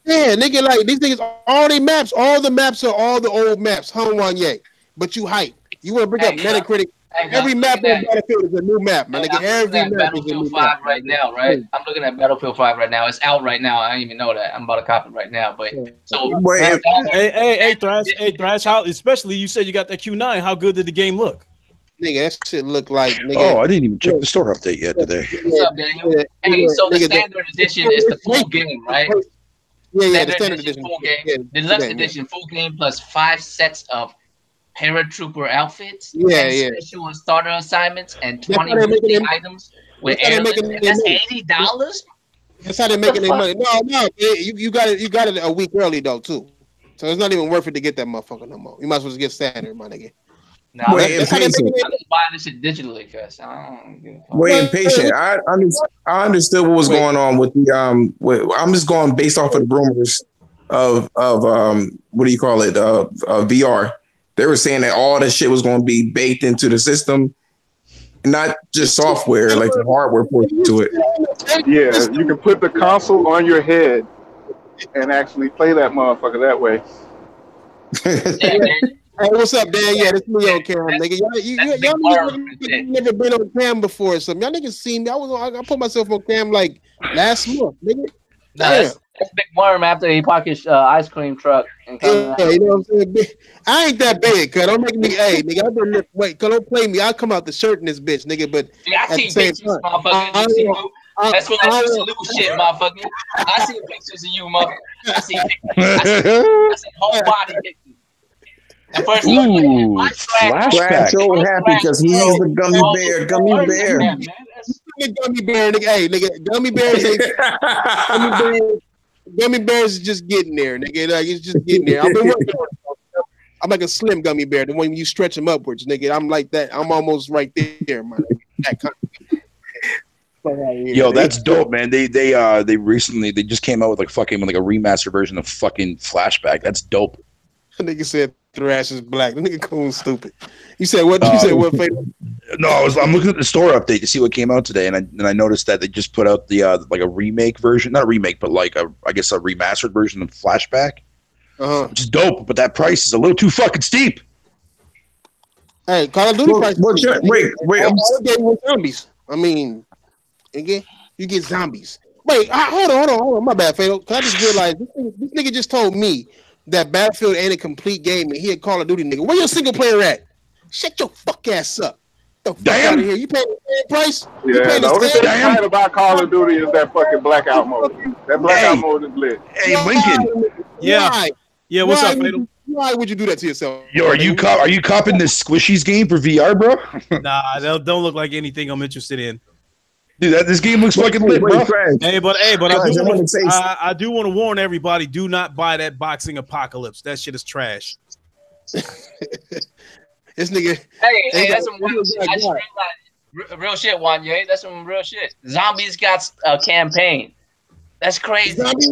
Yeah, nigga, like these niggas, all the maps are all the old maps, Wanye. But you hype. You want to bring up Metacritic? Every map on Battlefield is a new map, man. Nigga, every map is a new map. Right now, right? I'm looking at Battlefield 5 right now. It's out right now. I didn't even know that. I'm about to copy it right now. But so, hey, Thrash, how? Especially you said you got that Q9. How good did the game look? Nigga, that shit look like. Nigga, oh, I didn't even check the store update yet today. What's up, Daniel? Hey, so the standard edition is the full game, right? Yeah, the standard edition full game. The deluxe edition full game plus 5 sets of paratrooper outfits, special and starter assignments, and 20 items with air. That's $80. That's how they're making their money. No, you got it a week early though too. So it's not even worth it to get that motherfucker no more. You might as well just get standard, my nigga. Nah, that's how they making it. I'm just buying this shit digitally, cuz I don't give a fuck. Wait, patient. I understood what was going on with the I'm just going based off of the rumors of what do you call it? VR. They were saying that all that shit was going to be baked into the system, not just software, like the hardware portion to it. Yeah, you can put the console on your head and actually play that motherfucker that way. Hey, what's up, Dan? Yeah, this me on cam, nigga. Y'all niggas never been on cam before or something. Y'all niggas seen me. I put myself on cam like last month, nigga. Nah, that's Big Worm after he parked his ice cream truck. And you know what I'm saying? I ain't that big, cuz don't make me. Hey, nigga, I've been wait, cuz don't play me. I'll come out the shirt in this bitch, nigga. But I see pictures, motherfucker. That's what I used to lose shit, motherfucker. I see pictures of you, motherfucker. I see pictures. I see whole body pictures. First flashback. So happy because he's a gummy bear. Gummy bear. Gummy bear, nigga. Hey, nigga, gummy bears ain't gummy bears is just getting there, nigga. Like it's just getting there. I'm like a slim gummy bear. The one you stretch them upwards, nigga. I'm like that. I'm almost right there, man. Yo, that's dope, man. They recently just came out with like a remastered version of fucking Flashback. That's dope. Nigga said Thrash is black. The nigga cool stupid. You said what? You said what? No, I'm looking at the store update to see what came out today, and I noticed that they just put out the like a remake version, not a remake, but like I guess a remastered version of Flashback, which is dope. But that price is a little too fucking steep. Hey, Call of Duty price. Wait. Zombies. I mean, again, you get zombies. Wait, hold on. My bad, Fatal. Cause I just realized this nigga just told me that Battlefield ain't a complete game and he a Call of Duty nigga. Where your single player at? Shut your fuck ass up. The fuck out of here. You paying the same price? Yeah, the only thing bad about Call of Duty is that fucking blackout mode. That blackout mode is lit. Hey, Lincoln. Yeah. Yeah, what's up, Fatal? Why would you do that to yourself? Yo, are you copping this Squishies game for VR, bro? Nah, they don't look like anything I'm interested in. Dude, this game looks fucking lit, bro. Hey, but I do want to warn everybody: do not buy that Boxing Apocalypse. That shit is trash. This nigga. Hey, that's some real shit. I just realized, real shit, Wanye. That's some real shit. Zombies got a campaign. That's crazy. That's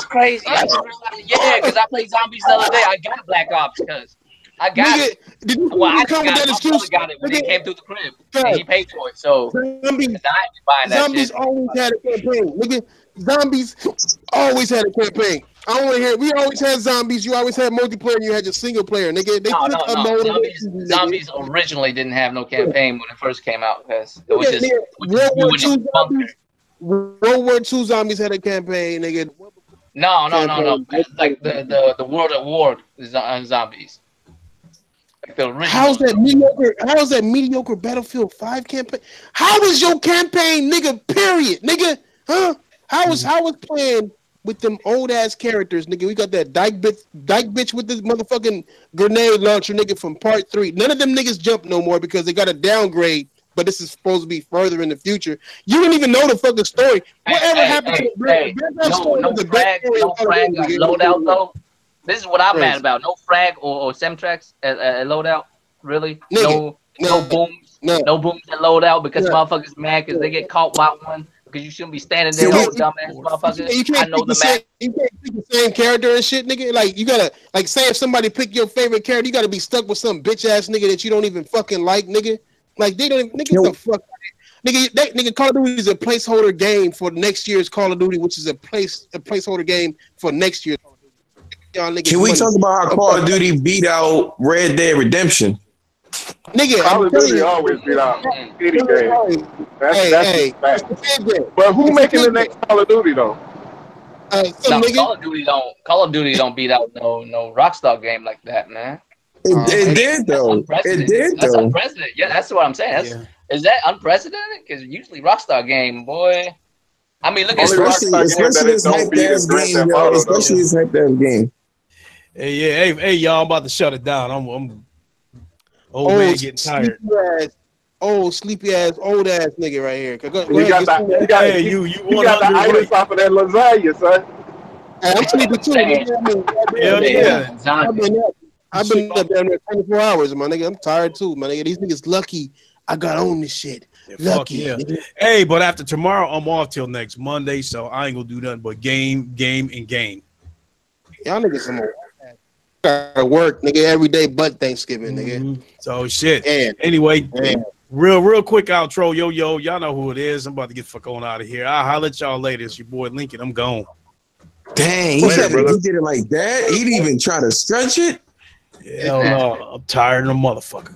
crazy. Yeah, because I played Zombies the other day. I got Black Ops because I got it. I got it when it came through the crib. And he paid for it. So Zombies always had a campaign. Nigga, Zombies always had a campaign. I don't want to hear it. We always had zombies. You always had multiplayer. And you had your single player. Nigga, they put a mode. Zombies originally didn't have no campaign when it first came out because it was just World War II zombies had a campaign, nigga. No. Like the World at War zombies. How's that mediocre Battlefield 5 campaign? How is your campaign, nigga? Period, nigga. Huh? How was playing with them old ass characters, nigga? We got that dyke bitch with this motherfucking grenade launcher, nigga, from part 3. None of them niggas jump no more because they got a downgrade. But this is supposed to be further in the future. You didn't even know the fucking story. Whatever happened to no frag loadout though? This is what I'm mad about. No frag or Semtrax at loadout. Really? No booms. No booms at loadout because motherfuckers mad because they get caught by one. Because you shouldn't be standing there, old dumbass motherfucker. You can't pick the same character and shit, nigga. Like you gotta, like, say if somebody pick your favorite character, you gotta be stuck with some bitch ass nigga that you don't even fucking like, nigga. Like they don't, nigga. The fuck, nigga. Call of Duty is a placeholder game for next year's Call of Duty, which is a placeholder game for next year. Can we talk about how Call of Duty beat out Red Dead Redemption? Nigga, Call of Duty always beat out any game. That's fact. But who making the next Call of Duty though? Call of Duty don't beat out no Rockstar game like that, man. It did though. That's unprecedented. Yeah, that's what I'm saying. Is that unprecedented? Because usually Rockstar game, boy. I mean, look at especially this hype ass game, yo. Especially this hype ass game. Hey, y'all! I'm about to shut it down. I'm old man getting tired. old sleepy ass, old ass nigga right here. Go You ahead, got the itis off of that lasagna, son. Hey, I'm sleepy too. I've been up there 24 hours, my nigga. I'm tired too, my nigga. These niggas lucky I got on this shit. Lucky. Yeah. Hey, but after tomorrow, I'm off till next Monday, so I ain't gonna do nothing but game. Y'all niggas some more. Gotta work, nigga, every day but Thanksgiving, nigga. So shit. Anyway, real quick outro, yo. Y'all know who it is. I'm about to get the fuck on out of here. I'll holler at y'all later. It's your boy Lincoln. I'm gone. Dang, he did it like that. He didn't even try to stretch it. Hell no, I'm tired of the motherfucker.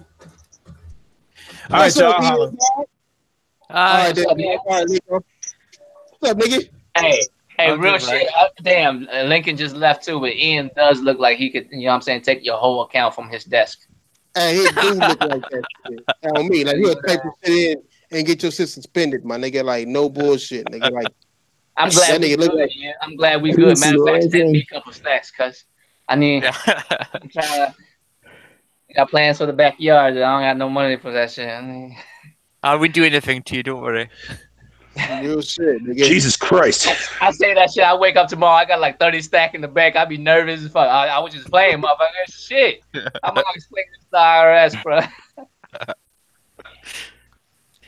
All right, y'all. Holler. All right, what's up, nigga? Hey, real shit. Damn, Lincoln just left too, but Ian does look like he could, you know what I'm saying, take your whole account from his desk. Hey, he do look like that shit. On me, like he'll type your shit in and get your shit suspended, my nigga. Like no bullshit, nigga. Like I'm glad we good. Like, yeah, I'm glad we good. Matter of fact, send me a couple stacks, cause I mean, I'm trying to. Got plans for the backyard. I don't got no money for that shit. I mean, I'll be doing anything to you. Don't worry. Real shit, nigga. Jesus Christ. I say that shit. I wake up tomorrow. I got like 30 stack in the bank. I be nervous as fuck. I was just playing, motherfucker. Shit. I'm gonna explain this to the IRS, bro.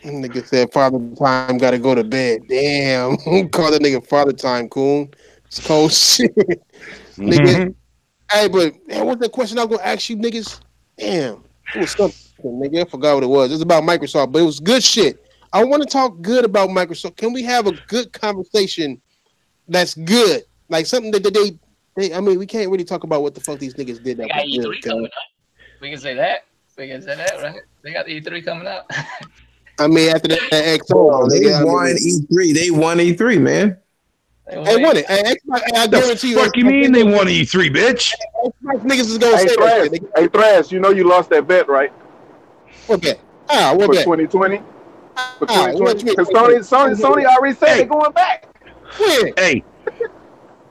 Nigga said father time gotta go to bed. Damn. Call that nigga father time, coon. It's cold shit. Nigga. Hey, but man, what's the question I was gonna ask you niggas? Damn. It was something, nigga. I forgot what it was. It was about Microsoft, but it was good shit. I want to talk good about Microsoft. Can we have a good conversation that's good? Like something that they I mean, we can't really talk about what the fuck these niggas did. That was good, E3 coming up. We can say that. Right? They got the E3 coming up. I mean, after that XO, they won E3. They won E3, man. They won it. I guarantee you. What the fuck you mean they won E3, bitch? Niggas is gonna say that. Hey, Thrash, you know you lost that bet, right? What bet? What bet? 2020. For 2020. Because Sony already said they're going back. When? Hey.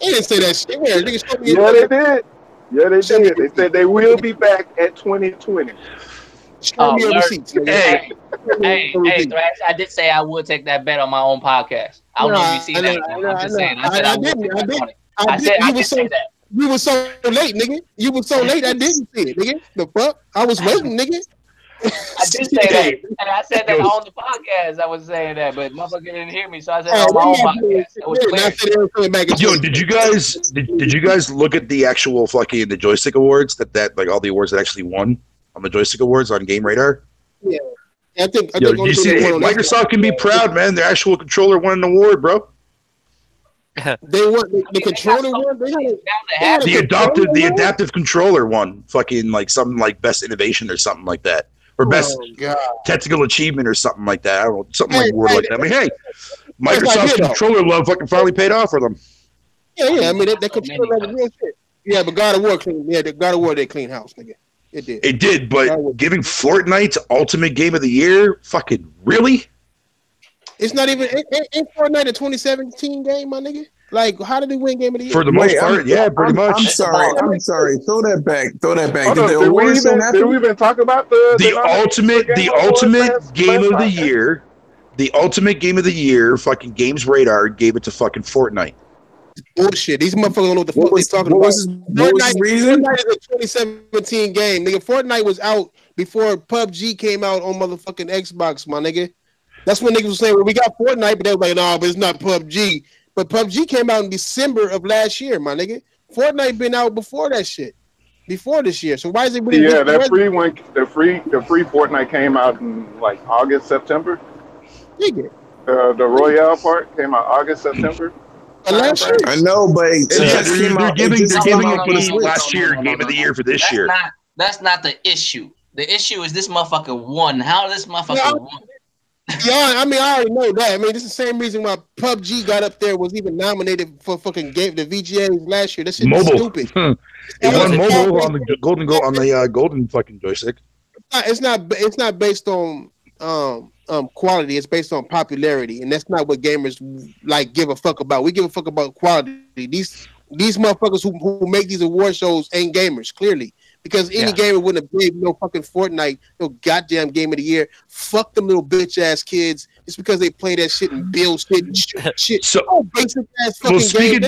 They didn't say that shit. Where? Niggas told me yeah, they did. Yeah, they did. They said they will be back at 2020. Show me your receipts. Hey, Thrash, I did say I would take that bet on my own podcast. I don't know if you see that. I'm just saying. I said I did say that. You were so late, nigga. You were so late. I didn't see it, nigga. The fuck? I was waiting, nigga. I did say that, and I said that on the podcast. I was saying that, but motherfucker didn't hear me, so I said it on my own podcast. It was clear. Yo, did you guys look at the actual fucking the joystick awards that like all the awards that actually won on the joystick awards on Game Radar? Yeah, I think you see, Microsoft can be proud, man. Their actual controller won an award, bro. They won the controller won. The adaptive controller won fucking like something like best innovation or something like that. Or best technical achievement or something like that. I don't know, something like word like that. I mean, hey, Microsoft's controller love fucking finally paid off for them. Yeah. I mean, that controller is real shit. Yeah, but God of War clean. Yeah, the God of War they clean house, nigga. It did, but giving Fortnite Ultimate Game of the Year, fucking really? It's not even in Fortnite a 2017 game, my nigga. Like, how did they win Game of the Year? For the most part, yeah, pretty much. I'm sorry. Throw that back. Did we even talk about the ultimate game of the year? The ultimate game of the year, fucking Games Radar gave it to fucking Fortnite. Bullshit. These motherfuckers don't know what the fuck they talking about. Fortnite is a 2017 game. Nigga, Fortnite was out before PUBG came out on motherfucking Xbox, my nigga. That's when niggas was saying, well, we got Fortnite, but they were like, no, but it's not PUBG. But PUBG came out in December of last year, my nigga. Fortnite been out before that shit. Before this year. So why is it that free one the free Fortnite came out in like August, September? Nigga. The Royale part came out August, September. Last year? I know, but they're giving a last year game of the year for this year. That's not the issue. The issue is this motherfucker won. How this motherfucker won? Yeah, I mean, I already know that. I mean, this is the same reason why PUBG got up there, was even nominated for fucking the VGAs last year. That shit is stupid. It won mobile on the golden fucking joystick. It's not based on quality. It's based on popularity, and that's not what gamers like give a fuck about. We give a fuck about quality. These motherfuckers who make these award shows ain't gamers, clearly, Because any gamer wouldn't have gave no fucking Fortnite no goddamn game of the year. Fuck them little bitch ass kids. It's because they play that shit and build shit and shoot shit. So basic ass fucking game.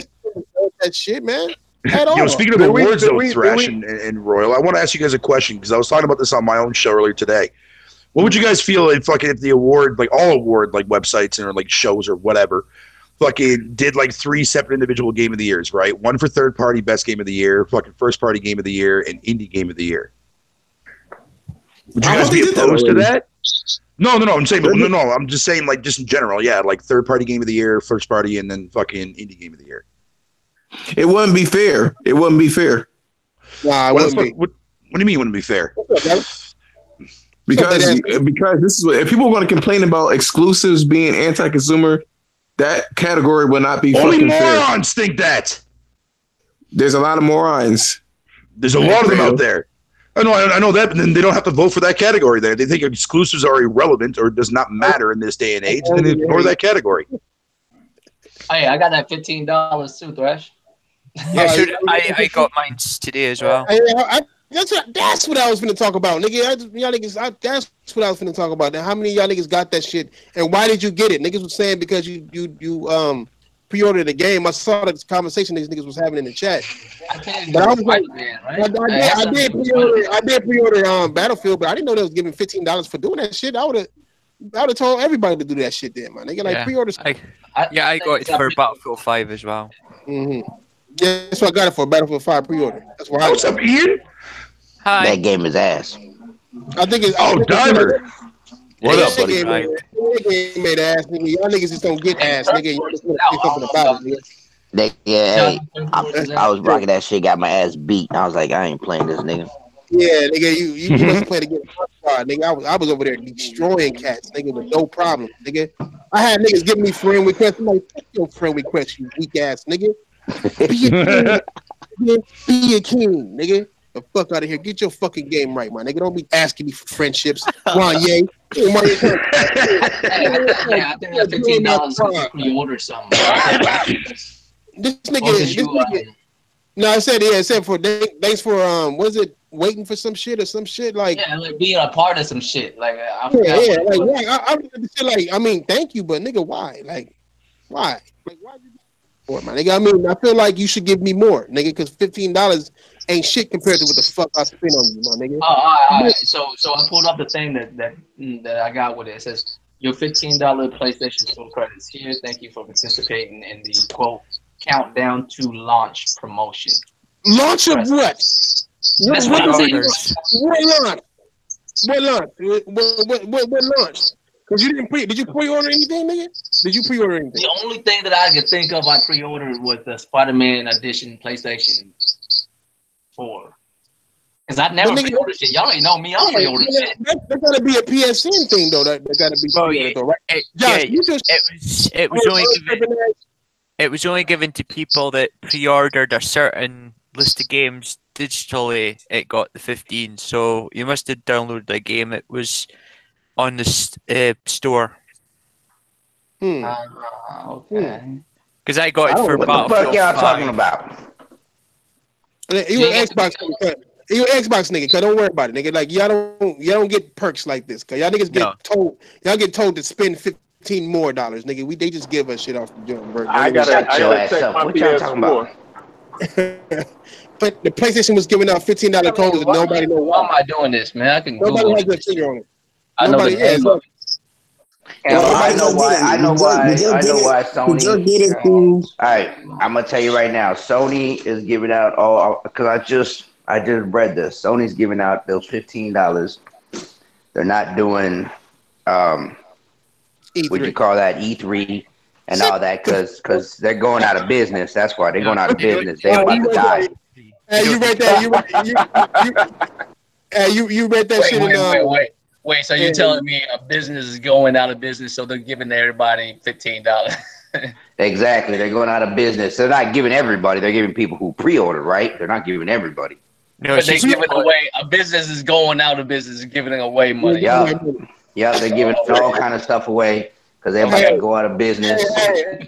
That shit, man. At all. Speaking of awards, though, Thrash and Royal, I want to ask you guys a question because I was talking about this on my own show earlier today. What would you guys feel if the award, like all award like websites or like shows or whatever, fucking did like 3 separate individual game of the years, right? One for third party best game of the year, fucking first party game of the year, and indie game of the year. Would you guys be opposed to that? No. I'm saying no. I'm just saying like just in general, yeah, like third party game of the year, first party, and then fucking indie game of the year. It wouldn't be fair. It wouldn't be fair. Nah, what do you mean it wouldn't be fair? Because this is what if people are going to complain about exclusives being anti-consumer. That category will not be only fucking morons fair. think that. There's a lot of morons. There's a lot of them out there. I know that, but then they don't have to vote for that category. There, they think exclusives are irrelevant or does not matter in this day and age. And then they ignore that category. Hey, I got that $15 too, Thrash. Yeah, I got mine today as well. That's what I was going to talk about, nigga. That's what I was going to talk about. Now, how many of y'all niggas got that shit, and why did you get it? Niggas was saying because you pre-ordered the game. I saw this conversation these niggas was having in the chat. But I was like, I did pre-order Battlefield, but I didn't know they was giving $15 for doing that shit. I would have told everybody to do that shit then, man. Nigga, like pre-order. I got it for Battlefield 5 as well. Mm-hmm. Yeah, that's what I got it for Battlefield 5 pre-order. That's why. What's up, Ian? Hi. That game is ass. I think it's Diver. What up, buddy? Game made ass, nigga. Y'all niggas just don't get ass, nigga. Y'all just want to say something about it. I was rocking that shit, got my ass beat. I was like, I ain't playing this, nigga. Yeah, nigga, you must play the game. Nigga, I was over there destroying cats, nigga, with no problem, nigga. I had niggas giving me friend requests. I'm like, fuck your friend request, you weak ass nigga. Be a king, be a king, nigga. The fuck out of here. Get your fucking game right, man. Nigga, don't be asking me for friendships. Wanye. I think that's $15 when you order something. This nigga. No, I said for thanks for was it waiting for some shit or some shit like like being a part of some shit like I mean thank you, but nigga, why why you for my nigga? I mean, I feel like you should give me more, nigga, because $15 ain't shit compared to what the fuck I spent on you, my nigga. All right. So I pulled up the thing that I got with it. It says your $15 PlayStation Store credits here. Thank you for participating in the quote countdown to launch promotion. Launch of what? That's what What launch? Because you did you pre-order anything, nigga? Did you pre-order anything? The only thing that I could think of I pre-ordered was the Spider-Man edition PlayStation 4. Because I never pre-ordered shit. Y'all ain't know me. I pre-order shit. That gotta be a PSN thing though. That gotta be pre-ordered, though, right? It was only given to people that pre-ordered a certain list of games digitally. It got the 15, so you must have downloaded the game. It was on the store. Okay. Because I got it for Battlefield. What the fuck y'all talking about? You an Xbox nigga. You an Xbox nigga, cause don't worry about it, nigga. Like y'all don't get perks like this, cause y'all niggas get told to spend $15 more, nigga. They just give us shit off the jump, bro. I gotta check my what y'all talking about? But the PlayStation was giving out $15 codes, and nobody knows why am I doing this, man? I can nobody has their finger on it. I know the name of it. I know why Sony. All right, I'm gonna tell you right now. Sony is giving out all because I just read this. Sony's giving out those $15. They're not doing what you call that E3 and all that because they're going out of business. That's why they're going out of business. They're about to die. Hey, you read that? You read that shit? Wait, so you're telling me a business is going out of business, so they're giving everybody $15? Exactly. They're going out of business. They're not giving everybody. They're giving people who pre-order, right? They're not giving everybody. No, but they're giving away. A business is going out of business, giving away money. Yeah, they're giving all kind of stuff away because everybody go out of business.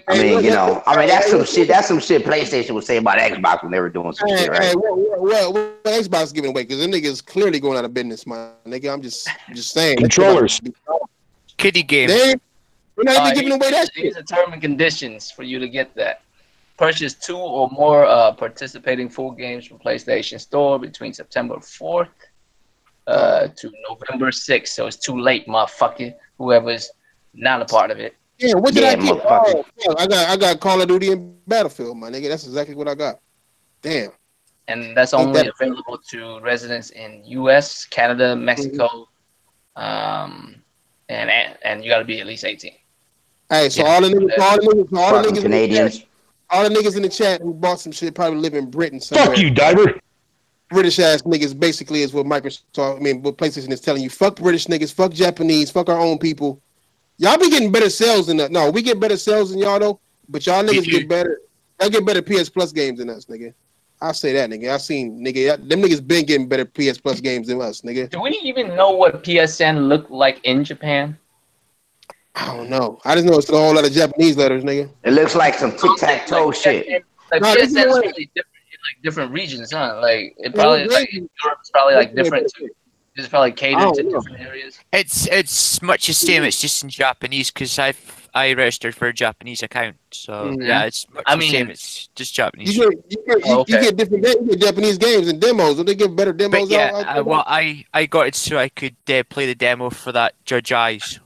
I mean, you know, that's some shit. That's some shit PlayStation would say about Xbox when they were doing some shit, right? Well, Xbox is giving away because them niggas clearly going out of business, my nigga. I'm just saying. Controllers. Kiddie game. We're not even giving away that shit. These are terms and conditions for you to get that. Purchase 2 or more participating full games from PlayStation Store between September 4th to November 6th. So it's too late, motherfucker. Whoever's not a part of it. Yeah, what did I get? Oh, I got Call of Duty and Battlefield, my nigga. That's exactly what I got. Damn. And that's only available to residents in U.S., Canada, Mexico, and you got to be at least 18. Hey, so all the niggas Canadians. All the niggas in the chat who bought some shit probably live in Britain somewhere. Fuck you, diver. British ass niggas basically is what what PlayStation is telling you. Fuck British niggas, fuck Japanese, fuck our own people. Y'all be getting better sales than that. No, we get better sales than y'all though, but y'all niggas get better. Y'all get better PS Plus games than us, nigga. I'll say that, nigga. I seen them niggas been getting better PS Plus games than us, nigga. Do we even know what PSN looked like in Japan? I don't know. I just know it's a whole lot of Japanese letters, nigga. It looks like some tic-tac-toe shit. Like PSN is really different in like different regions, huh? Like it probably like in Europe it's probably like different too. It's probably catered to different areas. It's much the same. It's just in Japanese because I registered for a Japanese account, so yeah, it's much the same. It's just Japanese. You get different Japanese games and demos. Don't they give better demos? But yeah, well, I got it so I could play the demo for that Judge Eyes.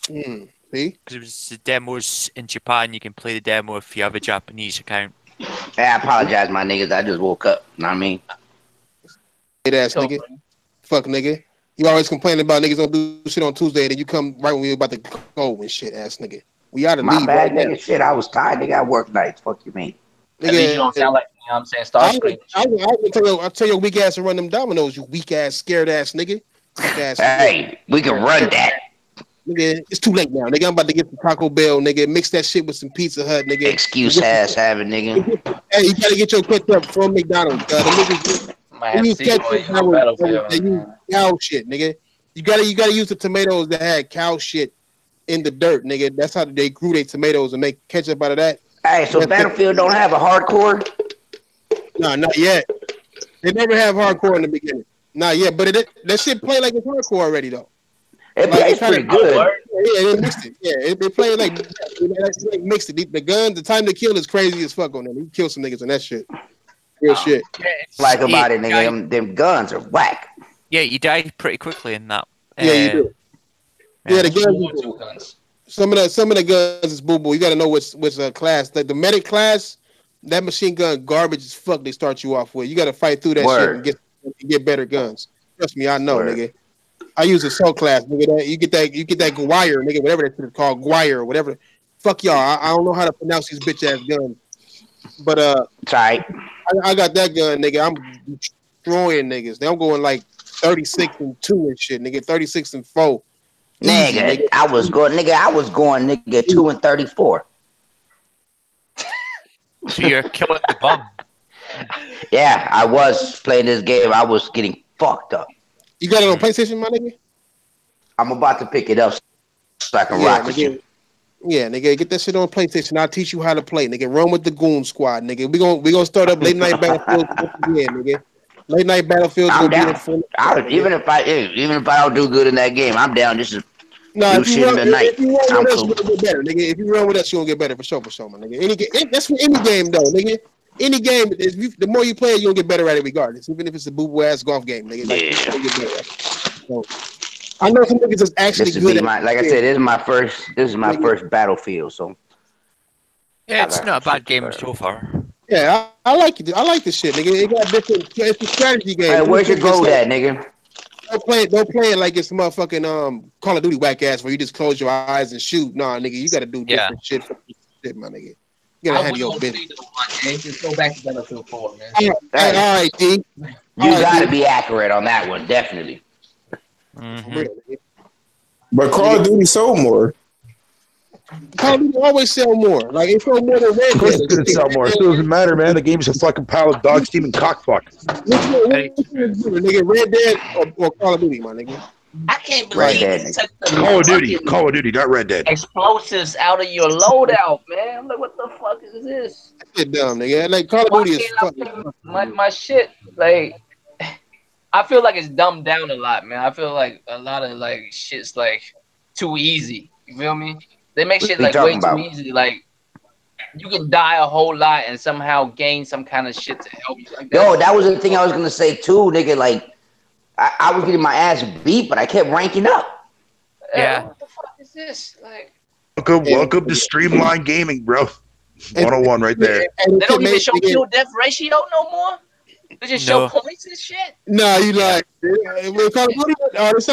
See, because it was the demos in Japan. You can play the demo if you have a Japanese account. Hey, I apologize, my niggas. I just woke up. Know what I mean? Hey, ass nigga. Fuck nigga. You always complaining about niggas don't do shit on Tuesday, then you come right when we about to go and shit, ass nigga. We ought to leave. My bad, nigga. Shit, I was tired. Nigga, I work nights. Fuck you, mean? Nigga, you don't sound like, you know what I'm saying, Starscream. I'll tell your weak ass to run them dominoes, you weak ass, scared ass nigga. Hey, we can run that. Nigga, it's too late now, nigga. I'm about to get some Taco Bell, nigga. Mix that shit with some Pizza Hut, nigga. Excuse ass having, nigga. Hey, you gotta get your ketchup from McDonald's. The niggas use ketchup they use cow shit, nigga. You gotta use the tomatoes that had cow shit in the dirt, nigga. That's how they grew their tomatoes and make ketchup out of that. Hey, so Battlefield don't have a hardcore? No, not yet. They never have hardcore in the beginning. Not yet, but that shit play like it's hardcore already though. It plays pretty good. Yeah, they mixed it. Yeah, they play like mixed it. The gun, the time to kill is crazy as fuck on them. You kill some niggas on that shit. Real shit. Like about it, nigga. Them guns are whack. Yeah, you die pretty quickly in that. Yeah, you do. Yeah, the guns. Some of the guns is boo boo. You got to know which class. Like the medic class, that machine gun garbage as fuck. They start you off with. You got to fight through that shit and get better guns. Trust me, I know, nigga. I use a soul class, nigga. You get that Guire, nigga, whatever that shit is called, Guire or whatever. Fuck y'all. I don't know how to pronounce these bitch ass guns. But tight. I got that gun, nigga. I'm destroying niggas. I'm going like 36 and 2 and shit, nigga. 36 and 4. Nigga, I was going 2 and 34. So you're killing the bum. Yeah, I was playing this game. I was getting fucked up. You got it on PlayStation, my nigga? I'm about to pick it up so I can rock with you. Yeah, nigga, get that shit on PlayStation. I'll teach you how to play, nigga. Run with the Goon Squad, nigga. We gonna start up late night Battlefield again, nigga. Late night Battlefield. I'm down. Even if I don't do good in that game, I'm down. This is if you run with us, you're gonna get better, nigga. If you run with us, you're gonna get better for sure, my nigga. That's for any game though, nigga. Any game, the more you play it, you'll get better at it regardless. Even if it's a boo-boo ass golf game, nigga. Like, get better at it. So, I know some niggas is actually good at like I said, this is my first Battlefield, so yeah, it's not a bad game so far. Yeah, I like it. I like this shit, nigga. It got different. It's a strategy game. Hey, where's your goal at, nigga? Don't play it like it's motherfucking Call of Duty whack ass where you just close your eyes and shoot. Nah, nigga, you got to do different shit for shit, my nigga. You gotta handle your business. Just go back to Battlefield 4, man. All right, D. You gotta be accurate on that one, definitely. Mm-hmm. But Call of Duty sold more. Call of Duty always sell more. Like it sold more than Red Dead. It's gonna sell more. It doesn't matter, man. The game's a fucking pile of dog steam and cockfuck. Nigga, Red Dead or Call of Duty, my nigga? I can't believe they took the Call of Duty, not Red Dead. explosives out of your loadout, man. I'm like, what the fuck is this? Shit dumb, nigga. Like Call of Duty is fucking my shit. Like, I feel like it's dumbed down a lot, man. I feel like a lot of like shit's like too easy. You feel me? They make shit like way too easy. Like, you can die a whole lot and somehow gain some kind of shit to help you. Like, yo, that was the thing I was gonna say too, nigga. Like, I was getting my ass beat, but I kept ranking up. Yeah. What the fuck is this? Like, welcome to Streamline Gaming, bro. 101 right there. They don't even show kill death ratio no more. They just show points and shit. Nah, you like when Call of Duty,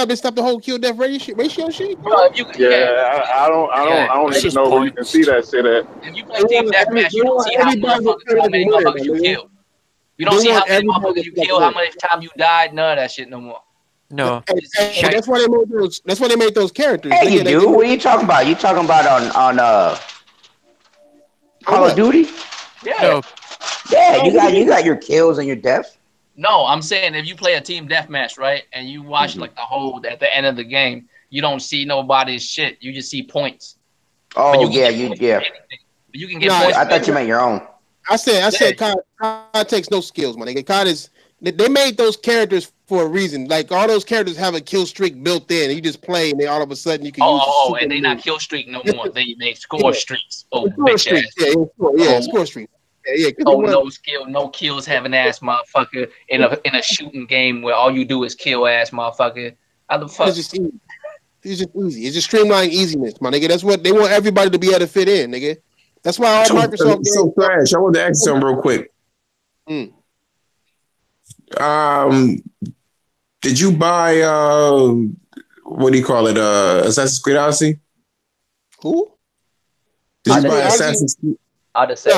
they stop the whole kill death ratio shit. I don't even know where you can see that shit at. If you play team deathmatch, you don't see how many motherfuckers you kill. You don't see how many motherfuckers you kill, how many times you died, none of that shit no more. No. And that's why they made those. That's why they made those characters. Hey, you do? What are you talking about? You talking about on Call of Duty? Yeah. No. Yeah, you got your kills and your deaths. No, I'm saying if you play a team deathmatch, right, and you watch like the whole at the end of the game, you don't see nobody's shit. You just see points. Oh yeah, you can get points. I thought you meant your own. I said, COD takes no skills, man. COD is. They made those characters for a reason. Like all those characters have a kill streak built in. You just play, and they all of a sudden you can. And they not kill streak no more. They score streaks. Oh, score streaks. Score streaks. Yeah. No skill, no kills, having ass motherfucker in a shooting game where all you do is kill ass motherfucker. How the fuck? It's just easy. It's just streamlined easiness, my nigga. That's what they want everybody to be able to fit in, nigga. That's why all Microsoft games. So trash. I want to ask you something real quick. Did you buy what do you call it? Assassin's Creed Odyssey? Who? Did you buy Assassin's Creed? Odyssey.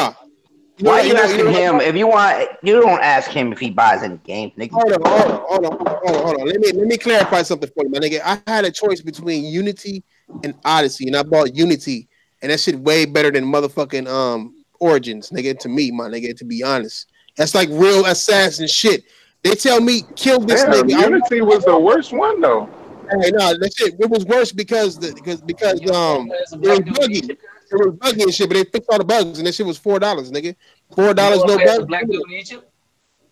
Why are you asking him? If you want, you don't ask him if he buys any games, nigga. Hold on. Let me clarify something for you, my nigga. I had a choice between Unity and Odyssey, and I bought Unity, and that shit way better than motherfucking Origins, nigga. To me, my nigga, to be honest, that's like real assassin shit. They tell me kill this nigga. Unity was the worst one though. Hey, no, that shit. It was worse because it was buggy. It was buggy and shit, but they fixed all the bugs, and that shit was $4, nigga. $4, no bugs. Black dude in Egypt?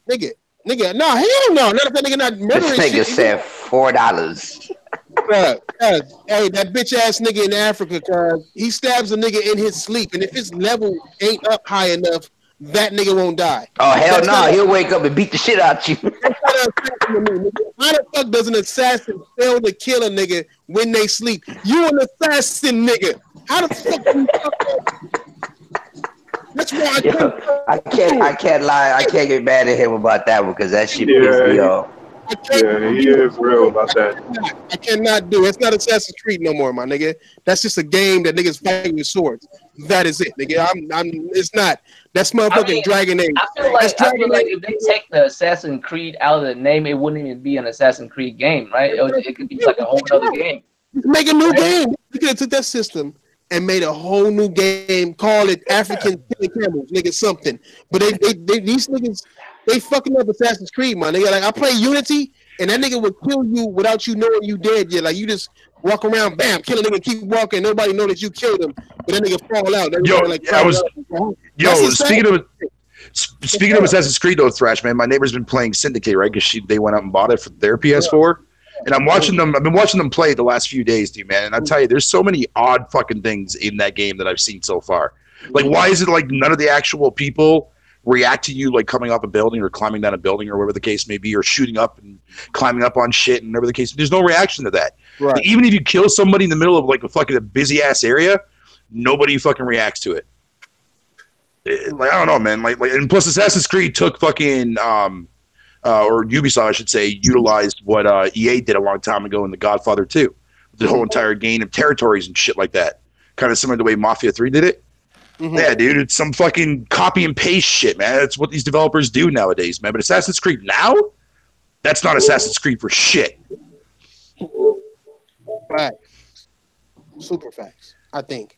Nigga, no, hell no. Not if that nigga not murdering shit. This nigga said $4. Hey, that bitch ass nigga in Africa, cuz he stabs a nigga in his sleep, and if his level ain't up high enough, that nigga won't die. Oh hell no, he'll wake up and beat the shit out you. How the fuck does an assassin fail to kill a nigga when they sleep? You an assassin, nigga. How the fuck? That's why I can't lie. I can't get mad at him about that one because that shit pissed me off. Yeah, he is real about that. I cannot do it. It's not Assassin's Creed no more, my nigga. That's just a game that niggas fighting with swords. That is it, nigga. It's not. That's motherfucking Dragon Age. I feel like if they take the Assassin's Creed out of the name, it wouldn't even be an Assassin's Creed game, right? It could be like a whole other game. Make a new game. You could have took that system and made a whole new game. Call it African Camels, nigga, something. But these niggas, they fucking up Assassin's Creed, my nigga. Like I play Unity, and that nigga would kill you without you knowing you dead yet. Like you just walk around, bam, kill a nigga, keep walking. Nobody know that you killed him, but that nigga fall out. Speaking of Assassin's Creed, though, Thrash, man, my neighbor's been playing Syndicate, right? Because they went out and bought it for their PS4. And I'm watching them. I've been watching them play the last few days, dude, man. And I tell you, there's so many odd fucking things in that game that I've seen so far. Like, why is it like none of the actual people react to you like coming off a building or climbing down a building or whatever the case may be, or shooting up and climbing up on shit and whatever the case? There's no reaction to that. Right. Like, even if you kill somebody in the middle of like a fucking busy ass area, nobody fucking reacts to it. Like, I don't know, man. Like, and plus Assassin's Creed took fucking or Ubisoft, I should say, utilized what EA did a long time ago in The Godfather 2. The whole entire gain of territories and shit like that. Kind of similar to the way Mafia 3 did it. Mm-hmm. Yeah, dude, it's some fucking copy and paste shit, man. That's what these developers do nowadays, man. But Assassin's Creed now? That's not Assassin's Creed for shit. Facts. Super facts, I think.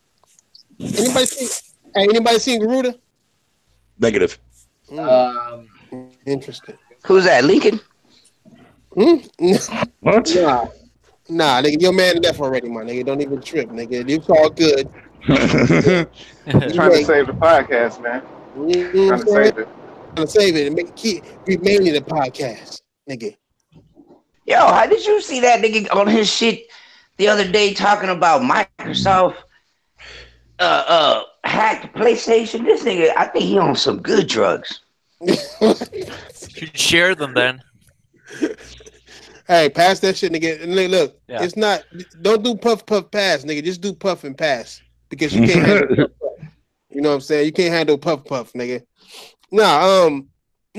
Anybody seen Garuda? Negative. Interesting. Who's that? Lincoln? What? Nah. Nah, nigga, your man left already, my nigga. Don't even trip, nigga. It's all good. Trying to save the podcast, man. Trying to save it. Trying to save it and keep remaining the podcast, nigga. Yo, how did you see that nigga on his shit the other day talking about Microsoft hacked PlayStation? This nigga, I think he on some good drugs. You should share them then. Hey, pass that shit, nigga. And look, it's not. Don't do puff pass, nigga. Just do puff and pass because you can't handle puff. You know what I'm saying? You can't handle puff, nigga. Nah,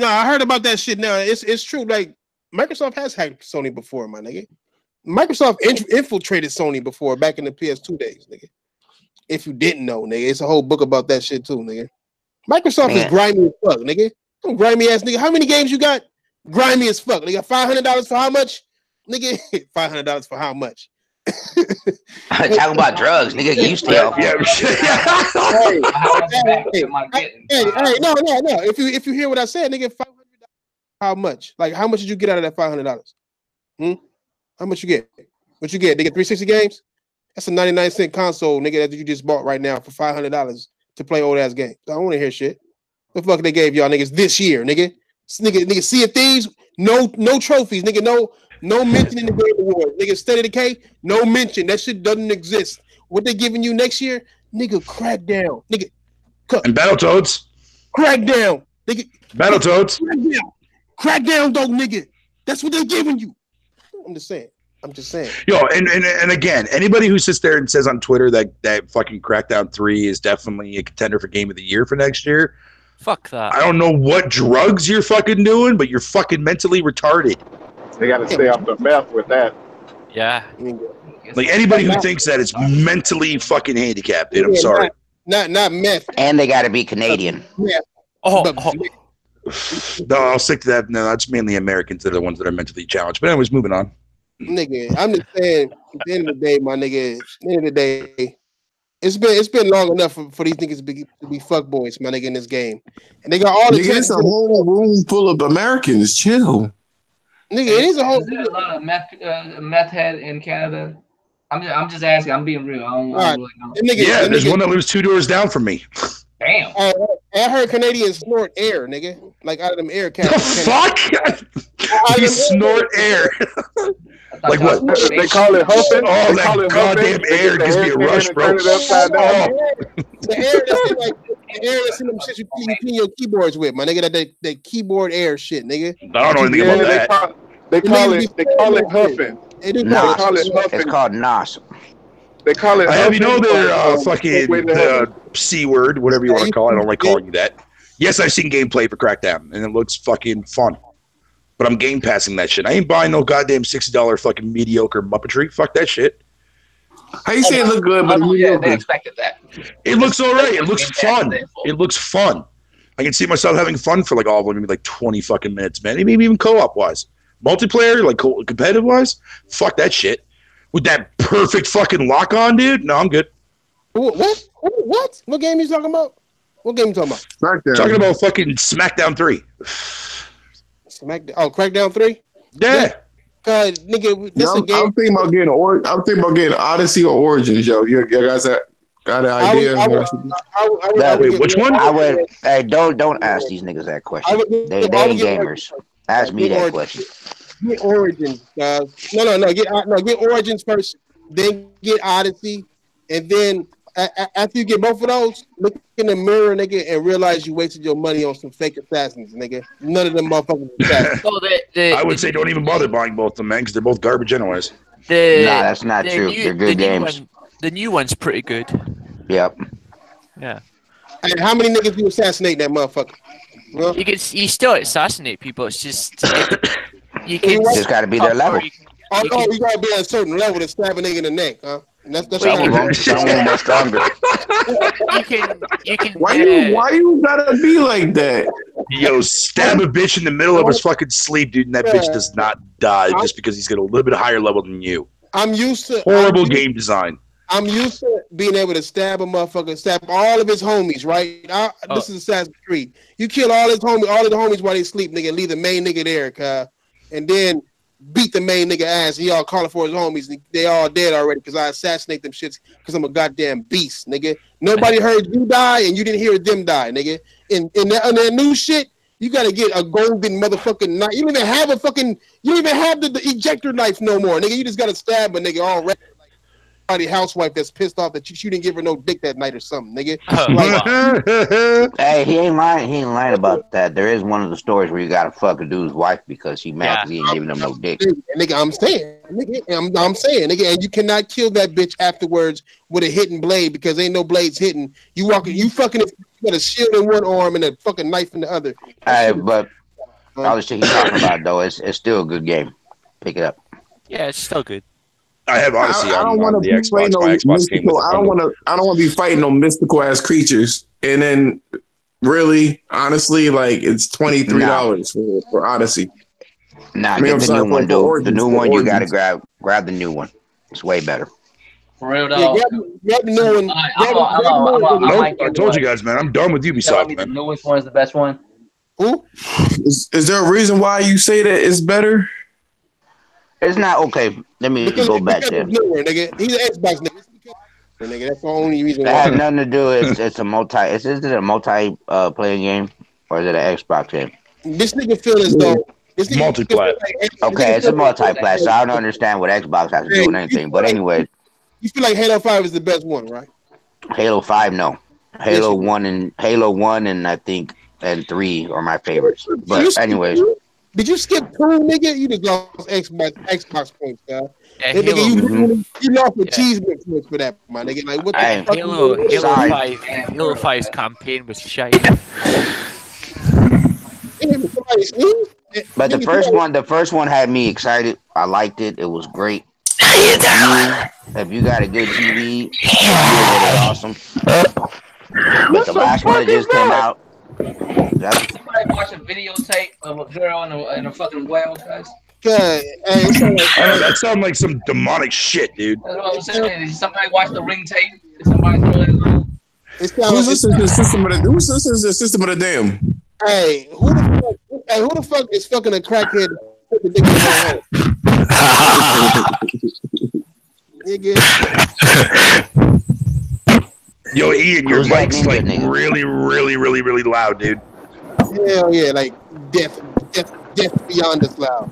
I heard about that shit. Now it's true. Like Microsoft has hacked Sony before, my nigga. Microsoft infiltrated Sony before back in the PS2 days, nigga. If you didn't know, nigga, it's a whole book about that shit too, nigga. Microsoft is grimy as fuck, nigga. Some grimy ass nigga. How many games you got? Grimy as fuck. Nigga, $500 for how much? Nigga, $500 for how much? Talking about drugs, nigga. You used to Hey, no. If you hear what I said, nigga, $500. How much? Like, how much did you get out of that $500? How much you get? What you get? They get 360 games? That's a 99-cent console, nigga, that you just bought right now for $500 to play old ass games. I don't want to hear shit. The fuck they gave y'all niggas this year, nigga? Nigga, Sea of Thieves, no trophies, nigga, no mention in the Game Awards. Nigga, State of Decay, no mention. That shit doesn't exist. What they giving you next year? Nigga, Crackdown. Nigga, and Battletoads. Crackdown. Nigga, Battletoads. Crackdown, though, nigga. That's what they giving you. I'm just saying. Yo, and again, anybody who sits there and says on Twitter that fucking Crackdown 3 is definitely a contender for Game of the Year for next year. Fuck that. I don't know what drugs you're fucking doing, but you're fucking mentally retarded. They got to stay off the meth with that. Yeah. Like anybody who thinks that is mentally fucking handicapped, dude. I'm sorry. Not meth. And they got to be Canadian. No, I'll stick to that. No, that's mainly Americans that are the ones that are mentally challenged. But anyways, moving on. Nigga, I'm just saying, at the end of the day, my nigga, at the end of the day, it's been long enough for these niggas to be fuckboys, my nigga, in this game. And they got all the it's a whole room full of Americans. Chill. Nigga, it is a whole. Is there a lot of meth head in Canada? I'm just asking. I'm being real. I don't really know. Yeah, there's one that lives 2 doors down from me. Damn. I heard Canadians snort air, nigga. Like out of them air The cats. fuck? You snort air. Like what? They call it huffing. Oh, that goddamn air gives me a rush, bro. The air that's in them shit you clean your keyboards with, my nigga. That keyboard air shit, nigga. I don't know anything about that. They call it huffing. It's called NOS. They call it. I have their fucking the C word, whatever you want to call it. I don't like calling you that. Yes, I've seen gameplay for Crackdown, and it looks fucking fun. But I'm game passing that shit. I ain't buying no goddamn $60 fucking mediocre Muppetry. Fuck that shit. How you say it look good, but they expected that. It looks alright. It looks fun. It looks fun. I can see myself having fun for like all of them, maybe like 20 fucking minutes, man. Maybe even co-op wise. Multiplayer, like competitive wise, fuck that shit. With that perfect fucking lock on, dude. No, I'm good. What? What game are you talking about? What game are you talking about? Smackdown. Talking about fucking Smackdown 3. Crackdown 3? Yeah. Nigga, this a game. I'm thinking about getting Odyssey or Origins, yo. You guys got an idea? Wait, which one? Hey, don't ask these niggas that question. They ain't gamers. Ask me that question. Get Origins, guys. No. Get Origins first, then get Odyssey, and then after you get both of those, look in the mirror, nigga, and realize you wasted your money on some fake assassins, nigga. None of them motherfuckers assassins. I would say don't even bother buying both of them, man, because they're both garbage anyways. Nah, that's not true. They're good games. The new one's pretty good. Yep. Yeah. And how many niggas you assassinate that motherfucker? Well, you still assassinate people. It's just you just got to be their level. You got to be at a certain level to stab a nigga in the neck, huh? And that's some of them stronger. You can. Why you gotta be like that? Yo, stab a bitch in the middle of his fucking sleep, dude, and that bitch does not die just because he's got a little bit higher level than you. I'm used to horrible game design. I'm used to being able to stab a motherfucker, stab all of his homies, right? This is Assassin's Creed. You kill all of the homies while they sleep, nigga, and leave the main nigga there, and then beat the main nigga ass. He all calling for his homies. And they all dead already because I assassinate them shits because I'm a goddamn beast, nigga. Nobody heard you die and you didn't hear them die, nigga. In that new shit, you gotta get a golden motherfucking knife. You don't even have the ejector knife no more, nigga. You just gotta stab a nigga already. Housewife that's pissed off that you didn't give her no dick that night or something, nigga. Hey, he ain't lying about that. There is one of the stories where you gotta fuck a dude's wife because she mad because he ain't giving him no dick. Nigga, I'm saying, nigga, and you cannot kill that bitch afterwards with a hidden blade because ain't no blades hidden. You fucking got a shield in one arm and a fucking knife in the other. Hey, but all the shit he's talking about though, it's still a good game. Pick it up. Yeah, it's still good. I have Odyssey I don't want to the be Xbox. no My Xbox game. I don't want to be fighting no mystical ass creatures, and then really, honestly, like it's $23 for Odyssey. Nah, get the new one, dude. The new one you gotta grab the new one. It's way better. For real though. Grab the new one. I told you guys, man. I'm done with Ubisoft, man. The newest one is the best one. Who? Is there a reason why you say that it's better? It's not okay. Let me go back there. Nigga. He's an Xbox nigga. Nigga, that's the only reason. That has nothing to do. It's a multi. Is it a multi-player game or is it an Xbox game? This nigga feel as though this multiplayer. Okay, it's a multiplayer. So I don't understand what Xbox has to do with anything. But anyway, you feel like Halo 5 is the best one, right? Halo 5, no. Halo 1 and I think and 3 are my favorites. But anyways. Did you skip 2, nigga? You just lost Xbox points, guy. Yeah, nigga, you lost the cheese points for that, my nigga. Like what the fuck? Halo 5's campaign was shite. But the first one had me excited. I liked it. It was great. If you got a good TV, it's really awesome. But the last one that just came out. Somebody watch a videotape of a girl in a fucking well, guys. That sounds like some demonic shit, dude. That's what I'm saying. Did somebody watch the ring tape? Did somebody throw it? Who's listening to the system of the damn? Hey, who the fuck is fucking a crackhead? Yo, Ian, your mic's like really, really, really, really loud, dude. Hell yeah, like death beyond this loud.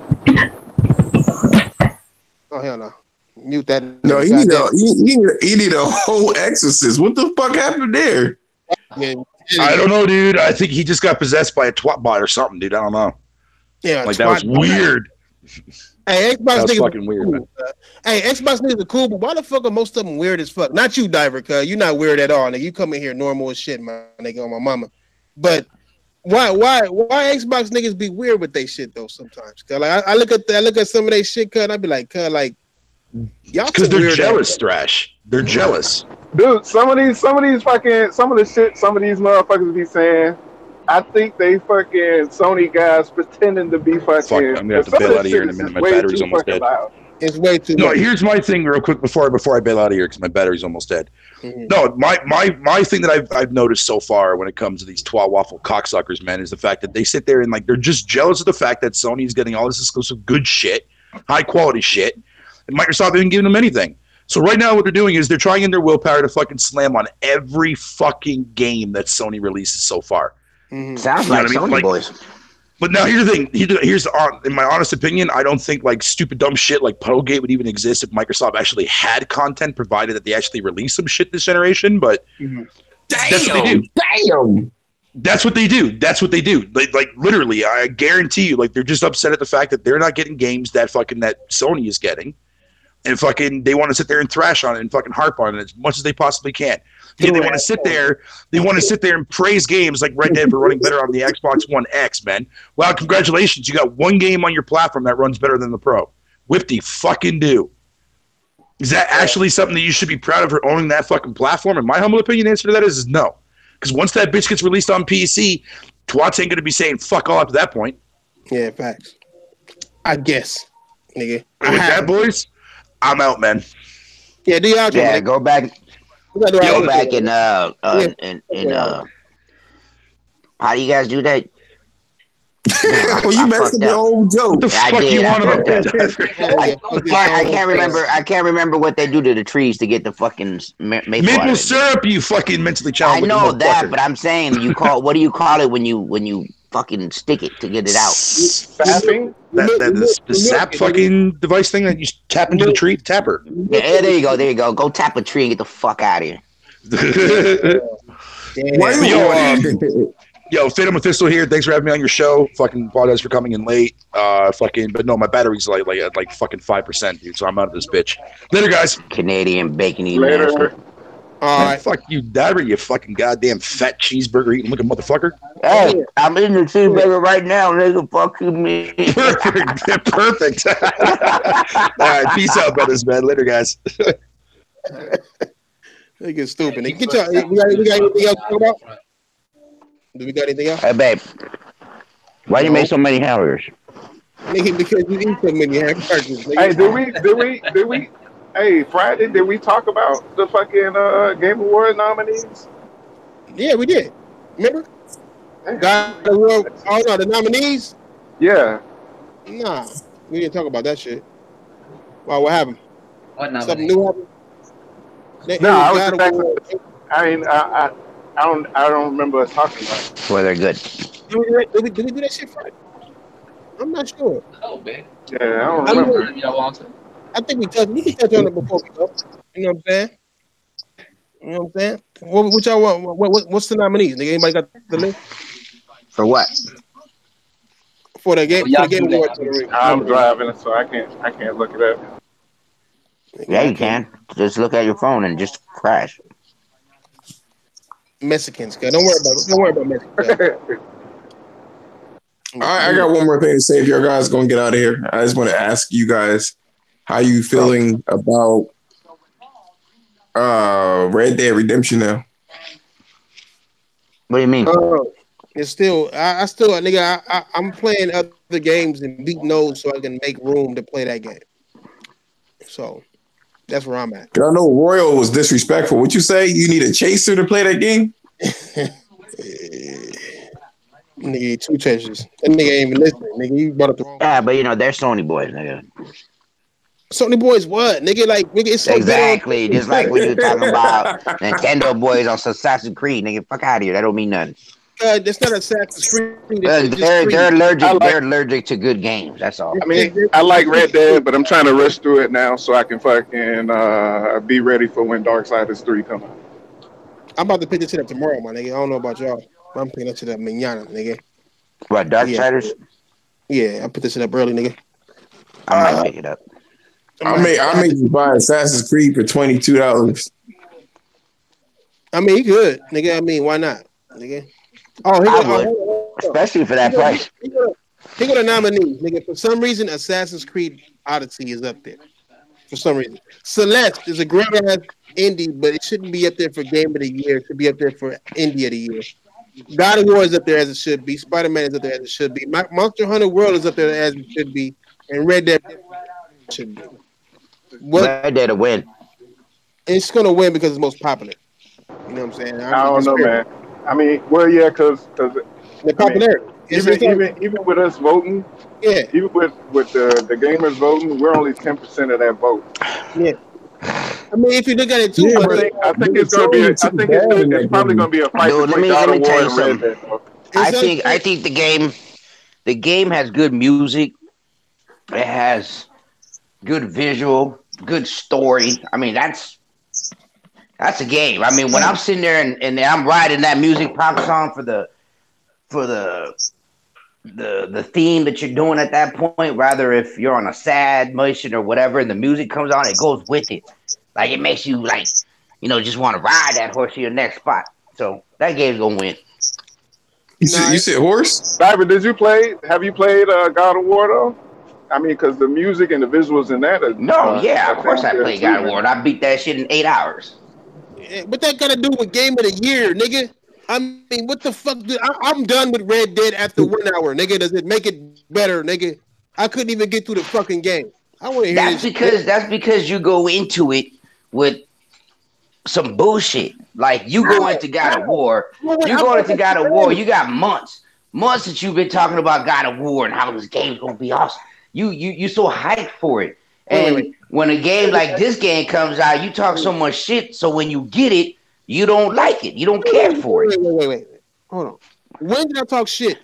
Oh hell no. Mute that. No, he need a whole exorcist. What the fuck happened there? Yeah. I don't know, dude. I think he just got possessed by a twat bot or something, dude. I don't know. Yeah, like that was weird. Hey, Xbox niggas fucking weird, cool, man. Hey, Xbox niggas are cool, but why the fuck are most of them weird as fuck? Not you, Diver, cuz you're not weird at all, nigga. You come in here normal as shit, my nigga, on my mama. But why Xbox niggas be weird with they shit though sometimes? Cuz like I look at some of they shit, cuz I be like, cuz like y'all because they're jealous, Thrash. They're jealous. Dude, some of the shit some of these motherfuckers be saying, I think they fucking Sony guys pretending to be fucking. Fuck, I'm gonna have to bail out of here in a minute. My battery's almost dead. It's way too. No, here's my thing, real quick, before I bail out of here, because my battery's almost dead. Mm-hmm. No, my thing that I've noticed so far when it comes to these twat waffle cocksuckers, man, is the fact that they sit there and like they're just jealous of the fact that Sony's getting all this exclusive good shit, high quality shit, and Microsoft isn't giving them anything. So right now what they're doing is they're trying in their willpower to fucking slam on every fucking game that Sony releases so far. Mm-hmm. Sounds like Sony boys. But now here's the thing. Here's in my honest opinion, I don't think like stupid dumb shit like Puddlegate would even exist if Microsoft actually had content, provided that they actually release some shit this generation. But that's what they do. Damn. That's what they do. That's what they do. Like literally, I guarantee you, like they're just upset at the fact that they're not getting games that Sony is getting, and fucking they want to sit there and thrash on it and fucking harp on it as much as they possibly can. Yeah, they want to sit there. They want to sit there and praise games like Red Dead for running better on the Xbox One X, man. Wow, congratulations! You got one game on your platform that runs better than the Pro. Whip-de fucking do. Is that actually something that you should be proud of for owning that fucking platform? In my humble opinion, the answer to that is no. Because once that bitch gets released on PC, twats ain't gonna be saying fuck all up to that point. Yeah, facts. I guess, nigga. And with that, boys, I'm out, man. Yeah, do y'all? Yeah, go back. Go back and how do you guys do that? Oh, you messed up your own joke. What the fuck you want about that? I can't remember what they do to the trees to get the fucking maple syrup. You fucking mentally challenged. I know that, but I'm saying what do you call it when you fucking stick it to get it out? Sapping? The sap fucking device thing that you tap into the tree, tapper. Yeah, there you go. Go tap a tree and get the fuck out of here. Yo, Fatal Mephisto here. Thanks for having me on your show. Fucking apologize for coming in late. But no, my battery's like fucking 5%, dude. So I'm out of this bitch. Later, guys. Canadian bacon eating. Later. All right, fuck you, Diver. You fucking goddamn fat cheeseburger eating looking motherfucker. Hey, I'm eating the cheeseburger right now, nigga. Fuck you, me. Perfect. All right, peace out, brothers, man. Later, guys. They get stupid. We got anything else to talk about? Do we got anything else? Hey, babe. Why you make so many hamburgers? Nigga, because you eat so many hamburgers. Hey, did we? Hey, Friday, did we talk about the fucking Game Award nominees? Yeah, we did. Remember? The nominees? Yeah. Nah, we didn't talk about that shit. Wow, what happened? What nominees? Something new happened? No, I was just asking. I don't remember us talking about it. Well, they're good. Did we do that shit Friday? I'm not sure. Oh, man. Yeah, I don't remember. I think we can touch on it before we go. You know what I'm saying? You know what I'm saying? What y'all want? What's the nominees? Nigga, anybody got the list? For what? For the game. For the Game Awards. I'm driving, so I can't look it up. Yeah, you can. Just look at your phone and just crash. Mexicans, guy. Don't worry about Mexicans. All right, I got one more thing to say. If your guys gonna get out of here, I just want to ask you guys how you feeling about Red Dead Redemption now. What do you mean? It's still, I'm playing other games and beating those so I can make room to play that game. So that's where I'm at. I know Royal was disrespectful. What you say? You need a chaser to play that game? Nigga, 2 chasers. That nigga ain't even listening. Nigga, you brought up the wrong. Yeah, but they're Sony boys, nigga. Sony boys, what? Nigga, it's so exactly. Just like when you're talking about Nintendo boys on Assassin's Creed, nigga. Fuck out of here. That don't mean nothing. That's not Assassin's Creed. They're allergic. They're allergic to good games. That's all. I mean, I like Red Dead, but I'm trying to rush through it now so I can fucking be ready for when Darksiders 3 come out. I'm about to pick this shit up tomorrow, my nigga. I don't know about y'all. I'm picking that shit up mañana, nigga. What, Darksiders? Yeah, I put this shit up early, nigga. I might pick it up. I make you buy Assassin's Creed for $22. I mean, he good, nigga. I mean, why not, nigga? Oh, especially for that price. He got a nominee, nigga. For some reason, Assassin's Creed Odyssey is up there. For some reason, Celeste is a great ass indie, but it shouldn't be up there for Game of the Year. It should be up there for Indie of the Year. God of War is up there as it should be. Spider-Man is up there as it should be. Monster Hunter World is up there as it should be, and Red Dead should be. Red Dead to win. It's gonna win because it's most popular. You know what I'm saying? I don't know, man. I mean, well, yeah, because the popularity. Even with us voting, yeah. Even with the gamers voting, we're only 10% of that vote. Yeah. I mean, if you look at it too, I think it's gonna be. It's probably gonna be a fight between God of War and Red Dead. I think the game has good music. It has good visual, good story. I mean, that's a game. I mean, when I'm sitting there and I'm writing that music pop song for the theme that you're doing at that point, rather if you're on a sad mission or whatever, and the music comes on, it goes with it. Like it makes you just want to ride that horse to your next spot. So that game's gonna win. You said horse? Diver, have you played God of War though? I mean, because the music and the visuals in that. Of course I played God of War. I beat that shit in 8 hours. Yeah, what that got to do with Game of the Year, nigga? I mean, what the fuck? I'm done with Red Dead after 1 hour, nigga. Does it make it better, nigga? I couldn't even get through the fucking game. I want to hear That's because you go into it with some bullshit. Like you go into God of War, you got months months that you've been talking about God of War and how this game's gonna be awesome. You so hyped for it. And when a game like this game comes out, you talk so much shit. So when you get it, you don't like it. You don't care for it. Wait. Hold on. When did I talk shit?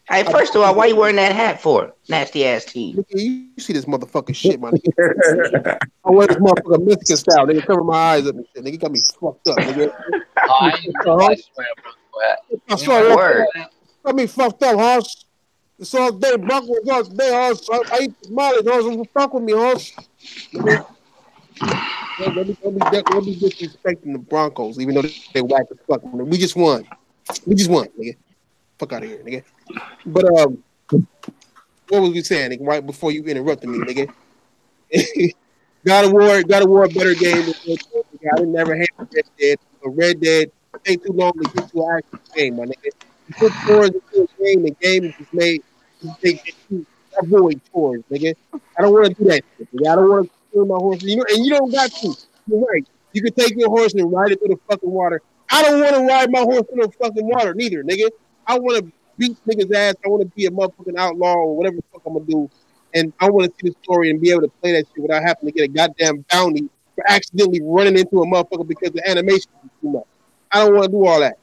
Hey, first of all, why you wearing that hat for? Nasty ass team. You see this motherfucking shit, my nigga. I wear this motherfucking Mexican style. Nigga, cover my eyes up and shit. Nigga got me fucked up, nigga. I swear, got me fucked up, horse. It's all day, Broncos all day, horse. I eat tamales, horse. Don't fuck with me, horse. Let me disrespecting the Broncos, even though they whack the fuck. We just won, nigga. Fuck out of here, nigga. But what was we saying, nigga, right before you interrupted me, nigga? God of War, better game than Red Dead. I never had Red Dead. But Red Dead take too long to get to an actual game, my nigga. You put chores into a game, the game is just made. You avoid chores, nigga. I don't want to do that shit, nigga. I don't want to kill my horse. You know, and you don't got to. You're right. You can take your horse and ride it through the fucking water. I don't want to ride my horse through the fucking water, neither, nigga. I want to beat niggas' ass. I want to be a motherfucking outlaw or whatever the fuck I'm gonna do. And I want to see the story and be able to play that shit without having to get a goddamn bounty for accidentally running into a motherfucker because the animation is too much. I don't want to do all that.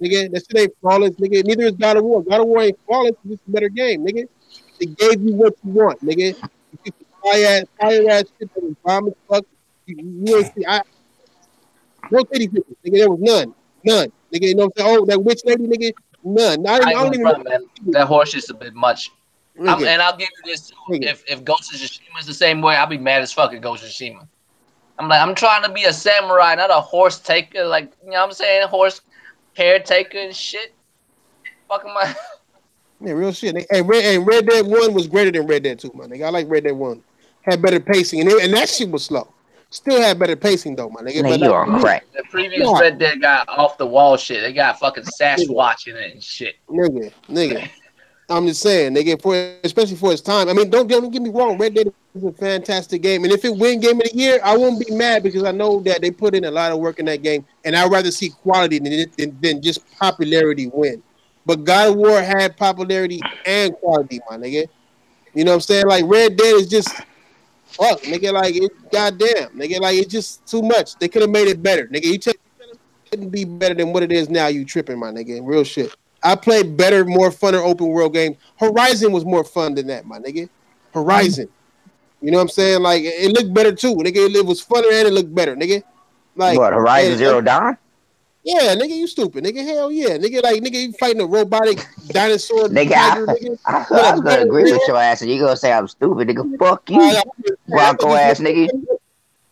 Nigga, that shit ain't flawless, nigga. Neither is God of War. God of War ain't flawless. It's just a better game, nigga. It gave you what you want, nigga. You get the fire ass shit that was bomb as fuck. You ain't see. No titty pictures, nigga. There was none. None. Nigga, you know what I'm saying? Oh, that witch lady, nigga. None. I don't even know. Man. That horse is a bit much. And I'll give you this too. If Ghost of Tsushima is the same way, I'll be mad as fuck at Ghost of Tsushima. I'm trying to be a samurai, not a horse taker. Like, you know what I'm saying? Horse caretaker and shit. Fucking my. Yeah, real shit. Hey, Red Dead 1 was greater than Red Dead 2, my nigga. I like Red Dead 1. Had better pacing, and that shit was slow. Still had better pacing though, my nigga. Nigga, you on crack. The previous Red Dead got off the wall shit. They got fucking Sasquatch in it and shit. Nigga. I'm just saying, nigga, especially for its time. I mean, don't get me wrong. Red Dead is a fantastic game, and if it win Game of the Year, I won't be mad because I know that they put in a lot of work in that game, and I'd rather see quality than just popularity win. But God of War had popularity and quality, my nigga. You know what I'm saying? Like Red Dead is just fuck, nigga. Like it, goddamn, nigga. Like it's just too much. They could have made it better, nigga. You couldn't be better than what it is now. You tripping, my nigga? Real shit. I played better, more funner open world game. Horizon was more fun than that, my nigga. Horizon. You know what I'm saying? Like it looked better too, nigga. It was funner and it looked better, nigga. Like what? Horizon Zero Dawn? Yeah, nigga, you stupid, nigga. Hell yeah, nigga. Like nigga, you fighting a robotic dinosaur. Nigga, tiger, nigga. I'm gonna agree with your ass, and you gonna say I'm stupid, nigga. Fuck you, Bronco ass nigga.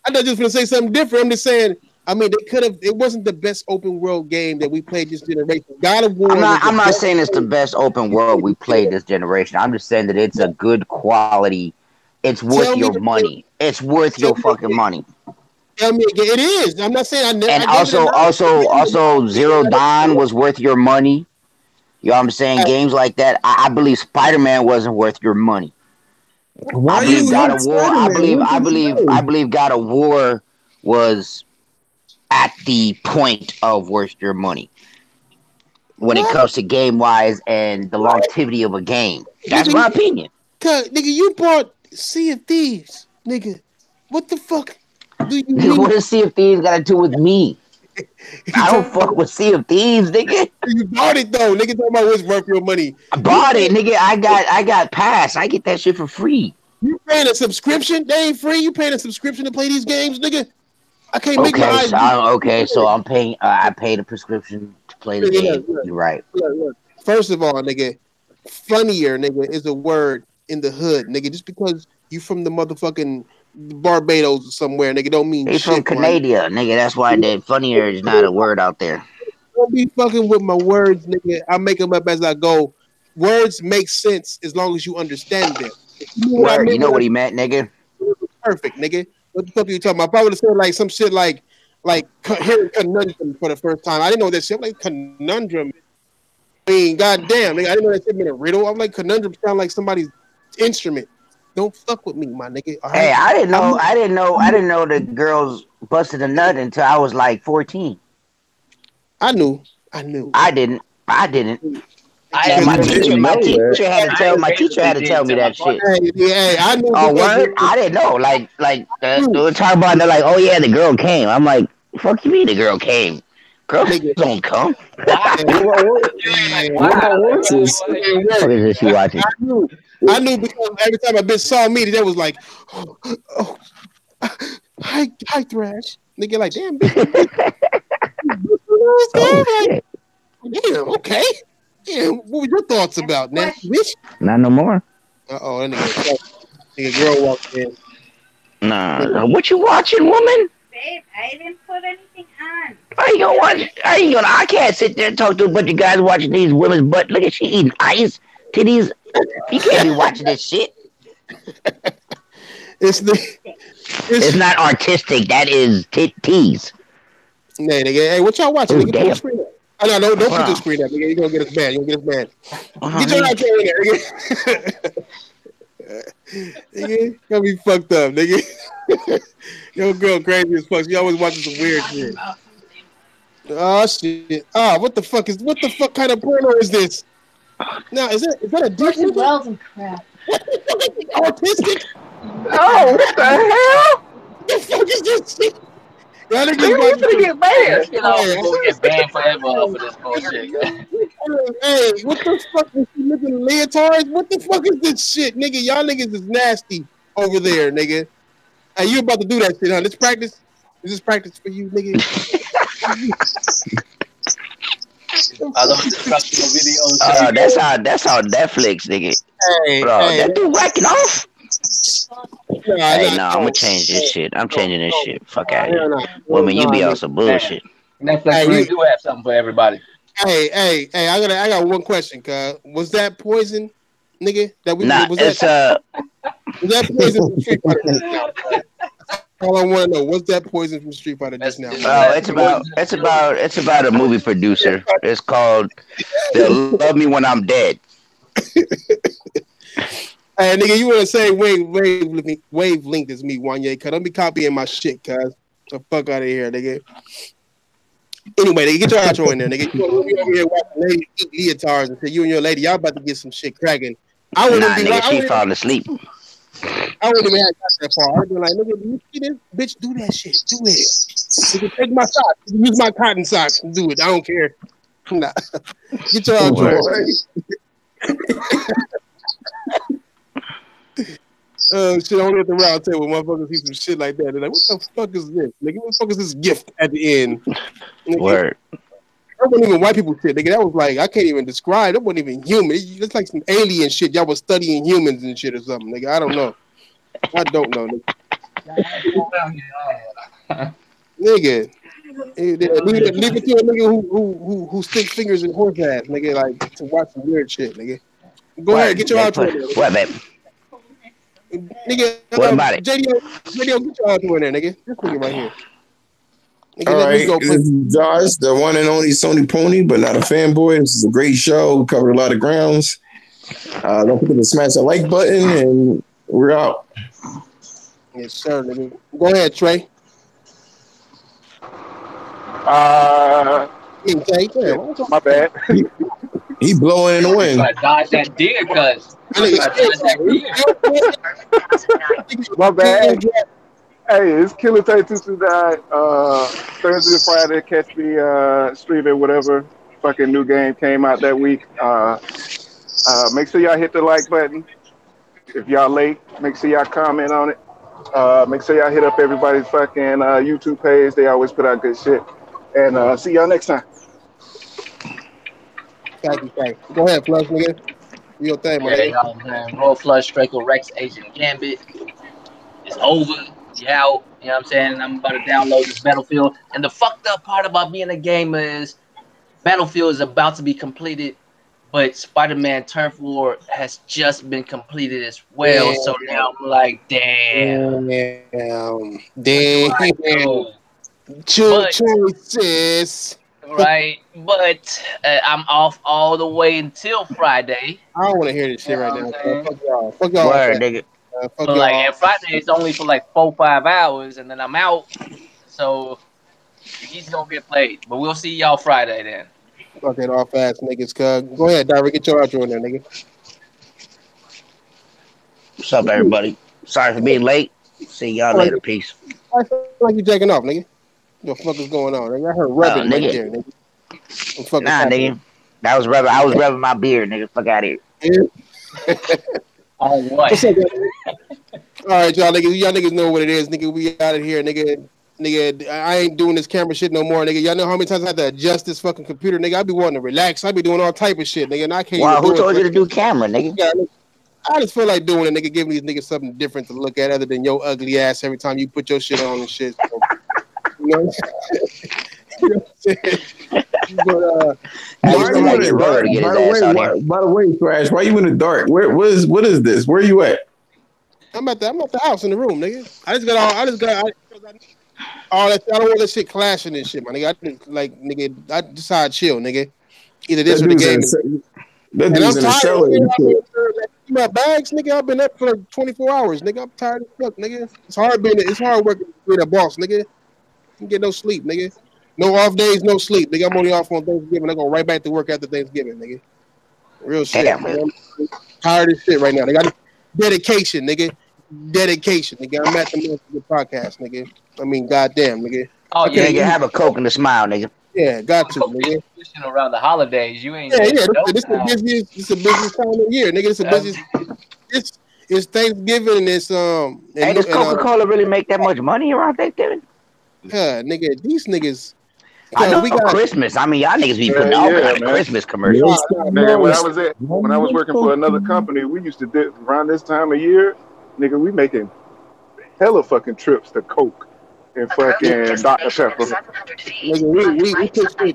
I thought you was gonna say something different. I'm just saying. I mean, they could have. It wasn't the best open world game that we played this generation. God of War. I'm not saying it's the best open world we played this generation. I'm just saying that it's a good quality. It's worth your money. It's worth your fucking money. Tell me again. It is. I'm not saying I never. And also, Zero Dawn was worth your money. You know what I'm saying? Games like that. I believe Spider-Man wasn't worth your money. Why I believe God of War. I believe God of War was at the point of worth your money when it comes to game wise and the longevity of a game. That's my opinion. Cause nigga, you bought Sea of Thieves, nigga. What the fuck do you mean? What does Sea of Thieves got to do with me? I don't fuck with Sea of Thieves, nigga. You bought it though, nigga. Talking about what's worth your money. I bought it, nigga. I got pass. I get that shit for free. You paying a subscription? They ain't free. You paying a subscription to play these games, nigga? I can't make my eyes. So I'm paying. I paid a prescription to play the game. You're right. Look. First of all, nigga, funnier, nigga, is a word in the hood, nigga. Just because you from the motherfucking Barbados or somewhere, nigga, don't mean he's shit. From Canada, nigga. That's why that funnier is not a word out there. Don't be fucking with my words, nigga. I make them up as I go. Words make sense as long as you understand them. You know what he meant, nigga. Perfect, nigga. What the fuck are you talking about? I probably would have said like some shit like hearing conundrum for the first time. I didn't know that shit. I'm like conundrum. I mean, goddamn, nigga, I didn't know that shit meant a riddle. I'm like conundrum sound like somebody's instrument. Don't fuck with me, my nigga. Right? Hey, I didn't know the girls busted a nut until I was like 14. I knew. I didn't. My teacher had to tell me that shit. Hey, I knew. Oh, word? I didn't know. Like we talk about, they're like, oh yeah, the girl came. I'm like, fuck you mean the girl came? Girls don't come. What about horses? What is this you watching? I knew because every time a bitch saw me, they was like, oh, hi, Thrash. Nigga, like, damn, bitch. Damn, okay. Damn, what were your thoughts about, man? Bitch? Not no more. Uh-oh, that nigga girl walked in. Nah, what you watching, woman? Babe, I didn't put anything on. Are you gonna watch? I can't sit there and talk to a bunch of guys watching these women's butt. Look at she eating ice, titties. You can't be watching this shit. It's not artistic. That is titties. Nah, nigga. Hey, what y'all watching? Nigga, put the screen up. Oh, no, don't put the screen up, nigga. You're gonna get us banned. Get your outro in there, nigga. Nigga, gonna be fucked up, nigga. Yo, girl, crazy as fuck. She always watching some weird shit. Oh shit! What the fuck kind of porno is this? Now, is that a dick? Wells and crap. What the fuck is this? Autistic? Oh, what the hell? What the fuck is this shit? Y'all niggas gonna get banned. We'll get banned forever for this bullshit. Hey, what the fuck is she looking leotards? What the fuck is this shit, nigga? Y'all niggas is nasty over there, nigga. Hey, you about to do that shit, huh? This practice? Is this practice for you, nigga? I love instructional videos. That's how Netflix, nigga. Hey, bro, that dude whacking off. Hey, no, I'm gonna change this shit. I'm changing this shit. Fuck out of here. Woman, you be on some bullshit. Netflix really do have something for everybody. Hey, I got one question, cuz. Was that poison, nigga? Was that poison from Street Fighter? All I want to know, what's that poison from Street Fighter just now? It's about a movie producer. It's called "They'll Love Me When I'm Dead." Hey, nigga, you want to say wavelength is me, Wanye, cuz don't be copying my shit, cuz. The fuck out of here, nigga. Anyway, nigga, get your outro in there, nigga. You over here watching ladies eat leotards and say you and your lady, y'all about to get some shit cracking. She falling asleep. I wouldn't even have got that far. I'd be like, nigga, do you see this? Bitch, do that shit. Do it. Nigga, take my socks. Use my cotton socks and do it. I don't care. Nah. Get your outro. Shit, only at the round table, motherfuckers see some shit like that. They're like, what the fuck is this? Nigga, what the fuck is this gift at the end? Nigga, word. That wasn't even white people shit, nigga. That was like, I can't even describe. That wasn't even human. It's like some alien shit. Y'all was studying humans and shit or something, nigga. I don't know. I don't know, nigga. Nigga. Leave it to a nigga who sticks fingers in horse ass, nigga, like, to watch some weird shit, nigga. Go ahead, get your outro in there. What, babe? Nigga, what about it? JDO, get your outro in there, nigga. This nigga right here. All right, this is Josh, the one and only Sony Pony, but not a fanboy. This is a great show. We covered a lot of grounds. Don't forget to smash the like button, and we're out. Yes, sir, nigga. Go ahead, Trey. My bad. He blowing in the wind. Dodge that deer, cuz. My bad. Hey, it's Killer Tay 229. Thursday to Friday, catch me streaming whatever fucking new game came out that week. Make sure y'all hit the like button. If y'all late, make sure y'all comment on it. Make sure y'all hit up everybody's fucking YouTube page. They always put out good shit. And see y'all next time. Thank you. Go ahead, Flush, nigga. Your thing, man. Roll Flush, Draco Rex, Asian Gambit. It's over. Yeah, you know what I'm saying? I'm about to download this Battlefield. And the fucked up part about being a gamer is Battlefield is about to be completed, but Spider-Man Turf War has just been completed as well. So now I'm like, damn. Choices. Right, but I'm off all the way until Friday. I don't want to hear this shit right now. Fuck y'all. Word, nigga. But like, and Friday is only for like 4-5 hours, and then I'm out. So he's gonna get played. But we'll see y'all Friday then. Fuck that off ass niggas, cuz. Go ahead, Diver. Get your outro in there, nigga. What's up, everybody? Sorry for being late. See y'all later. Peace. I feel like you jacking off, nigga. What the fuck is going on? Nigga? I heard rubbing right there, nigga. Nah, nigga. That was rubbing. I was rubbing my beard, nigga. Fuck out of here. On what? What's up, all right, y'all niggas. Y'all niggas know what it is, nigga. We out of here, nigga. Nigga, I ain't doing this camera shit no more, nigga. Y'all know how many times I had to adjust this fucking computer, nigga. I be wanting to relax. I be doing all type of shit, nigga. And I can't. Wow, who told you to do camera, nigga? I just feel like doing it, nigga. Giving these niggas something different to look at other than your ugly ass every time you put your shit on and shit. So, you know what I'm saying? But, by the way, Thrash, why you in the dark? What is this? Where you at? I'm at the house in the room, nigga. I don't want that shit clashing and shit, my nigga. I just how I chill, nigga. Either this or the game. That dude's in the cellar. My bags, nigga. I've been up for like 24 hours, nigga. I'm tired as fuck, nigga. It's hard working with a boss, nigga. You get no sleep, nigga. No off days, no sleep, nigga. I'm only off on Thanksgiving. I go right back to work after Thanksgiving, nigga. Real shit. Damn, man. I'm tired of shit right now. They got dedication, nigga. Dedication, nigga. I'm at the podcast, nigga. I mean, goddamn, nigga. Oh yeah, you have a Coke and a smile, nigga. Yeah, got to, nigga. Around the holidays, you ain't. Yeah. This is the busiest time of year, nigga. It's the busiest. It's Thanksgiving and it's Hey, does Coca-Cola really make that much money around Thanksgiving? Yeah, nigga. These niggas. I know we got Christmas. I mean, y'all niggas be putting all kind of Christmas commercials. Nigga, when I was working for another company, we used to do around this time of year, nigga, we making hella fucking trips to Coke and fucking Dr. Pepper. Nigga, we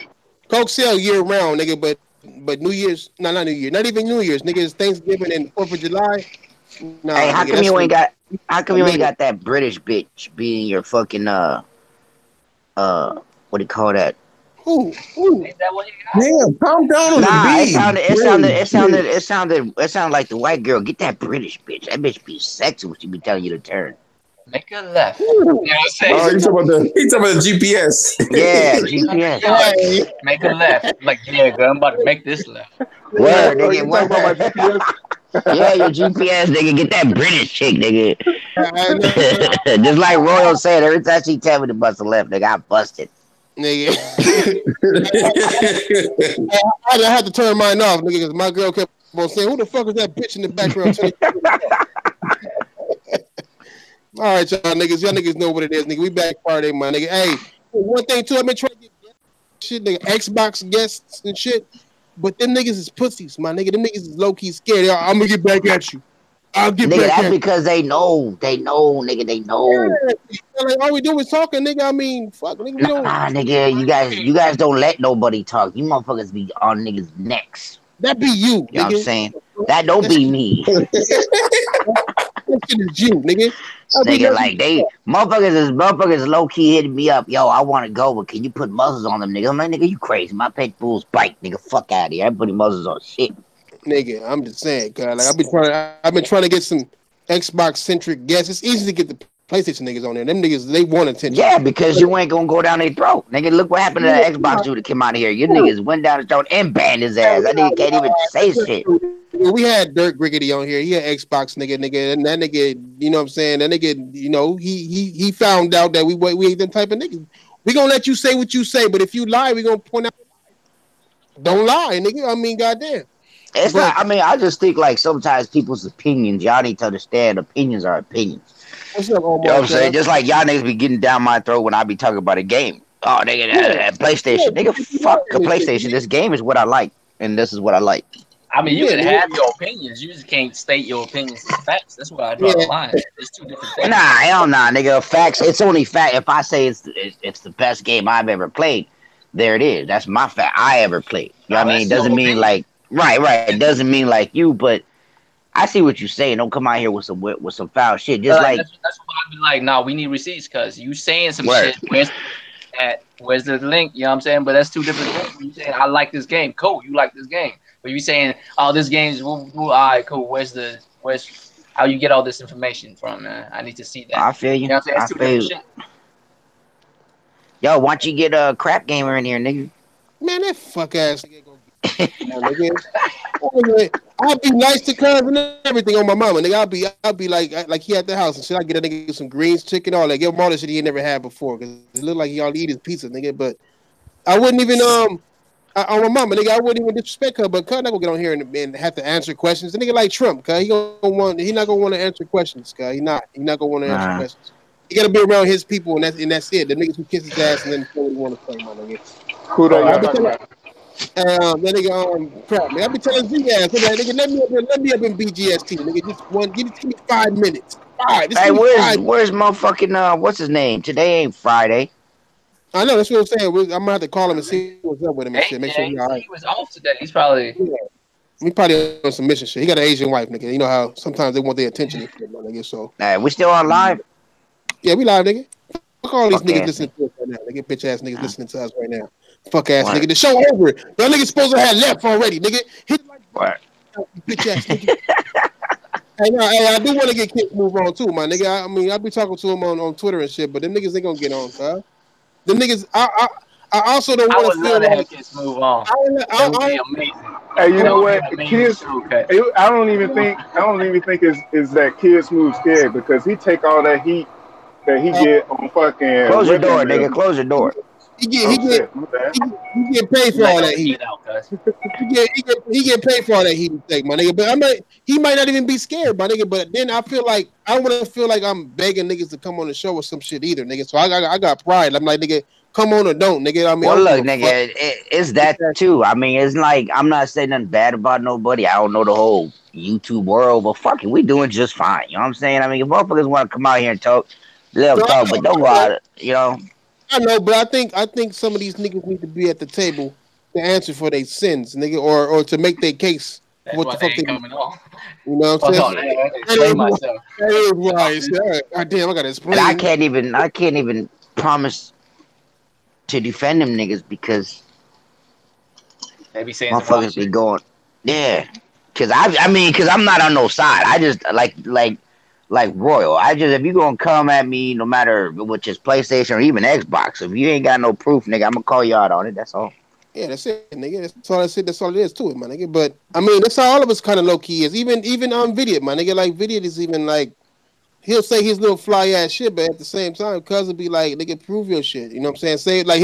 Coke sell year round, nigga, but New Year's, not New Year, not even New Year's, nigga, it's Thanksgiving and 4th of July. Nah, hey, how nigga, come you ain't got that British bitch being your fucking what do you call that? Ooh. Is that what you got? Damn, calm down on the beat. It sounded like the white girl. Get that British bitch. That bitch be sexy when she be telling you to turn. Make a left. You know what I'm saying? Oh, you talking about the GPS? Yeah, GPS. Make a left. Like, yeah, girl, I'm about to make this left. Word, nigga. What about my GPS? Yeah, your GPS, nigga. Get that British chick, nigga. Just like Royal said, every time she tell me to bust a left, nigga, I busted. Nigga. I had to turn mine off, nigga, because my girl kept on saying, who the fuck is that bitch in the background? All right, y'all niggas know what it is, nigga. We back Friday, my nigga. Hey, one thing too, I've been trying to get shit, nigga, Xbox guests and shit, but them niggas is pussies, my nigga. Them niggas is low key scared. I'm gonna get back at you. I'll get nigga, back that's at because they know, nigga, they know. Yeah, like, all we do is talking, nigga. I mean, fuck, nigga. We don't. Nah, nigga, you guys don't let nobody talk. You motherfuckers be on niggas' necks. That be you, nigga. You know what I'm saying? That don't be me. That shit is you, nigga. Nigga, like motherfuckers low key hitting me up. Yo, I want to go, but can you put muzzles on them, nigga? I'm like, nigga, you crazy? My pet bulls bite, nigga. Fuck out of here. I'm putting muzzles on shit. Nigga, I'm just saying, cause like I've been trying to get some Xbox centric guests. It's easy to get the PlayStation niggas on there. Them niggas, they want attention. Yeah, because you ain't gonna go down their throat, nigga. Look what happened to that Xbox dude that came out of here. Your niggas went down his throat and banned his ass. That nigga can't even say shit. We had Dirk Griggity on here. He had Xbox nigga, and that nigga, you know what I'm saying? That nigga, you know, he found out that we ain't them type of niggas. We gonna let you say what you say, but if you lie, we gonna point out. Don't lie, nigga. I mean, goddamn. It's not. I mean, I just think like sometimes people's opinions. Y'all need to understand. Opinions are opinions. What's up, Omar? You know what I'm saying? Just like y'all niggas be getting down my throat when I be talking about a game. Oh, nigga, PlayStation. Nigga, fuck a PlayStation. This game is what I like, and this is what I like. I mean, you can have your opinions. You just can't state your opinions as facts. That's why I draw the line. It's two different things. Nah, hell nah, nigga. Facts. It's only fact. If I say it's the best game I've ever played, there it is. That's my fact. I ever played. You know what I mean? It doesn't mean like right. It doesn't mean like you, but I see what you're saying. Don't come out here with some foul shit. Just like that's why I'd be like, nah, we need receipts because you saying some shit. Where's the link? You know what I'm saying? But that's two different things. You saying I like this game, cool. You like this game, but you saying, oh, this game's all right, cool. Where's how you get all this information from, man? I need to see that. I feel you. You know what I'm saying? Yo, why don't you get a crap gamer in here, nigga? Man, that fuck ass nigga. I'll be nice to cuz and everything on my mama, nigga. I'll be like he at the house and shit. I get a nigga some greens, chicken, all that. Give him all that shit he ain't never had before because it look like he all eat his pizza, nigga. But I wouldn't even on my mama, nigga. I wouldn't even disrespect her, but cuz not gonna get on here and have to answer questions. The nigga like Trump, cuz he not gonna want to answer questions, cuz he not gonna want to answer questions. You gotta be around his people, and that's it. The niggas who kiss his ass and then say what he want to say, my nigga. Who that y'all talking about? That nigga, crap, man. I be telling Z-ass, nigga, let me up in BGST, nigga. Give me 5 minutes. Hey, where's motherfucking what's his name? Today ain't Friday. I know, that's what I'm saying. I'm gonna have to call him and see what's up with him and shit. Make sure he's all right. He was off today. He's probably he probably on some mission shit. He got an Asian wife, nigga. You know how sometimes they want their attention and shit, my nigga. So we still on live? Yeah, we live, nigga. Fuck all these niggas listening to us right now. They get bitch ass niggas listening to us right now. Fuck ass nigga. The show over. Y'all niggas supposed to have left already, nigga. Hit like bitch ass nigga. Hey, I do want to get Kids Move on too, my nigga. I mean, I be talking to him on Twitter and shit, but them niggas ain't gonna get on, huh? Them niggas, I also don't want to feel like Kids Move on. That would be amazing. Hey, you know what? Kids, I don't even think is that Kids Move scared because he take all that heat that he get on fucking. Close your door, nigga. Close your door. He get paid for all that heat. He get paid for all that heat he take, my nigga. But he might not even be scared, my nigga. But then I feel like I don't want to feel like I'm begging niggas to come on the show or some shit either, nigga. So I got pride. I'm like, nigga, come on or don't, nigga. I mean, well, look, nigga, it's that too. I mean, it's like I'm not saying nothing bad about nobody. I don't know the whole YouTube world, but fucking, we doing just fine. You know what I'm saying? I mean, if motherfuckers want to come out here and talk, let them talk, but don't go out, you know. I know, but I think some of these niggas need to be at the table to answer for their sins, nigga, or to make their case. That's what the fuck they coming on. You know what I'm saying? That is right. God damn, I gotta explain. And I can't even promise to defend them niggas because they be saying motherfuckers be going, yeah. Cause cause I'm not on no side. I just like Royal. If you gonna come at me, no matter which is PlayStation or even Xbox, if you ain't got no proof, nigga, I'm gonna call you out on it. That's all. Yeah, that's it, nigga. That's all it is to it, my nigga. But I mean, that's how all of us kind of low key is. Even on Vidiot, my nigga. Like Vidiot is even like he'll say his little fly ass shit, but at the same time, cuz will be like, nigga, prove your shit. You know what I'm saying? Say like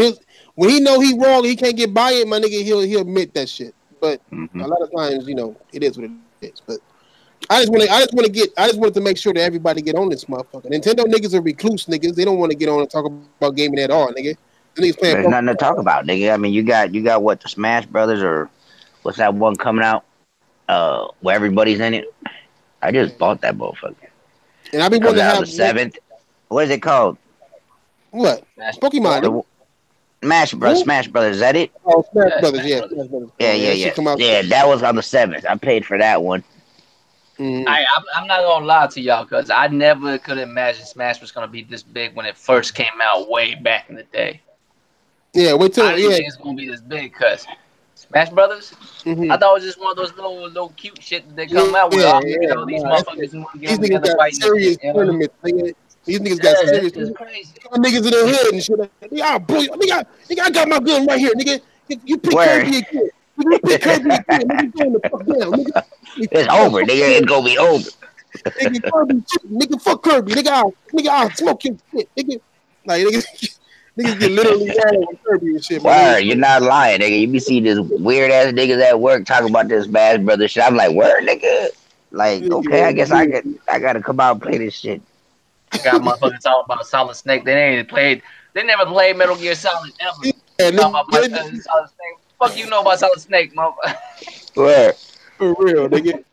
when he know he wrong, he can't get by it, my nigga. He'll admit that shit. But a lot of times, you know, it is what it is. But I just wanted to make sure that everybody get on this motherfucker. Nintendo niggas are recluse niggas. They don't want to get on and talk about gaming at all, nigga. There's nothing to talk about, nigga. I mean, you got what, the Smash Brothers, or what's that one coming out? Where everybody's in it. I just bought that motherfucker. And I've been wanting to have the 7th. What is it called? What? Pokemon. Smash Brothers. Is that it? Oh, Smash Brothers. Yeah. Smash Brothers. Yeah, that was on the 7th. I paid for that one. I'm not gonna lie to y'all, because I never could imagine Smash was gonna be this big when it first came out way back in the day. Yeah, wait till I didn't think it's gonna be this big, because Smash Brothers, I thought it was just one of those little cute shit that they come out with. These motherfuckers who want to get together fighting. Serious tournaments, nigga. These niggas got serious. Niggas in the hood and shit. Nigga, I got my gun right here, nigga. You pick Kirby again. You pick Kirby again. Nigga, going the fuck down, nigga. It's over, nigga. It's gonna be over. Nigga, fuck Kirby. Nigga, I'll smoke your shit. Nigga, like niggas get literally mad with Kirby and shit. Word, you're not lying, nigga. You be seeing this weird ass niggas at work talking about this Smash Brothers shit. I'm like, word, nigga. Like, okay, I guess I gotta come out and play this shit. Got motherfuckers talking about Solid Snake. They never played Metal Gear Solid ever. Talking about Solid Snake. Fuck you know about Solid Snake, motherfucker. Word. For real, nigga.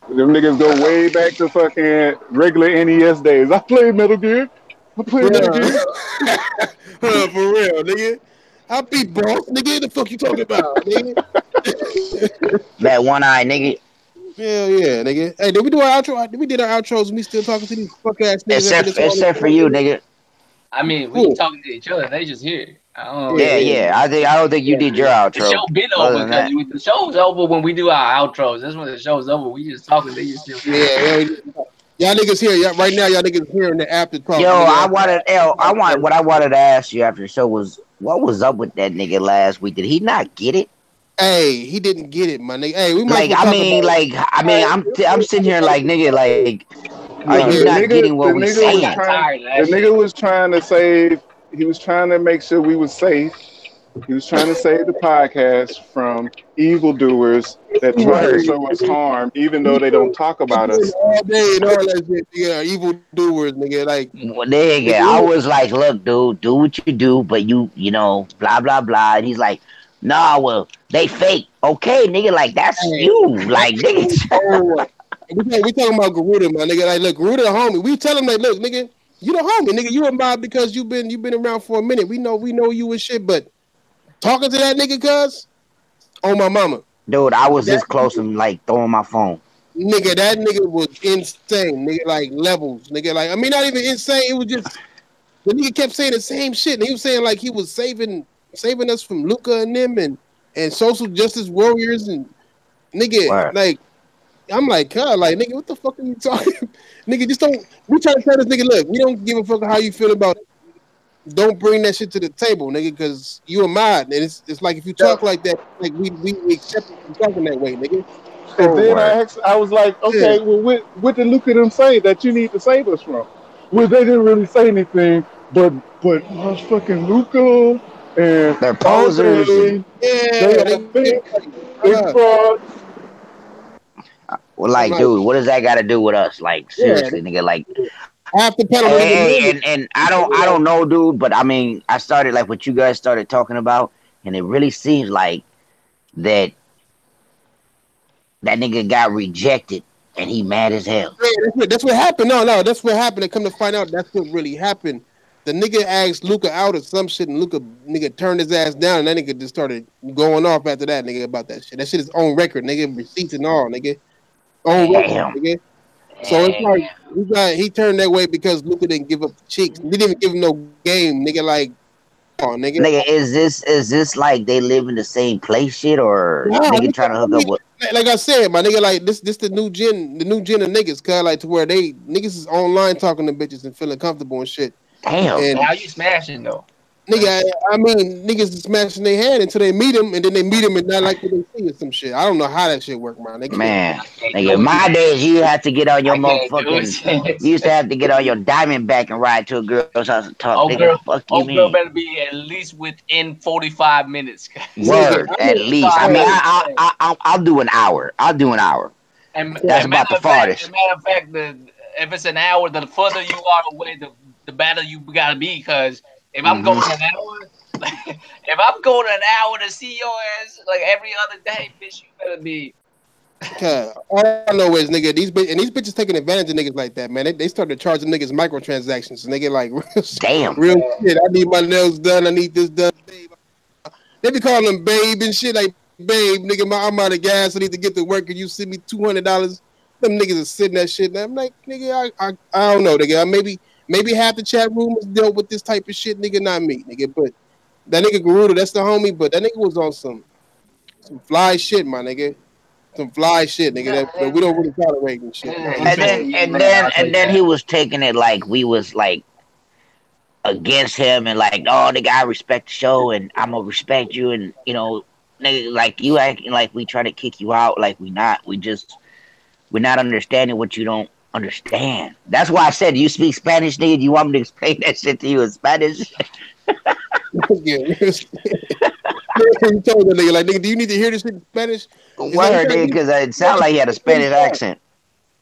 Them niggas go way back to fucking regular NES days. I played Metal Gear. For real, nigga. I beat Bronx, nigga. The fuck you talking about, nigga? That one eye, nigga. Hell yeah, nigga. Hey, did we do our outro? We did our outros and we still talking to these fuck ass niggas. Except for you, nigga. I mean, we talking to each other. They just here. Yeah. I don't think you did your outro. The show been over because the show's over when we do our outros. That's when the show's over. We just talking. They just still y'all niggas here. Right now, y'all niggas here in the after talk. Yo, what I wanted to ask you after the show was, What was up with that nigga last week? Did he not get it? Hey, he didn't get it, my nigga. Hey, we might like. I'm sitting here like, nigga, like, are you not getting what we saying? The nigga was trying to save. He was trying to make sure we was safe. He was trying to save the podcast from evildoers that try to show us harm, even though they don't talk about us. All day and all that shit, nigga. Evildoers, nigga. Like, nigga, I was like, look, dude, do what you do, but you know, blah blah blah. And he's like, nah, well, they fake. Okay, nigga, like that's you, like, nigga. we talking about Garuda, my nigga. Like, look, Garuda, the homie. We tell him like, look, nigga, you the homie, nigga. You a mob because you've been around for a minute. We know you and shit, but talking to that nigga, cuz, oh my mama. Dude, I was this close to like throwing my phone. Nigga, that nigga was insane. Nigga, like levels. Nigga, like, I mean, not even insane. It was just, the nigga kept saying the same shit. And he was saying like he was saving us from Luca and them and social justice warriors and nigga, like, I'm like, cuz, like, nigga, what the fuck are you talking? Nigga, just don't, we try to tell this nigga, look, we don't give a fuck how you feel about it. Don't bring that shit to the table, nigga, because you a mod. And it's like, if you talk like that, like, we accept you from talking that way, nigga. And then I was like, okay, well, what did Luca them say that you need to save us from? Well, they didn't really say anything, but fucking Luca and they're posers. They fraud. Well, like, dude, what does that got to do with us? Like, seriously, nigga, like. And I don't know, dude, but I mean, I started like what you guys started talking about, and it really seems like that nigga got rejected and he mad as hell. Yeah, that's what happened. No, that's what happened. And come to find out, that's what really happened. The nigga asked Luca out or some shit, and Luca nigga turned his ass down, and that nigga just started going off after that, nigga, about that shit. That shit is on record, nigga, receipts and all, nigga. On record, nigga. So it's like he turned that way because Luca didn't give up the cheeks. He didn't even give him no game, nigga. Like, oh, nigga. Nigga, is this like they live in the same place, shit, or nigga trying to hook up with? Like I said, my nigga, like this the new gen of niggas, cause like to where niggas is online talking to bitches and feeling comfortable and shit. Damn. And how you smashing though? Nigga, I mean, niggas is smashing their hand until they meet him, and then they meet him and not like what they see or some shit. I don't know how that shit work, man. Man, nigga, in my days, you had to get on your motherfucking. You used to have to get on your diamond back and ride to a girl's house and talk. Nigga, fuck you mean? Girl better be at least within 45 minutes. Word, at least. I mean, I'll do an hour. I'll do an hour. And that's about the farthest. As a matter of fact, if it's an hour, the further you are away, the better you gotta be, because. If I'm going an hour, to see your ass like every other day, bitch, you better be. All I know is, nigga, these bitches taking advantage of niggas like that, man. They started charging niggas microtransactions, and they get like, damn, real shit. I need my nails done. I need this done. Babe. They be calling them babe and shit, like, babe, nigga, I'm out of gas. I need to get to work. Can you send me $200? Them niggas are sitting that shit. And I'm like, nigga, I don't know, nigga. Maybe half the chat room has dealt with this type of shit, nigga, not me, nigga. But that nigga Garuda, that's the homie, but that nigga was on some fly shit, my nigga. Some fly shit, nigga, that we don't really tolerate and shit. And then he was taking it like we was like against him and like, oh, nigga, I respect the show and I'm gonna respect you, and you know, nigga, like you acting like we try to kick you out, like we're not understanding what you don't understand. That's why I said, do you speak Spanish, nigga? Do you want me to explain that shit to you in Spanish? You told that nigga, like, nigga, do you need to hear this shit in Spanish? Word, nigga, because it sounded like he had a Spanish accent.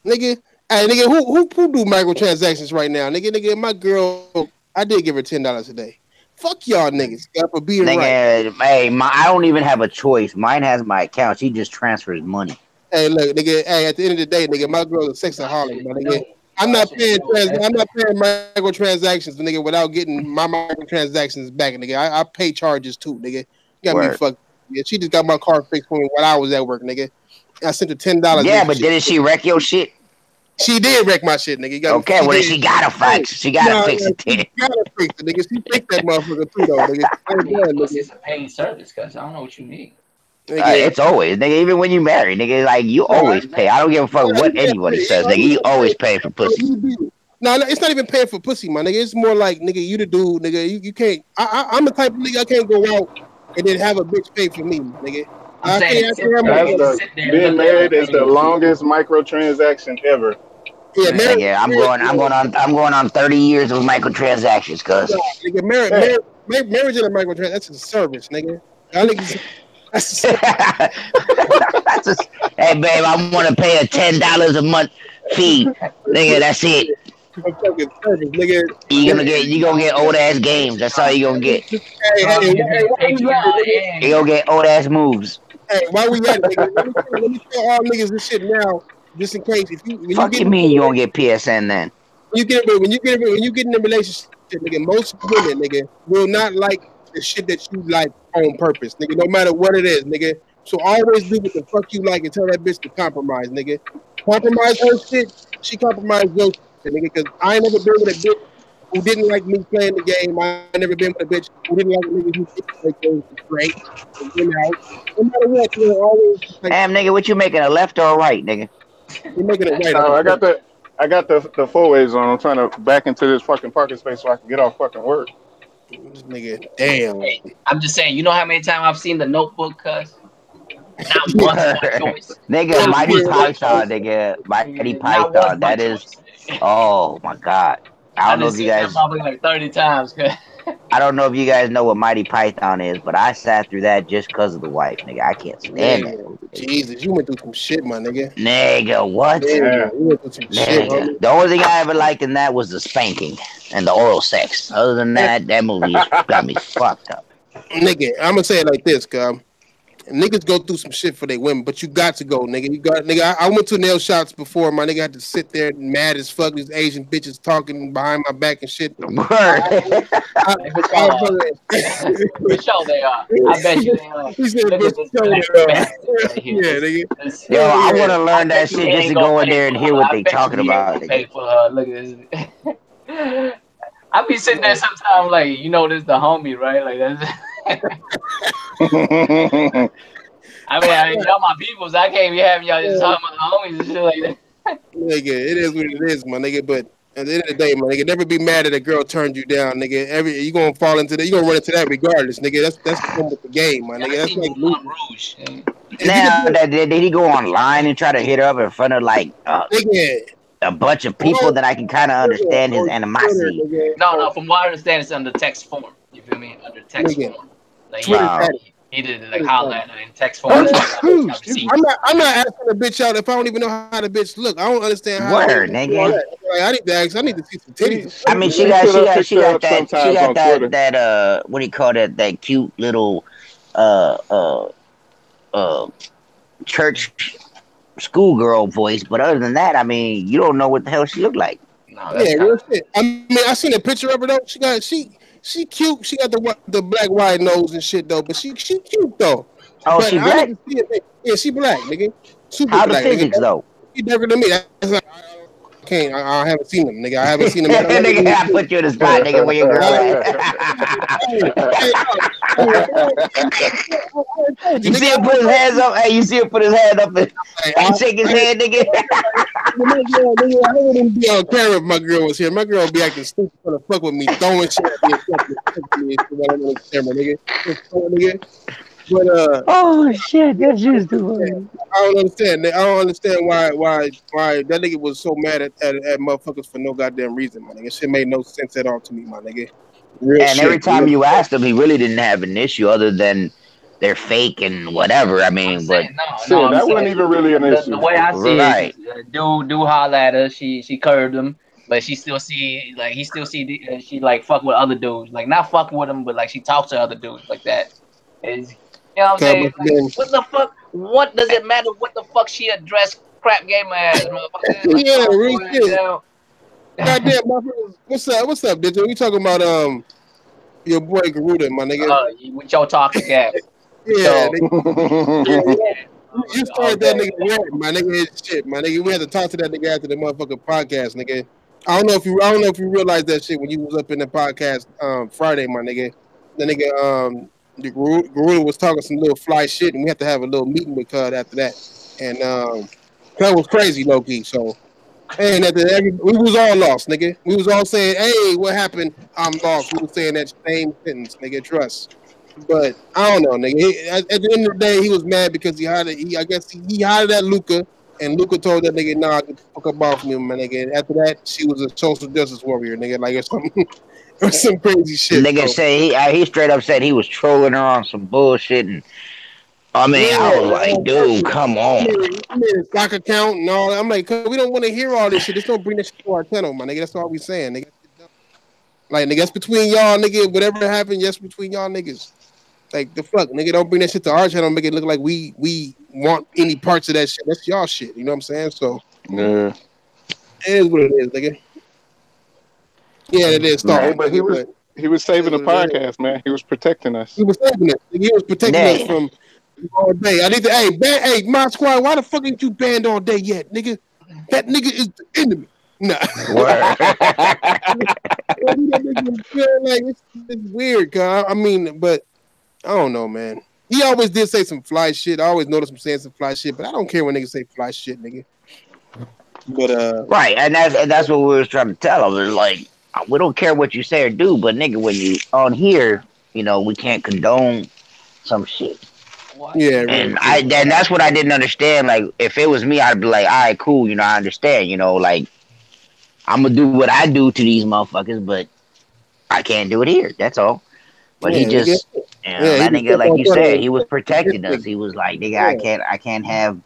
Nigga, hey, nigga, who do microtransactions right now? Nigga, my girl, I did give her $10 a day. Fuck y'all niggas, for being right. Hey, I don't even have a choice. Mine has my account. She just transfers money. Hey, look, nigga. Hey, at the end of the day, nigga, my girl's a sexaholic, my nigga. I'm not paying microtransactions, nigga, without getting my microtransactions back, nigga. I pay charges too, nigga. You got me fucked. Yeah, she just got my car fixed for me while I was at work, nigga. I sent her $10. Yeah, but didn't she wreck your shit? She did wreck my shit, nigga. Okay, well, she gotta fix. She gotta fix it. She gotta fix it, nigga. She fixed that motherfucker too, though, nigga. It's a paid service, cuz I don't know what you mean. It's always, nigga, even when you marry, nigga, like, you always pay. I don't give a fuck what anybody says, nigga, you always pay for pussy. Nigga, No, it's not even paying for pussy, my nigga. It's more like, nigga, you the dude, nigga. You can't. I'm the type of nigga I can't go out and then have a bitch pay for me, nigga. Being married is the longest microtransaction ever. Yeah, I'm going on 30 years of microtransactions, cuz. Nigga, marriage is a microtransaction. That's a service, nigga. Hey, babe, I want to pay a $10 a month fee, nigga. That's it. You gonna get old ass games. That's all you gonna get. You gonna get old ass moves. Hey, why we at it, nigga? Let me tell all niggas this shit now, just in case. Fuck you mean you gonna get PSN then? When you get in a relationship, nigga, most women, nigga, will not like the shit that you like on purpose, nigga. No matter what it is, nigga. So always do what the fuck you like and tell that bitch to compromise, nigga. Compromise her shit. She compromised your shit, nigga. Because I ain't never been with a bitch who didn't like me playing the game. I ain't never been with a bitch who didn't like a nigga who didn't play games great. No matter what, you know, always. Like, damn, nigga, what you making, a left or a right, nigga? You're making it right. No, I got the four ways on. I'm trying to back into this fucking parking space so I can get off fucking work. This nigga, damn. Hey, I'm just saying, you know how many times I've seen the Notebook, cuz? Not once my choice. Nigga, Mighty Python, nigga. Mighty Python. That is, oh my god. I don't know if you guys probably like 30 times, cuz. I don't know if you guys know what Mighty Python is, but I sat through that just because of the wife, nigga. I can't stand that movie. Jesus, you went through some shit, my nigga. Nigga, what? Yeah, you went through some shit, homie. The only thing I ever liked in that was the spanking and the oral sex. Other than that, that movie got me fucked up. Nigga, I'm gonna say it like this, cuz. Niggas go through some shit for their women, but you got to go, nigga. I went to nail shots before. My nigga had to sit there mad as fuck. These Asian bitches talking behind my back and shit. For sure they are. I bet you they are. He said, yeah, nigga. Yo, I want to learn that shit just to go in there and hear what they talking about. Pay for look at this. I be sitting there sometimes like, you know, this the homie, right? Like that's. I mean, y'all my peoples. I can't be having y'all just talking about the homies and shit like that. Nigga, it is what it is, my nigga. But at the end of the day, my nigga, never be mad that a girl turned you down, nigga. You gonna fall into that. You gonna run into that regardless, nigga. That's the game, my nigga. That's like Rouge. Now, did he go online and try to hit her up in front of like a bunch of people that I can kind of understand his animosity? No. From what I understand, it's under text form. You feel me? Under text form. Like he did it like holla at her in text form. I'm not asking a bitch out if I don't even know how the bitch look. I don't understand how. Word, nigga. Like, I need to ask. I need to see some titties. I mean, she got that what do you call that? That cute little church schoolgirl voice, but other than that, I mean, you don't know what the hell she looked like. No, real shit. I mean, I seen a picture of her though. She cute. She got the black wide nose and shit though, but she cute though. Oh, but she black? Yeah, she black, nigga. Super how black, the physics nigga. though? She darker than me. That's like, I haven't seen them, nigga. I haven't seen them. Nigga, I put you in the spot, nigga. Where your girl at? You see him put his hands up? Hey, you see him put his hand up and shake his head, nigga? I wouldn't be on camera if my girl was here. My girl would be acting stupid, trying to fuck with me, throwing shit at me while I'm on the camera, nigga. But oh shit, that's just too funny. I don't understand why that nigga was so mad at motherfuckers for no goddamn reason, my nigga. Shit made no sense at all to me, my nigga. Every time you asked him, he really didn't have an issue other than they're fake and whatever. I mean, but that wasn't even really an issue. The way I see it, dude holler at her. She curved him, but she still see she like fuck with other dudes, like not fucking with him, but like she talks to other dudes like that. You know what I'm saying? Like, what the fuck? What does it matter what the fuck she addressed crap gamer ass, motherfucker? Yeah, real shit. Goddamn, what's up, bitch? We talking about your boy Garuda, my nigga. With your toxic ass. Yeah, you started that nigga wrong, my nigga. His shit, my nigga. We had to talk to that nigga after the motherfucking podcast, nigga. I don't know if you realized that shit when you was up in the podcast Friday, my nigga. The nigga the Garuda was talking some little fly shit, and we had to have a little meeting with Cud after that. And that was crazy, low key. So And we was all lost, nigga. We was all saying, "Hey, what happened? I'm lost." We was saying that same sentence, nigga. Trust. But I don't know, nigga. At the end of the day, he was mad because I guess he hired that Luca, and Luca told that nigga, "Nah, get the fuck up off me, man, nigga." And after that, she was a social justice warrior, nigga. Like it's something, or some crazy shit. Nigga said he straight up said he was trolling her on some bullshit, and I mean, Yeah, I was like, dude, come on. He made a stock account and all that. I'm like, cause we don't want to hear all this shit. Just don't bring that shit to our channel, my nigga. That's all we saying, nigga. Like, nigga, that's between y'all, nigga. Whatever happened, yes, between y'all niggas. Like, the fuck, nigga, don't bring that shit to our channel and make it look like we want any parts of that shit. That's y'all shit. You know what I'm saying? So, yeah, it is what it is, nigga. Yeah, it is. But he was saving the podcast, man. He was protecting us. He was saving us. He was protecting us from all day. I need to, hey, my squad, why the fuck ain't you banned all day yet, nigga? That nigga is the enemy. Nah. Like, it's weird, cuz. I mean, but I don't know, man. He always did say some fly shit. I always notice him saying some fly shit, but I don't care when niggas say fly shit, nigga. But right, and that's what we was trying to tell him. It's like, we don't care what you say or do, but nigga, when you on here, you know, we can't condone some shit. Yeah, and that's what I didn't understand. Like, if it was me, I'd be like, all right, cool, you know, I understand, you know, like, I'm gonna do what I do to these motherfuckers, but I can't do it here. That's all. But he just, that nigga, like you said, he was protecting us. He was like, nigga, I can't have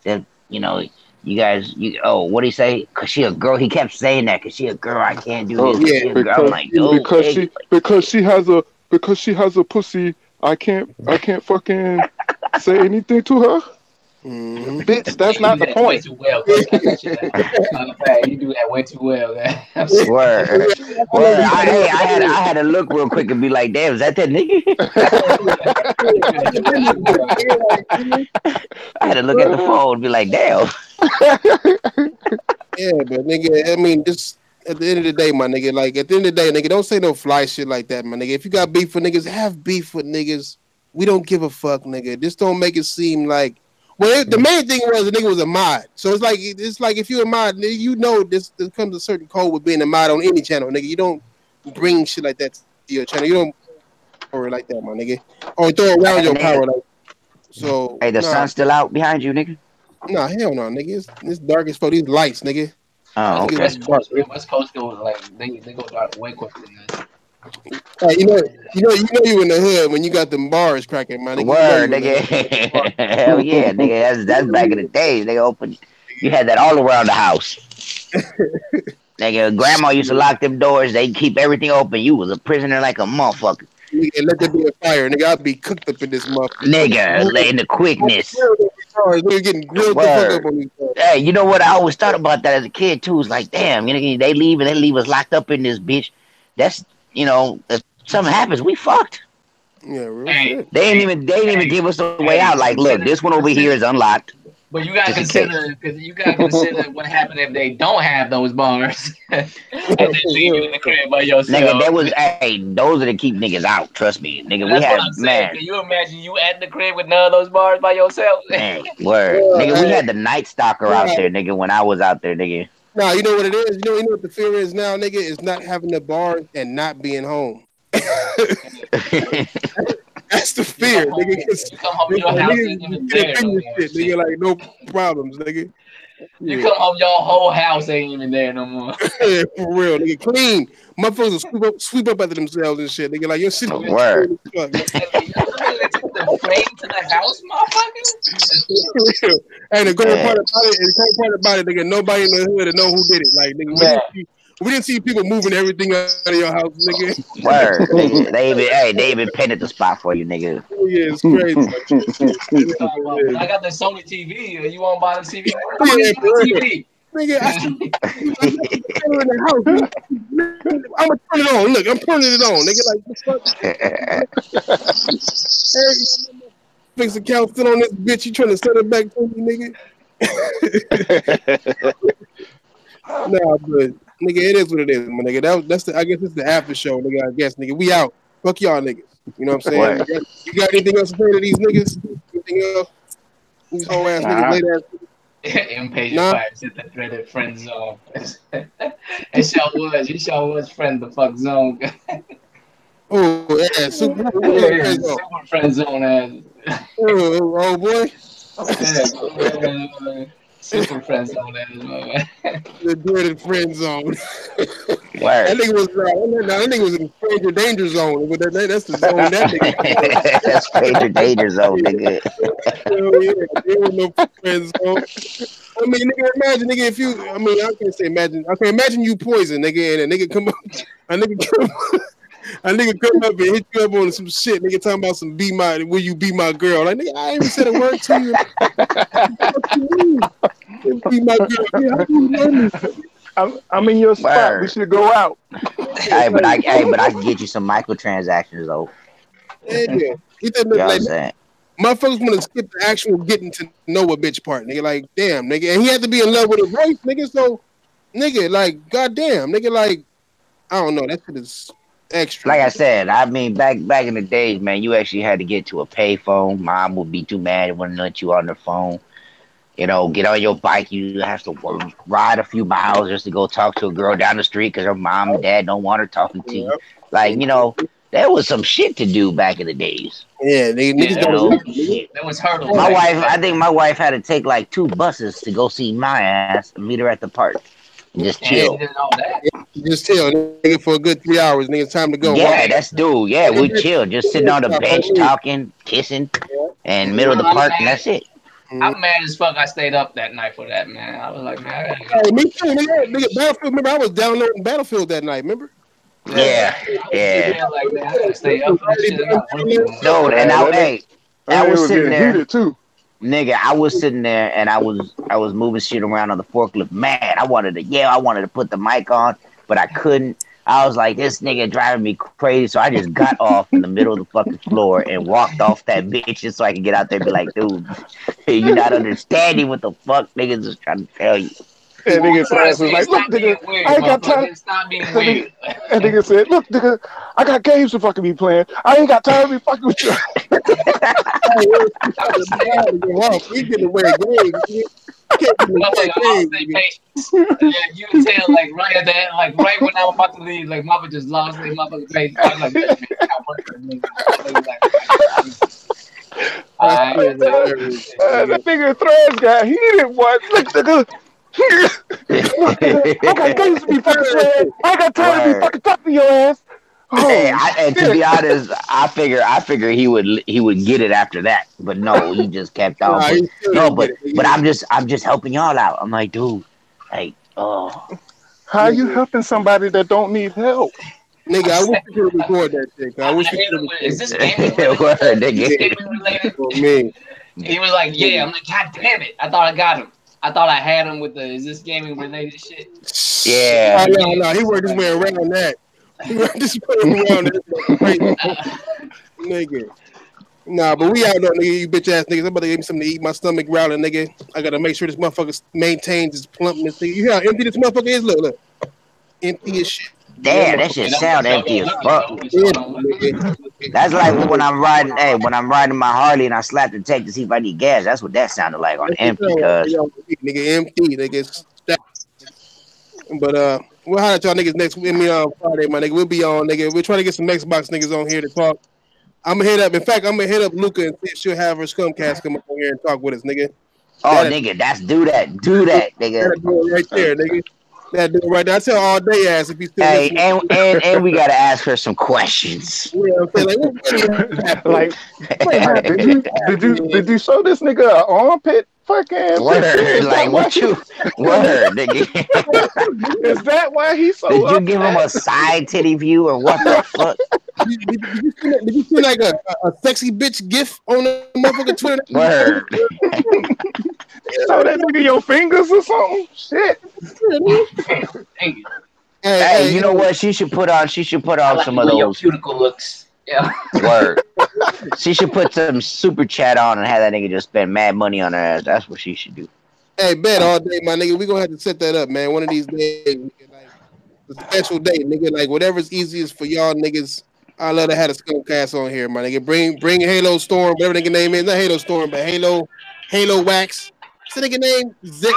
that, you know, you guys, what do you say? Cause she a girl. He kept saying that, cause she a girl. I can't do this. She a girl. I'm like, because she has a pussy. I can't fucking say anything to her. Mm-hmm. Bitch, that's not the point. Way too well, you do that way too well, man. Word. I had to look real quick and be like, damn, is that nigga? I had to look at the phone and be like, damn. Yeah, but nigga, I mean, just at the end of the day, my nigga, like at the end of the day, nigga, don't say no fly shit like that, my nigga. If you got beef with niggas, have beef with niggas. We don't give a fuck, nigga. Just don't make it seem like. Well, the main thing was the nigga was a mod, so it's like if you're a mod, nigga, you know this comes a certain code with being a mod on any channel, nigga. You don't bring shit like that to your channel. You don't power like that, my nigga, or throw around your power like. So hey, the sun's still out behind you, nigga. Nah, hell no, nigga. It's dark as fuck. These lights, nigga. Oh, okay. West Coast go like they go dark way quicker than that. Hey, you know you in the hood when you got them bars cracking, man. Word, nigga. Hell yeah, nigga. That's back in the days. They opened. You had that all around the house. Nigga, grandma used to lock them doors. They keep everything open. You was a prisoner like a motherfucker. Nigga, let there be a fire, nigga. I'll be cooked up in this motherfucker. Nigga, in the quickness. Nigga getting grilled the fuck up on these cars. Hey, you know what? I always thought about that as a kid too. It's like, damn, you know, they leave us locked up in this bitch. That's, you know, if something happens, we fucked. Yeah, real shit. They didn't even give us a way out. Like, look, this one over here is unlocked. But you gotta consider what happened if they don't have those bars and they leave you in the crib by yourself. Nigga, those are to keep niggas out. Trust me, nigga. That's what I'm saying. Can you imagine you at the crib with none of those bars by yourself? Man, word, nigga. We had the Night Stalker out there, nigga. When I was out there, nigga. Nah, you know what it is. You know what the fear is now, nigga. Is not having the bar and not being home. That's the fear, nigga. You come home, your house ain't even there. Nigga, like no problems, nigga. You come home, your whole house ain't even there no more. Yeah, for real, nigga. Clean. Motherfuckers will sweep up after themselves and shit. Nigga, like your shit. Word. The frame to the house, motherfucker. Hey, the cool part about it, nigga. Nobody in the hood to know who did it. Like, nigga, we didn't see people moving everything out of your house, nigga. Word, nigga. They even painted the spot for you, nigga. Oh, yeah, it's crazy. I got the Sony TV. You want to buy the TV? TV. Nigga, I see in the house. I'm gonna turn it on. Look, I'm turning it on, nigga. Like, hey, fix account still on this bitch. You trying to set it back for me, nigga? Nah, but nigga, it is what it is, my nigga. That's I guess it's the after show, nigga. I guess, nigga. We out. Fuck y'all, niggas. You know what I'm saying? You got anything else to say to these niggas? Anything else? These whole ass niggas, late ass. Impatient fires hit the dreaded friend zone. It sure was friend the fuck zone. Oh yeah, super friend zone ass. Oh boy. Super friend zone ass. The dreaded friend zone. Word. That nigga was that nigga was in stranger danger zone. But that's the zone that nigga. That's stranger danger zone, nigga. Hell yeah, there was no friend zone. I mean, nigga, imagine, nigga, if you. I mean, I can't say imagine. Okay, imagine you poison, nigga, and a nigga come up, a nigga come up and hit you up on some shit, nigga, talking about some will you be my girl? Like, nigga, I ain't even said a word to you. What you mean? Be my girl. How you know me? I'm in your spot. Word. We should go out. Hey, but I can get you some microtransactions though. Yeah. You know what I'm saying? Motherfuckers want to skip the actual getting to know a bitch part, nigga. Like, damn, nigga, and he had to be in love with his wife, nigga. So, nigga, like, goddamn, nigga, like, I don't know, that shit is extra. Like I said, I mean, back in the days, man, you actually had to get to a payphone. Mom would be too mad and wouldn't let you on the phone. You know, get on your bike. You have to ride a few miles just to go talk to a girl down the street because her mom and dad don't want her talking to you. Like, you know, there was some shit to do back in the days. Yeah, that was hard. My wife, I think my wife had to take like 2 buses to go see my ass and meet her at the park. And just chill. Just chill, nigga, for a good 3 hours. Nigga, it's time to go. Yeah, that's dude. Yeah, we chill. Just sitting on the bench, talking, kissing, and middle of the park, and that's it. I'm mad as fuck. I stayed up that night for that, man. I was like, man, me too, nigga. Battlefield. Remember, I was downloading Battlefield that night. Remember? Yeah. Like, man, I gotta stay up for shit. Dude, and I was sitting there too. Nigga, I was sitting there and I was moving shit around on the forklift. Man, I wanted to put the mic on, but I couldn't. I was like, this nigga driving me crazy. So I just got off in the middle of the fucking floor and walked off that bitch just so I could get out there and be like, dude, you're not understanding what the fuck niggas is trying to tell you. And nigga was like, look, nigga, I ain't got time. And nigga said, look, nigga, I got games to fucking be playing. I ain't got time to be fucking with you. We get away games. Yeah, you can tell, like, right at that, like, right when I was about to leave, like, mama just lost their motherfucking face. I was like, that nigga Threads got heated once. Look, nigga. I got games to be fucking playing. I got time to be fucking talking to your ass. And to be honest, I figure he would get it after that, but no, he just kept on. But I'm just helping y'all out. I'm like, dude, like, oh, how you helping somebody that don't need help? Nigga, I wish you could record that shit. I wish you could record. Is this gaming related? He was like, yeah. I'm like, god damn it! I thought I got him. I thought I had him with the is this gaming related shit. Yeah. No, he worked his way around that. Nigga. Nah, but we out there, nigga, you bitch ass niggas. I'm about to give me something to eat. My stomach growling, nigga. I gotta make sure this motherfucker maintains his plumpness. You hear how empty this motherfucker is? Look. Empty as shit. Damn, that shit sound empty as fuck. That's like when I'm riding my Harley and I slap the tank to see if I need gas. That's what that sounded like on empty, cuz. Nigga, empty, nigga. But we'll holler at y'all niggas next week. On Friday, my nigga. We'll be on, nigga. We're trying to get some Xbox niggas on here to talk. I'm gonna hit up. In fact, I'm gonna hit up Luca and see if she'll have her Scumcast come up on here and talk with us, nigga. Oh, nigga, do that, nigga. That do it right there, nigga. That do it right there. I tell all day ass if you still. Hey, and we gotta ask her some questions. Yeah, I'm saying, did you show this nigga an armpit? Fucking word, like what you word, nigga. Is that why he's so? Did you give him a side titty view or what the fuck? Did you see like a sexy bitch gif on the motherfucking Twitter? Word. Show that nigga your fingers or something. Shit. Hey, you know what? She should put on some of those cuticle looks. Yeah. Word. She should put some super chat on and have that nigga just spend mad money on her ass. That's what she should do. Hey, bet all day, my nigga. We gonna have to set that up, man. One of these days, nigga, like a special day, nigga. Like whatever's easiest for y'all niggas. I love to have a Skullcast on here, my nigga. Bring Halo Storm, whatever nigga name is. Not Halo Storm, but Halo Wax. It's a nigga named Zed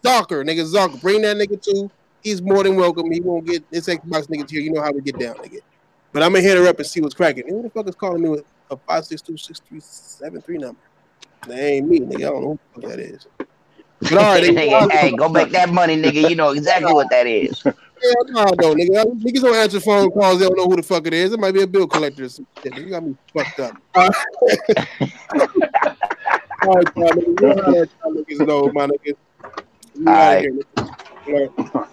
Stalker, nigga Zucker. Bring that nigga too. He's more than welcome. He won't get this Xbox niggas here. You know how we get down, nigga. But I'm gonna hit her up and see what's cracking. Who the fuck is calling me with a 562-6373 number? That ain't me, nigga. I don't know who the fuck that is. But all right, nigga, hey, go make that money, nigga. You know exactly what that is. Hell no, nigga. Niggas don't answer phone calls. They don't know who the fuck it is. It might be a bill collector or some shit. You got me fucked up. All right, my niggas. You know how that niggas know, my niggas. All right.